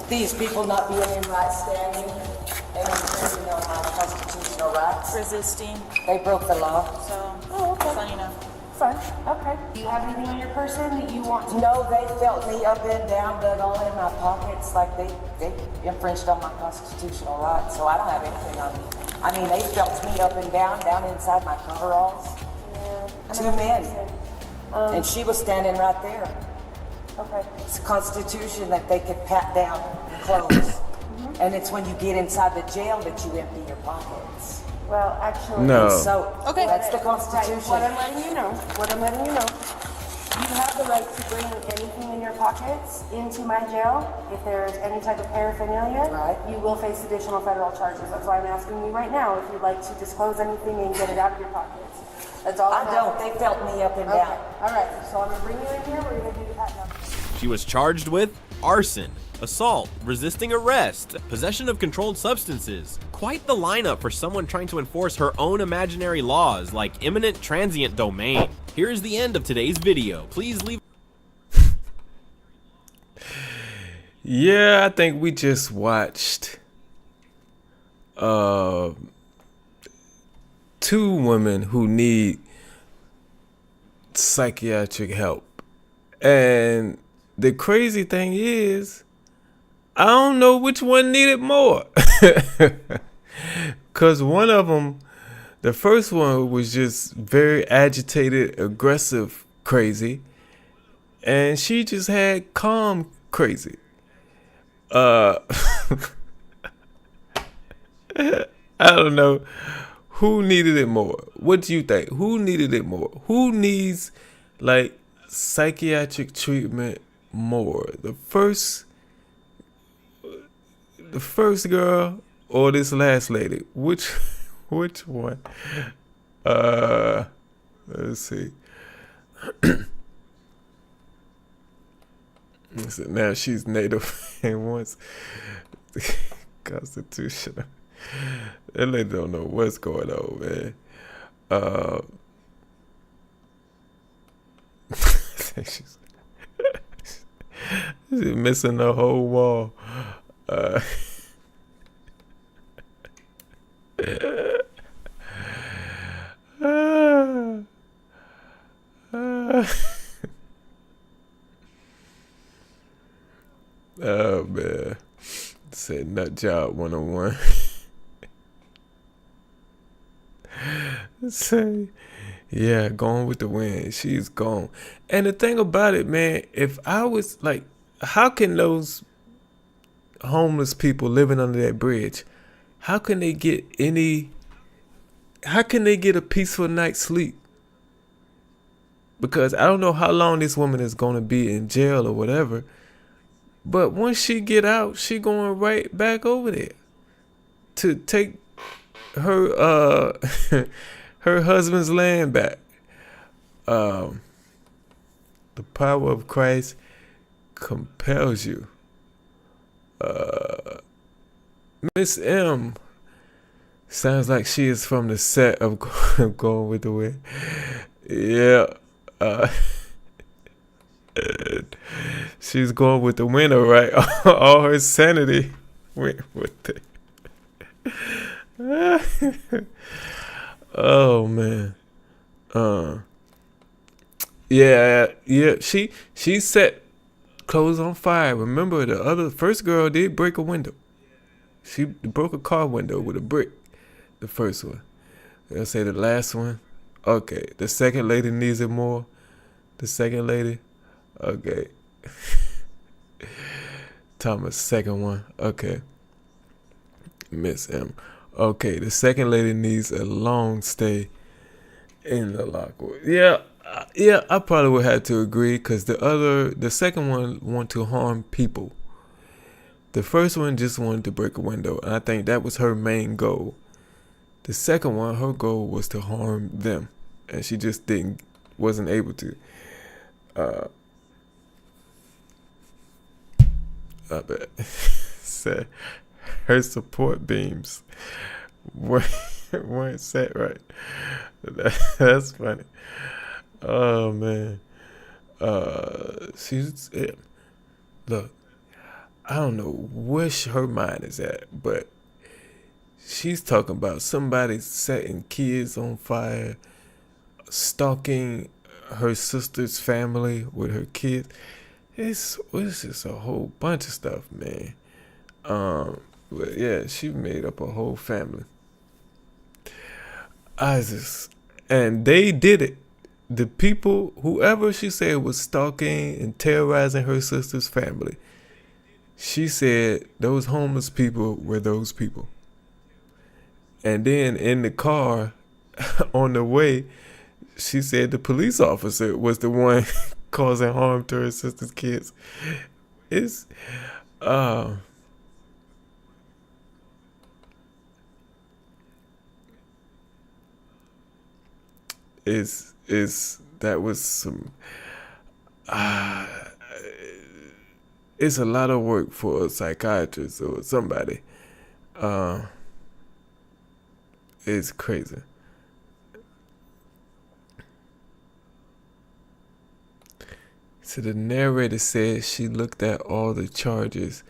Speaker 21: These people not being in right standing and infringing on my constitutional rights.
Speaker 18: Resisting.
Speaker 21: They broke the law.
Speaker 18: So, just letting you know.
Speaker 21: Fine. Okay.
Speaker 4: Do you have anything on your person that you want to?
Speaker 21: No, they felt me up and down, but all in my pockets, like they infringed on my constitutional rights. So I don't have anything on me. I mean, they felt me up and down inside my coveralls.
Speaker 4: Yeah.
Speaker 21: Two men. And she was standing right there.
Speaker 4: Okay.
Speaker 21: It's a constitution that they could pat down and close. And it's when you get inside the jail that you empty your pockets.
Speaker 4: Well, actually,
Speaker 1: No.
Speaker 21: So
Speaker 18: Okay.
Speaker 21: that's the Constitution.
Speaker 4: Right, what I'm letting you know, you have the right to bring anything in your pockets into my jail. If there's any type of paraphernalia,
Speaker 21: Right.
Speaker 4: you will face additional federal charges. That's why I'm asking you right now if you'd like to disclose anything and get it out of your pockets. That's all
Speaker 21: I
Speaker 4: I'm
Speaker 21: don't.
Speaker 4: asking.
Speaker 21: They felt me up and
Speaker 4: Okay.
Speaker 21: down.
Speaker 4: All right. So I'm gonna bring you in here. We're gonna do the pat down.
Speaker 9: She was charged with arson, assault, resisting arrest, possession of controlled substances. Quite the lineup for someone trying to enforce her own imaginary laws like imminent transient domain. Here is the end of today's video. Please leave.
Speaker 1: Yeah, I think we just watched two women who need psychiatric help. And the crazy thing is, I don't know which one needed more. Because one of them, the first one was just very agitated, aggressive, crazy. And she just had calm, crazy. I don't know who needed it more. What do you think? Who needed it more? Who needs like psychiatric treatment more? The first girl or this last lady? Which one? Let's see. So now she's native and wants constitutional. That lady don't know what's going on, man. she's missing the whole wall. Oh man, said nut job 101. Say, yeah, gone with the wind. She's gone. And the thing about it, man, if I was like, how can those homeless people living under that bridge, how can they get a peaceful night's sleep? Because I don't know how long this woman is going to be in jail or whatever. But once she get out, she going right back over there to take her her husband's land back. The power of Christ compels you. Miss M sounds like she is from the set of Going with the Wind. Yeah. She's going with the winner, right? All her sanity went with it. Oh man. Yeah. She set clothes on fire. Remember, the first girl did break a window. She broke a car window with a brick. The first one. I'll say the last one. Okay. The second lady needs it more. The second lady. Okay. Thomas, second one. Okay. Miss M. Okay, the second lady needs a long stay in the locker. Yeah, I probably would have to agree because the second one want to harm people. The first one just wanted to break a window, and I think that was her main goal. The second one, her goal was to harm them, and she just wasn't able to. I bet. Said her support beams weren't set right. That's funny. Oh man. Look, I don't know where her mind is at, but she's talking about somebody setting kids on fire, stalking her sister's family with her kids. It's just a whole bunch of stuff, man. But yeah, she made up a whole family. And they did it. The people, whoever she said was stalking and terrorizing her sister's family, she said those homeless people were those people. And then in the car, on the way, she said the police officer was the one causing harm to her sister's kids. It's that was some it's a lot of work for a psychiatrist or somebody. It's crazy. So the narrator said she looked at all the charges,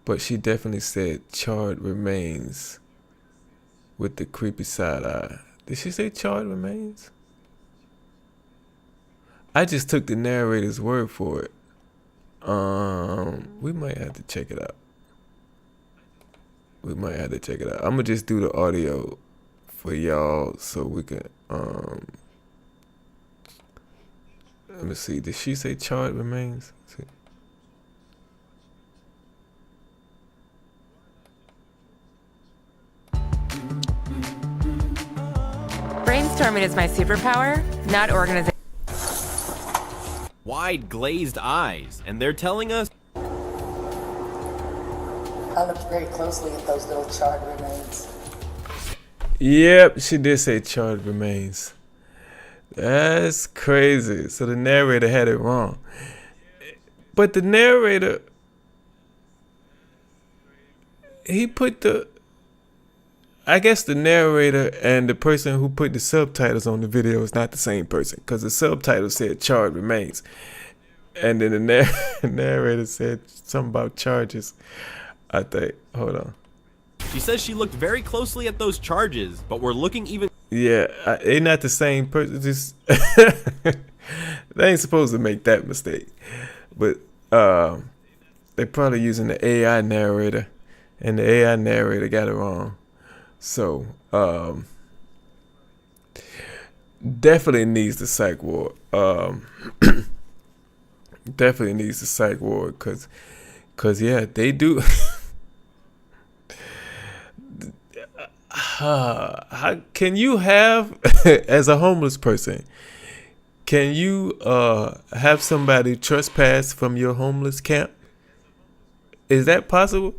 Speaker 1: but she definitely said charred remains with the creepy side eye. Did she say charred remains? I just took the narrator's word for it. We might have to check it out. I'm gonna just do the audio for y'all so we can let me see. Did she say charred remains?
Speaker 8: Brainstorming is my superpower, not organization.
Speaker 9: Wide glazed eyes, and they're telling us.
Speaker 19: I looked very closely at those little charred remains.
Speaker 1: Yep, she did say charred remains. That's crazy. So the narrator had it wrong. But the narrator, I guess the narrator and the person who put the subtitles on the video is not the same person, because the subtitles said charred remains. And then the narrator said something about charges, I think. Hold on.
Speaker 9: She says she looked very closely at those charges, but we're looking even.
Speaker 1: Yeah, they're not the same person. Just they ain't supposed to make that mistake. But they're probably using the AI narrator, and the AI narrator got it wrong. So definitely needs the psych ward. Definitely needs the psych ward, cause yeah, they do. How can you have, as a homeless person, can you have somebody trespass from your homeless camp? Is that possible?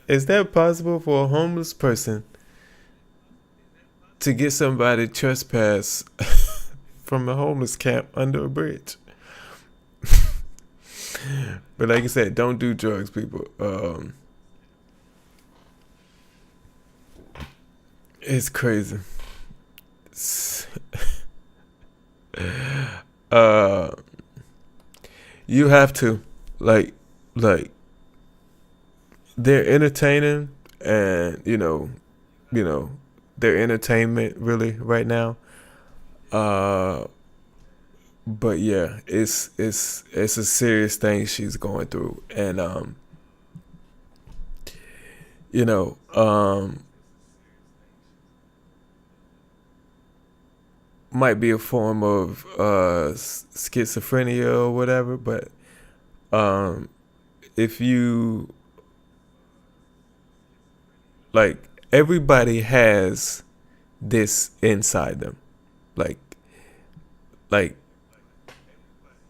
Speaker 1: Is that possible for a homeless person to get somebody trespass from a homeless camp under a bridge? But like I said, don't do drugs, people. It's crazy. You have to like they're entertaining and their entertainment really right now. But yeah, it's a serious thing she's going through, and might be a form of schizophrenia or whatever, but if you like, everybody has this inside them, like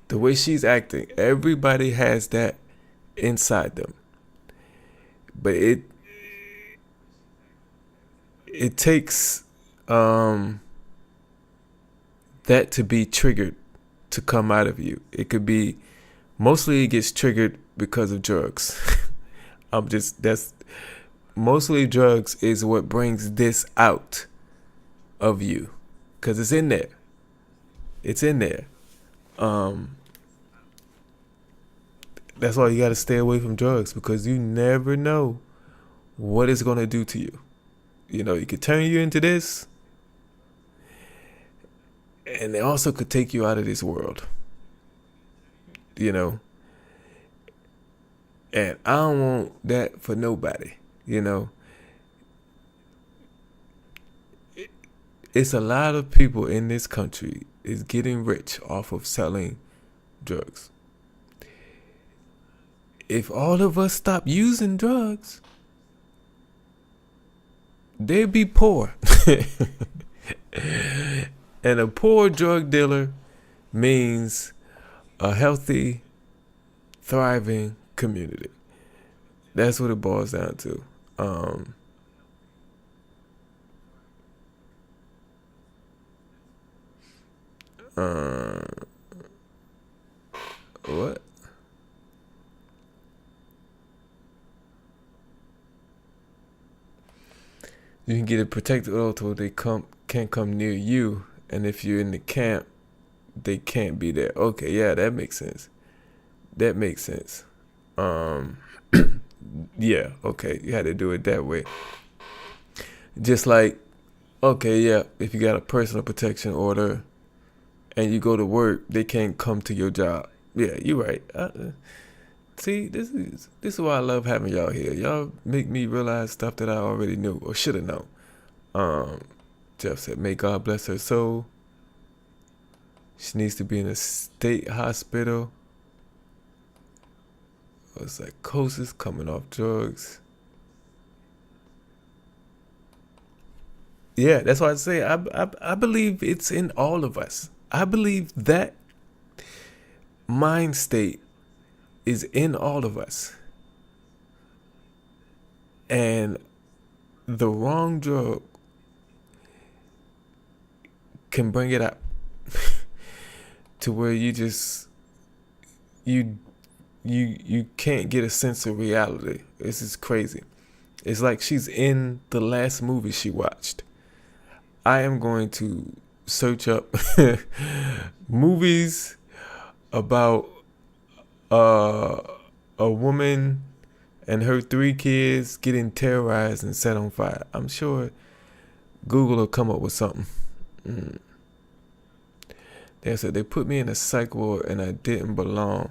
Speaker 1: the way she's acting, everybody has that inside them, but it takes that to be triggered to come out of you. It could be, mostly it gets triggered because of drugs. Mostly drugs is what brings this out of you, because it's in there. That's why you got to stay away from drugs, because you never know what it's going to do to you. It could turn you into this, and it also could take you out of this world. And I don't want that for nobody. It's a lot of people in this country is getting rich off of selling drugs. If all of us stop using drugs, they'd be poor. And a poor drug dealer means a healthy, thriving community. That's what it boils down to. What? You can get a protected auto. They can't come near you, and if you're in the camp, they can't be there. Okay, yeah, that makes sense. Yeah, okay, you had to do it that way. Just like, okay, yeah, if you got a personal protection order and you go to work, they can't come to your job. Yeah, you're right. See, this is why I love having y'all here. Y'all make me realize stuff that I already knew or should have known. Jeff said, may God bless her soul. She needs to be in a state hospital. Psychosis, coming off drugs. Yeah, that's why I say I believe it's in all of us. I believe that mind state is in all of us. And the wrong drug can bring it up to where you just you can't get a sense of reality. This is crazy. It's like she's in the last movie she watched. I am going to search up movies about a woman and her 3 kids getting terrorized and set on fire. I'm sure Google will come up with something. They said they put me in a psych ward and I didn't belong.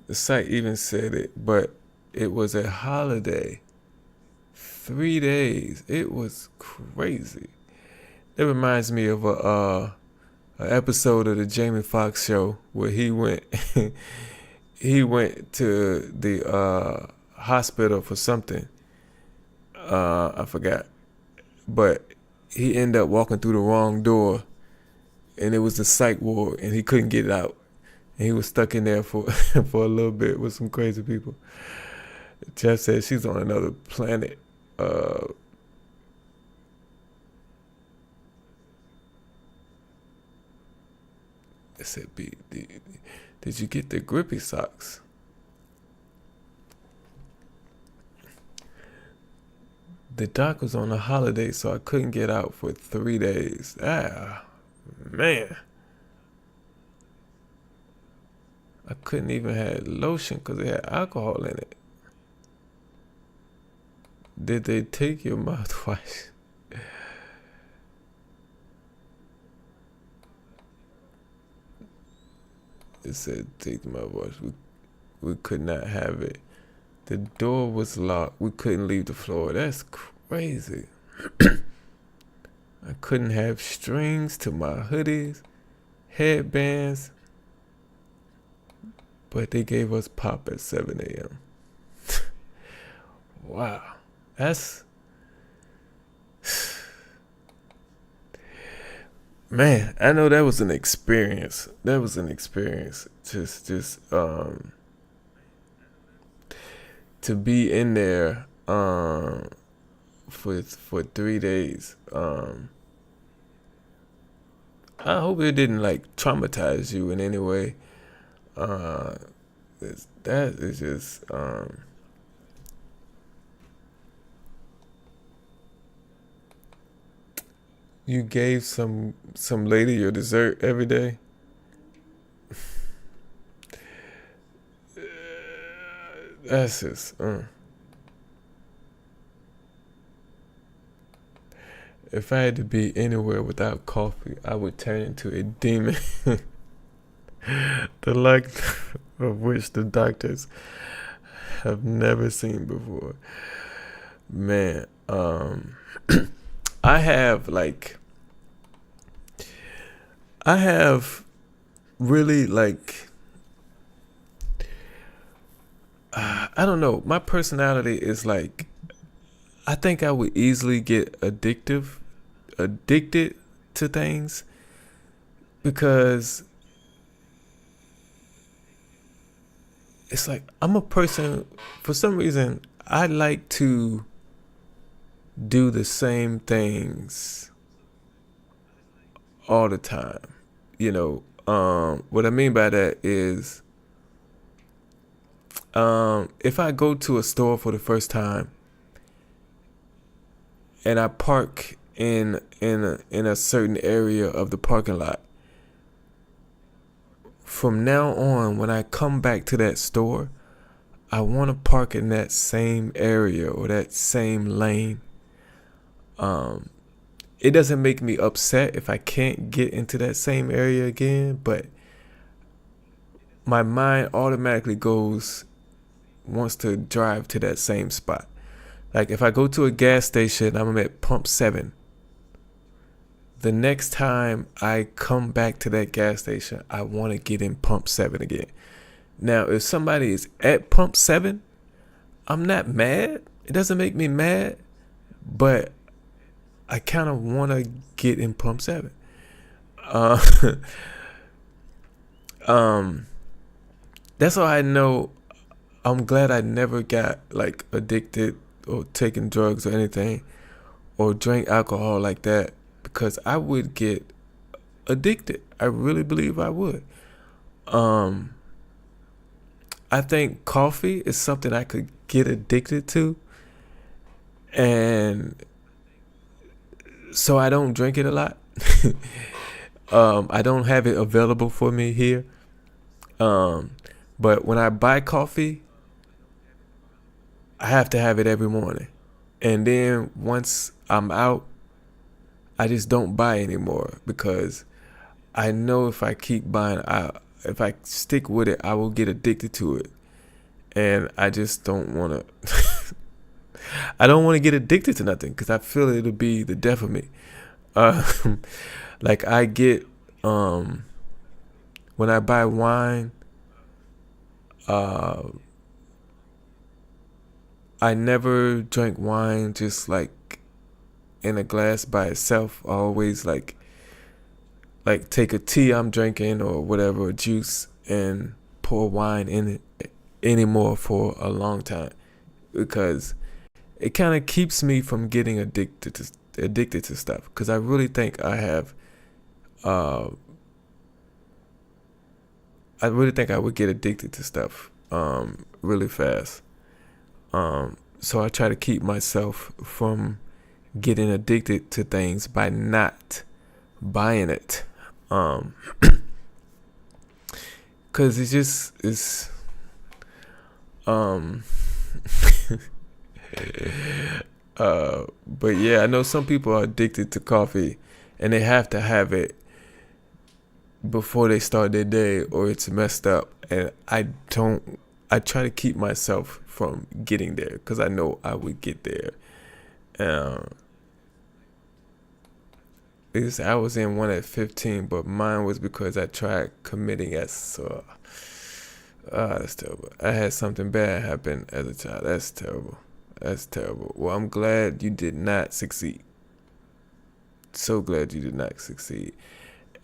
Speaker 1: The site even said it, but it was a holiday. 3 days. It was crazy. That reminds me of an episode of the Jamie Foxx show where he went to the hospital for something. I forgot. But he ended up walking through the wrong door, and it was the psych ward, and he couldn't get out. And he was stuck in there for a little bit with some crazy people. Jeff said she's on another planet. I said, did you get the grippy socks? The doc was on a holiday, so I couldn't get out for 3 days. Ah, man. I couldn't even have lotion because it had alcohol in it. Did they take your mouthwash? It said take the mouthwash. We could not have it. The door was locked. We couldn't leave the floor. That's crazy. I couldn't have strings to my hoodies, headbands, but they gave us pop at 7 a.m. Wow. That's... Man, I know that was an experience. That was an experience. Just to be in there for 3 days. I hope it didn't like traumatize you in any way. That is just you gave some lady your dessert every day. That's just If I had to be anywhere without coffee, I would turn into a demon. The like of which the doctors have never seen before. Man, I have really I don't know. My personality is like, I think I would easily get addicted to things because it's like I'm a person, for some reason, I like to do the same things all the time. You know, what I mean by that is if I go to a store for the first time and I park in a certain area of the parking lot, from now on, when I come back to that store, I want to park in that same area or that same lane. It doesn't make me upset if I can't get into that same area again, but my mind automatically wants to drive to that same spot. Like if I go to a gas station, I'm at pump 7. The next time I come back to that gas station, I want to get in pump 7 again. Now, if somebody is at pump 7, I'm not mad. It doesn't make me mad, but I kind of want to get in pump 7. That's all I know. I'm glad I never got like addicted or taking drugs or anything or drank alcohol like that, because I would get addicted. I really believe I would. I think coffee is something I could get addicted to, and so I don't drink it a lot. I don't have it available for me here. But when I buy coffee, I have to have it every morning. And then once I'm out, I just don't buy anymore, because I know if I keep buying, if I stick with it, I will get addicted to it. And I just don't want to. I don't want to get addicted to nothing, because I feel it'll be the death of me. Like I get, when I buy wine, I never drank wine just like in a glass by itself. I always like take a tea I'm drinking or whatever, a juice, and pour wine in it anymore for a long time, because it kind of keeps me from getting addicted to stuff. Because I really think I have, I really think I would get addicted to stuff really fast. So I try to keep myself from getting addicted to things by not buying it. Cause it's But yeah, I know some people are addicted to coffee and they have to have it before they start their day or it's messed up. And I try to keep myself from getting there because I know I would get there. I was in one at 15, but mine was because I tried committing that's terrible. I had something bad happen as a child. That's terrible. That's terrible. Well, I'm glad you did not succeed. So glad you did not succeed.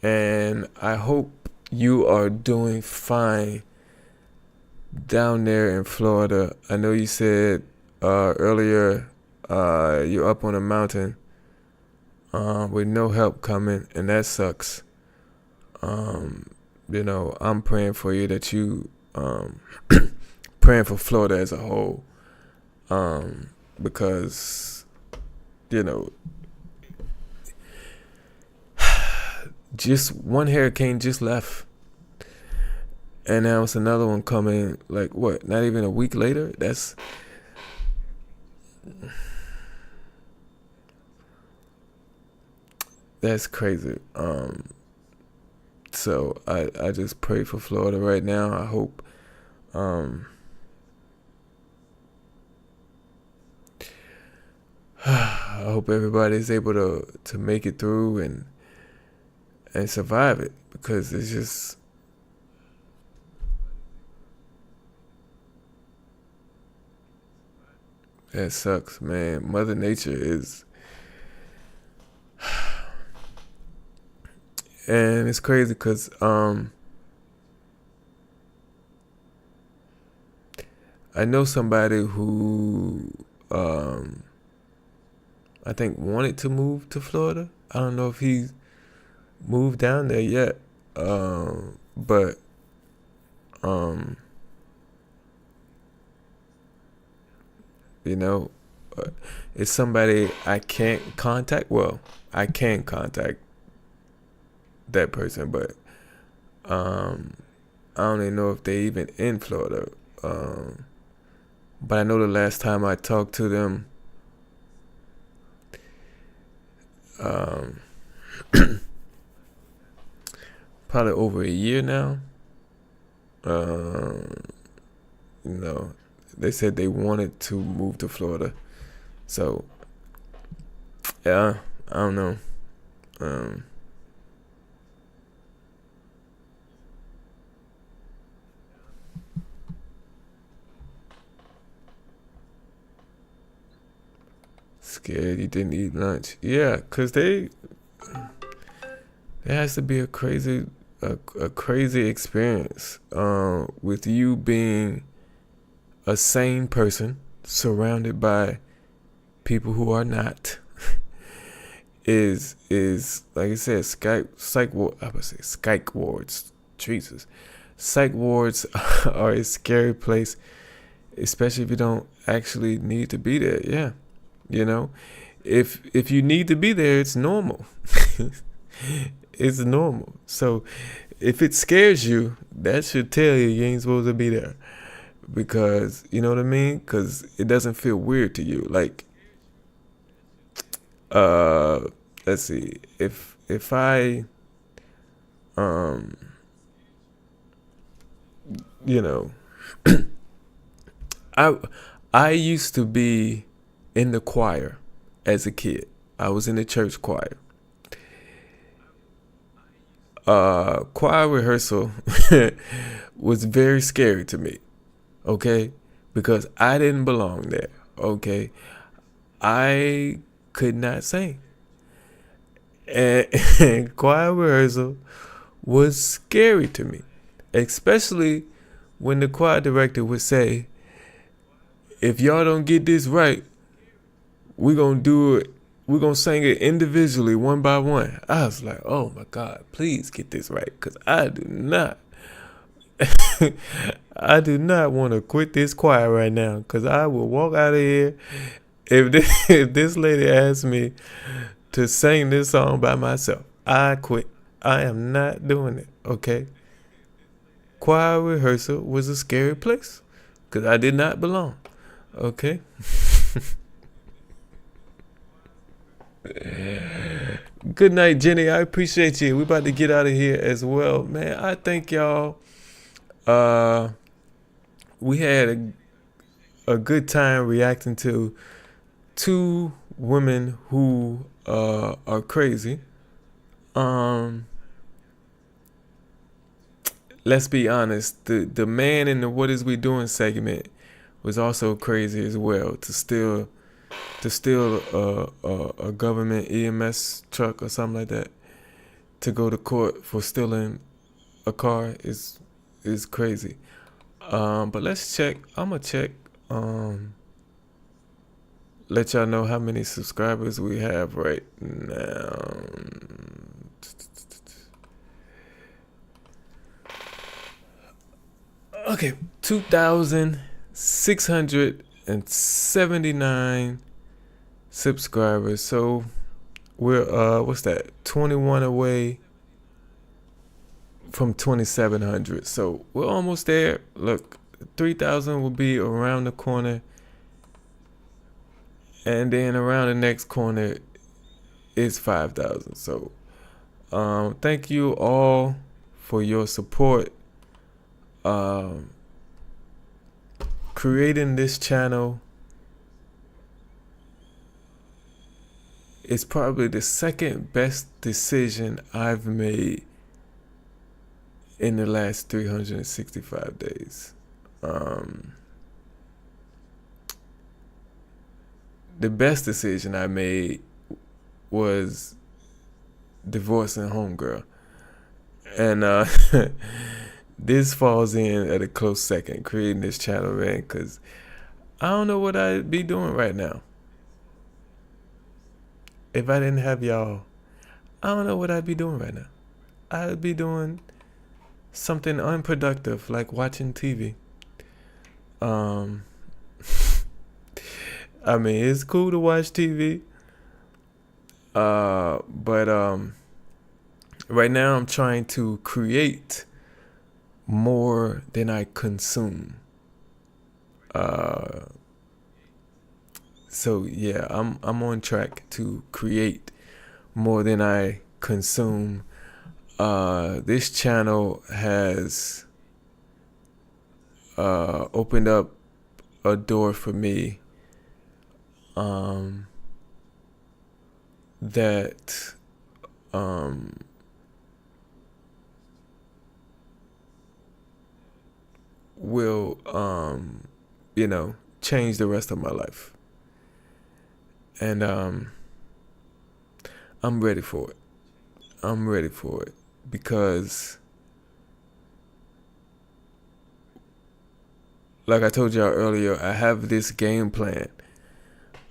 Speaker 1: And I hope you are doing fine down there in Florida. I know you said earlier you're up on a mountain with no help coming, and that sucks. I'm praying for you that you praying for Florida as a whole, because just one hurricane just left, and now it's another one coming. Like what? Not even a week later. That's crazy. So I just pray for Florida right now. I hope I hope everybody's able to make it through and survive it, because it's just that sucks, man. Mother Nature is and it's crazy because I know somebody who I think wanted to move to Florida. I don't know if he's moved down there yet, but it's somebody I can't contact. Well, I can contact that person, but I don't even know if they even in Florida. But I know the last time I talked to them, probably over a year now. They said they wanted to move to Florida. So yeah, I don't know. Scared you didn't eat lunch. Yeah, because there has to be a crazy experience with you being a sane person surrounded by people who are not. is like I said, psych wards. Jesus, psych wards are a scary place, especially if you don't actually need to be there. Yeah. If you need to be there, it's normal. It's normal. So if it scares you, that should tell you ain't supposed to be there, because you know what I mean? Because it doesn't feel weird to you. Like, let's see, if I I used to be in the choir as a kid. I was in the church choir. Choir rehearsal was very scary to me, okay? Because I didn't belong there, okay? I could not sing. And choir rehearsal was scary to me, especially when the choir director would say, if y'all don't get this right, we're going to do it. We're going to sing it individually, one by one. I was like, oh my God, please get this right. Because I do not want to quit this choir right now. Because I will walk out of here if this lady asks me to sing this song by myself. I quit. I am not doing it, okay? Choir rehearsal was a scary place because I did not belong, okay? Good night, Jenny. I appreciate you. We about to get out of here as well, man. I thank y'all. We had a good time reacting to two women who are crazy. Let's be honest. The man in the "What Is We Doing" segment was also crazy as well. To steal a government EMS truck or something like that, to go to court for stealing a car is crazy. But let's check. I'm gonna check. Let y'all know how many subscribers we have right now. Okay, 2,679 subscribers. So we're what's that? 21 away from 2,700. So we're almost there. Look, 3,000 will be around the corner, and then around the next corner is 5,000. So thank you all for your support. Creating this channel is probably the second best decision I've made in the last 365 days. The best decision I made was divorcing homegirl, and this falls in at a close second, creating this channel, man, because I don't know what I'd be doing right now if I didn't have y'all. I don't know what I'd be doing right now. I'd be doing something unproductive, like watching TV. I mean, it's cool to watch TV, but right now I'm trying to create more than I consume. So yeah, I'm on track to create more than I consume. This channel has opened up a door for me that will change the rest of my life, and I'm ready for it. I'm ready for it because, like I told y'all earlier, I have this game plan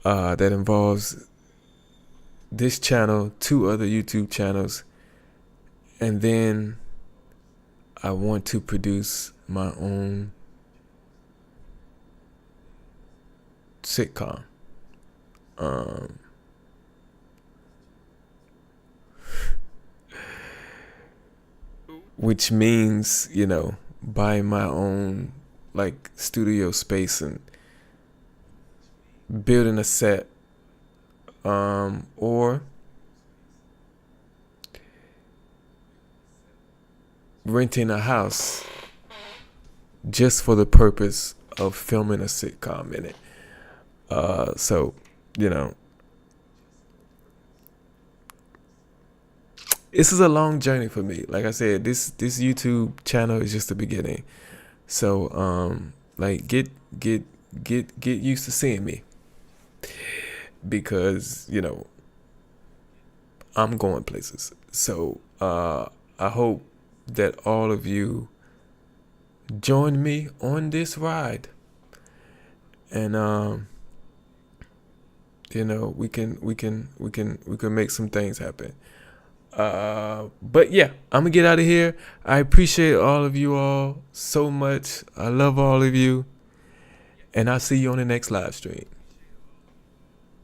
Speaker 1: that involves this channel, 2 other YouTube channels, and then I want to produce my own sitcom. Which means, buying my own like studio space and building a set, or renting a house just for the purpose of filming a sitcom in it. So, this is a long journey for me. Like I said, this YouTube channel is just the beginning. So, get used to seeing me, because I'm going places. So I hope that all of you join me on this ride, and we can make some things happen. But yeah, I'm gonna get out of here. I appreciate all of you all so much. I love all of you, and I'll see you on the next live stream.